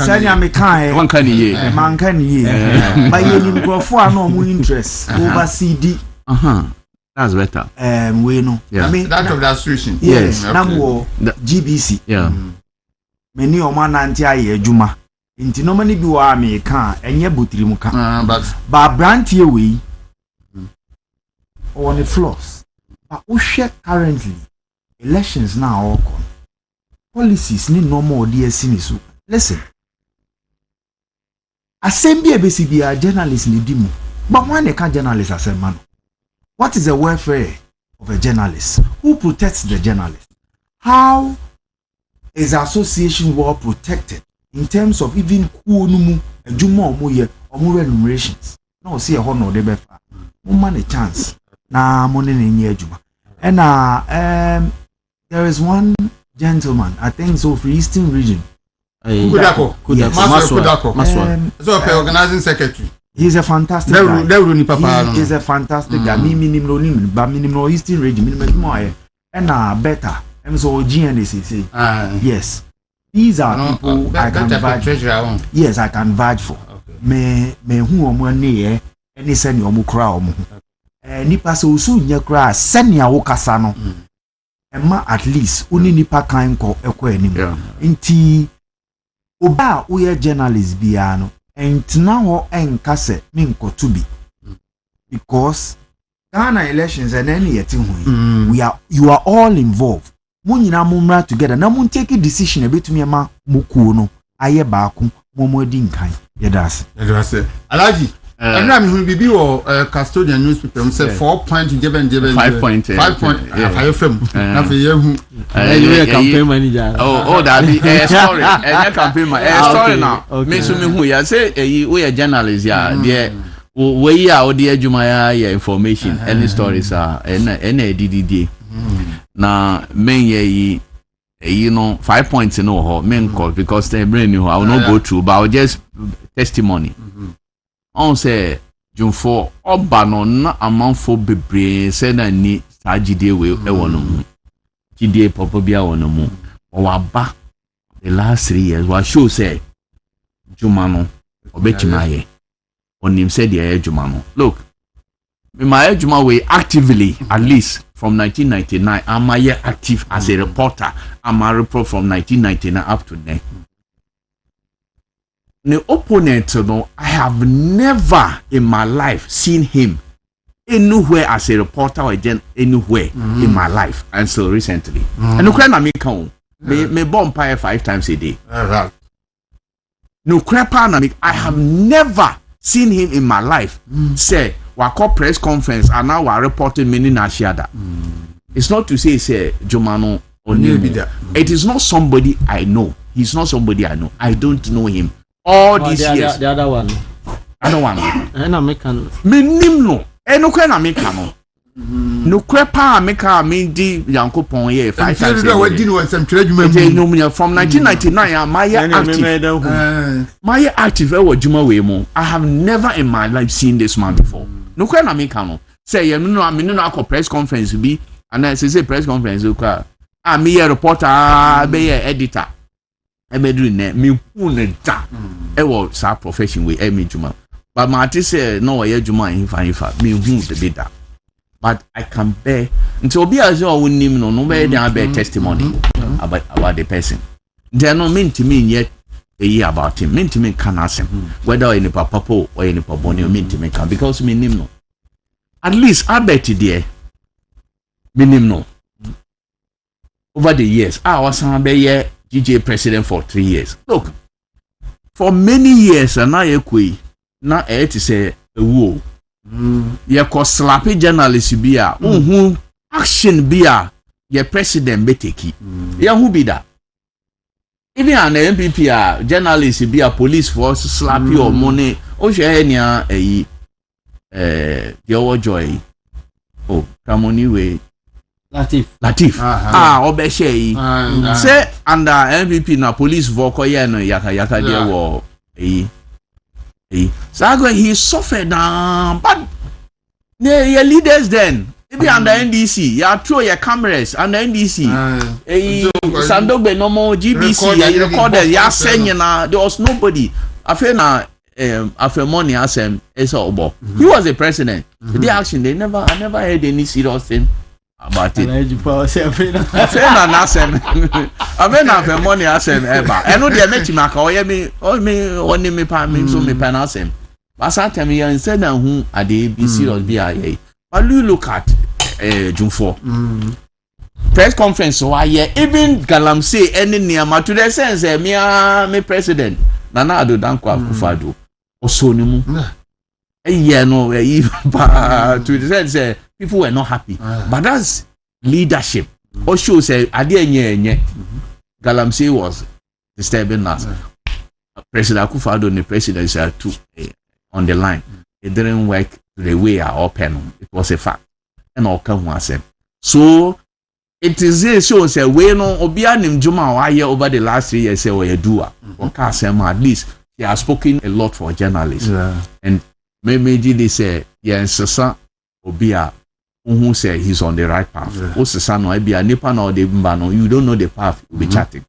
sanya mekan one can ye man kan ye ba ye ni nkrofo a no mo interest over CD that's better. We know. Yeah. I mean that of the association. Yes. Namwo GBC. Yeah. Many o man anti aye adwuma. Inti no mani bi wa me ka enye botiri mu ka. Ba brantie we on the floors. But we share currently elections now all come. Policies need no more DSC so. Listen. Assembly BCB are journalists need dimu. But when they can't journalists as a man. What is the welfare of a journalist? Who protects the journalist? How is the association well protected in terms of even kuonumu ejuma omoye omo remunerations? No see a honor de befa. Mo man a chance. Na money in ejuma. And there is one gentleman, I think so for Eastern region. Kudako. So organizing secretary. He's a fantastic guy. He is a fantastic guy. Minimum Eastern region, minimum more. And better. And so GNC. Yes. These are people I can vouch. Yes, I can vouch for. Me who am one any send your mukra. Nipa so nya kra senia wo kasa no. Emma at least uni nipa kan ko ekọ anim. Nti oba wo ye journalist bia no entina ho enka se me nkoto bi. Because Ghana elections and any yet you are all involved. Mo nyina mo mra together na mo take a decision e betumi ma mo kuo no aye baako mo di nkan. Yedase. Alaji and I'm going to be custodian newspaper. Say 4 point 5 point 5 point 5 film. Now for you, campaign manager. Oh, that be a story. A campaign manager. Story now. Me so me who ya say we a journalist ya. There we are the Jumaya information. Any stories are any DDD. Na men ye you know 5 points in all men call because they brand new. I will not go through, but I'll just testimony. On say June 4 oba no na amanfo bebre say na ni sagide we e wono mu gide papa bia wono mu o wa ba the last 3 years wa show say Juma no obetimaye onim say the Juma no look me my Juma we actively at least from 1999 am I active as a reporter. I'm a reporter from 1999 up to now. The opponent, no, I have never in my life seen him anywhere as a reporter or anywhere in my life until recently. And no crap, me come me bomb 5 times a day. No crap, I have never seen him in my life say we call press conference and now we're reporting many nashada. It's not to say Jomano or it is not somebody I know. He's not somebody I know. I don't know him. All these years. The other one. And American. Minim no. No kwe na American no. No kwe pa American me di Yankopon here 5 times. From 1999 my active. My active Juma we mo. I have never in my life seen this man before. No kwe na American no. Say you know I no press conference bi and then say press conference ka. Me a reporter, be a editor. Emedru ne me hu ne da e wo sa profession we e me juma but my artist say no we juma in fa me hu the bidda but I can bear until obi as you nim no be dey bear testimony about the person then no mean to me yet a year about him mean to me can ask him whether any papa or any papa no mean to me can because me nim no at least I bet there me nim no over the years I was be DJ president for 3 years. Look, for many years, and now you na to say a woo. You cause slappy journalists be a action be a your president beteki. Ya who be that? Even an MPP journalist be a police force slappy or money. Oh, she any the joy. Oh, come on anyway. Latif. Obeshe. Say under MVP na police vocal ya no yaka there wo so he suffered but your leaders then maybe under NDC ya throw your cameras under NDC Sandogbe normal GBC ya recorded ya send na there was nobody after money asem he was a president the action I never heard any serious thing about it. Afena na asem. Afena fe money asem eba. Eno de mechi maka me oni me pa me so me pa na asem. But sometimes you instead na hu ade be serious be Agyei. But you look at June 4. Press conference so even Galamsey any near to the sense me president Nana Addo Dankwa Akufo-Addo also ni mu. No to the sense people were not happy. But that's leadership. Or shows Agyei Galamsey was disturbing us. President Akufo-Addo and the president are two on the line. It didn't work the way I open. It was a fact. And all come once. So it is this shows say we no obia nim juma wa over the last 3 years say we do at least he has spoken a lot for journalists. And maybe they say sesa obia who say he's on the right path. O sesa no ebia nipa na de mba no you don't know the path you be chatting.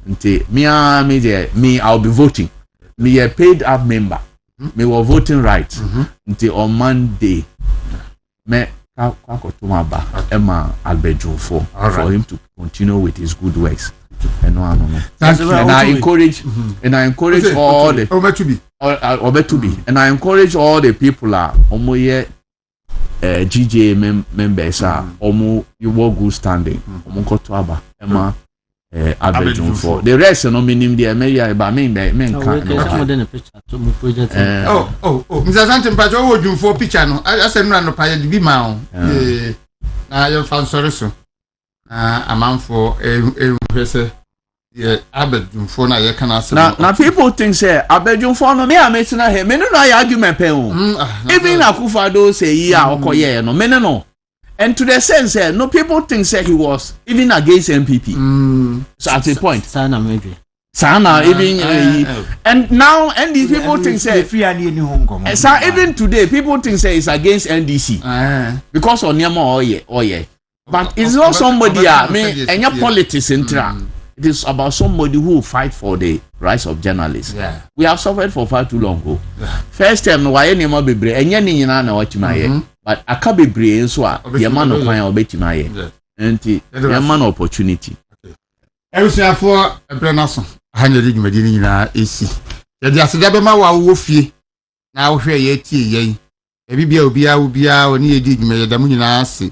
Nti me I'll be voting. Me a paid up member. Me were voting right. Until on Monday me Emma Albert for him to continue with his good works. And I encourage all the and I encourage all the people GJ members you work good standing. Emma Albert for the rest no meaning the Mr. Santin Pacho wo Jumfo picture no asem no pa bi ma o na yo fan sorry so amanfo ehwese ye Albert Jumfo na ye kana asem na people think say Albert Jumfo no me ametina here me no argument pe o even Akufo-Addo say ya okoye no me no. And to the sense, no people think say he was even against MPP. So at a point, Sana maybe. Sana even and now and these people think say even today people think say it's against NDC because of Nyama but it's not somebody any politics intra. It is about somebody who will fight for the rights of journalists. We have suffered for far too long ago. First time why any more be brave and any na watch my but I can't be brave so your man of my obey my and your man opportunity. Everything for a brenason. 100 medini na AC. The Daasebre ma wa wo fie. Na wo hwe ye tie yen. E bibia obia oni edi dwuma damu nyina ase.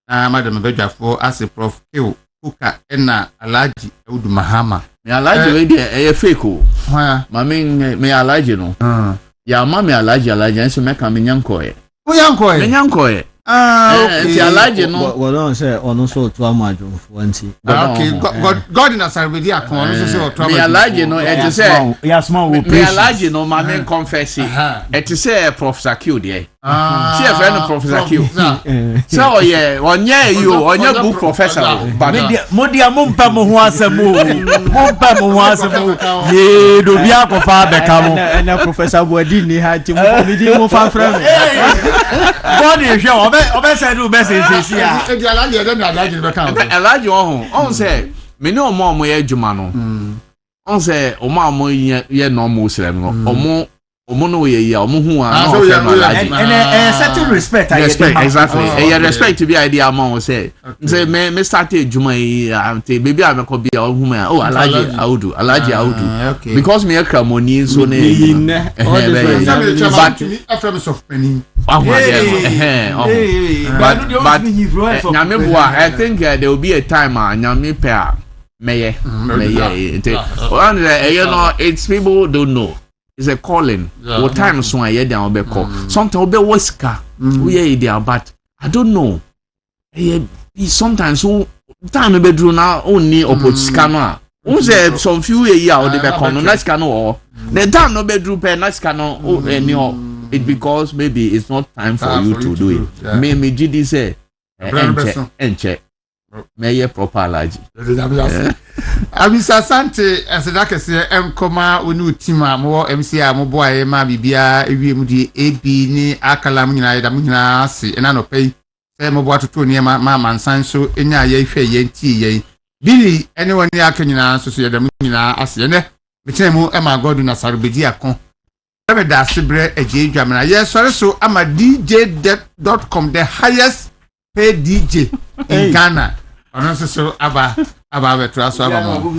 Na madam Bɛkyerɛ ase prof Keo Kuka ena Alhaji Audu Mahama. Me Alhaji we dey fake o. Ma me Alhaji no. Ya ma me Alhaji nso me ka me nyankoe. Wo yankoe? Me nyankoe. Okay. Alhaji no. What don't say ono so to amadwo nti. Okay, God in Daasebre dia kon ono so say o to amadwo. Me Alhaji no e te say ya small we me Alhaji no ma me confess e te say Professor Q there. See a friend of Professor Q. So yeah, onye you onye good professor. Modia mumpa mo ho asemu. Mumpa mo ho asemu. Ye do bia ko fa beka mo. Na Professor Boadi ni ha ti mo comedy mo fa fra me. God e hwe obe say do be say ya. E di Alhaji de na Alhaji be kan. Alhaji on say me ne omo ye adwuma no. On say omo ye no mo srem no. Omo no ye ya omo hu and certain respect exactly respect to be idea among say me start adwuma yi baby ameko bia ohu me Alhaji Audu because me ekra money so na but after of penny but nyameboa I think there will be a time nyame pair meye it's people don't know. It's a calling. What time so I hear on be call. Sometimes be waska. We hear there but I don't know. Sometimes so time be do now only opposite no. Who say some few year or the be call no nice can or the time no be do pe nice can or any it because maybe it's not time for you to do it. Me GD say enche meye proper Alhaji. Abisa Sante asedaka se enkoma onu tima mo MC a mo boy ma bibia ewiem di AB ni akalam nyina yeda mo nyina ase ena no pay se mo bo atoto ne ma mansan so enya ye hwe ye nti ye bili ene woni aka nyina so yeda mo nyina ase ne me mu e ma godu na sarubedi akon be Daasebre Agyei Dwamena ye sori so ama dj.com the highest pay DJ in Ghana. Ɔno nso so aba abɛtoa so aba mo.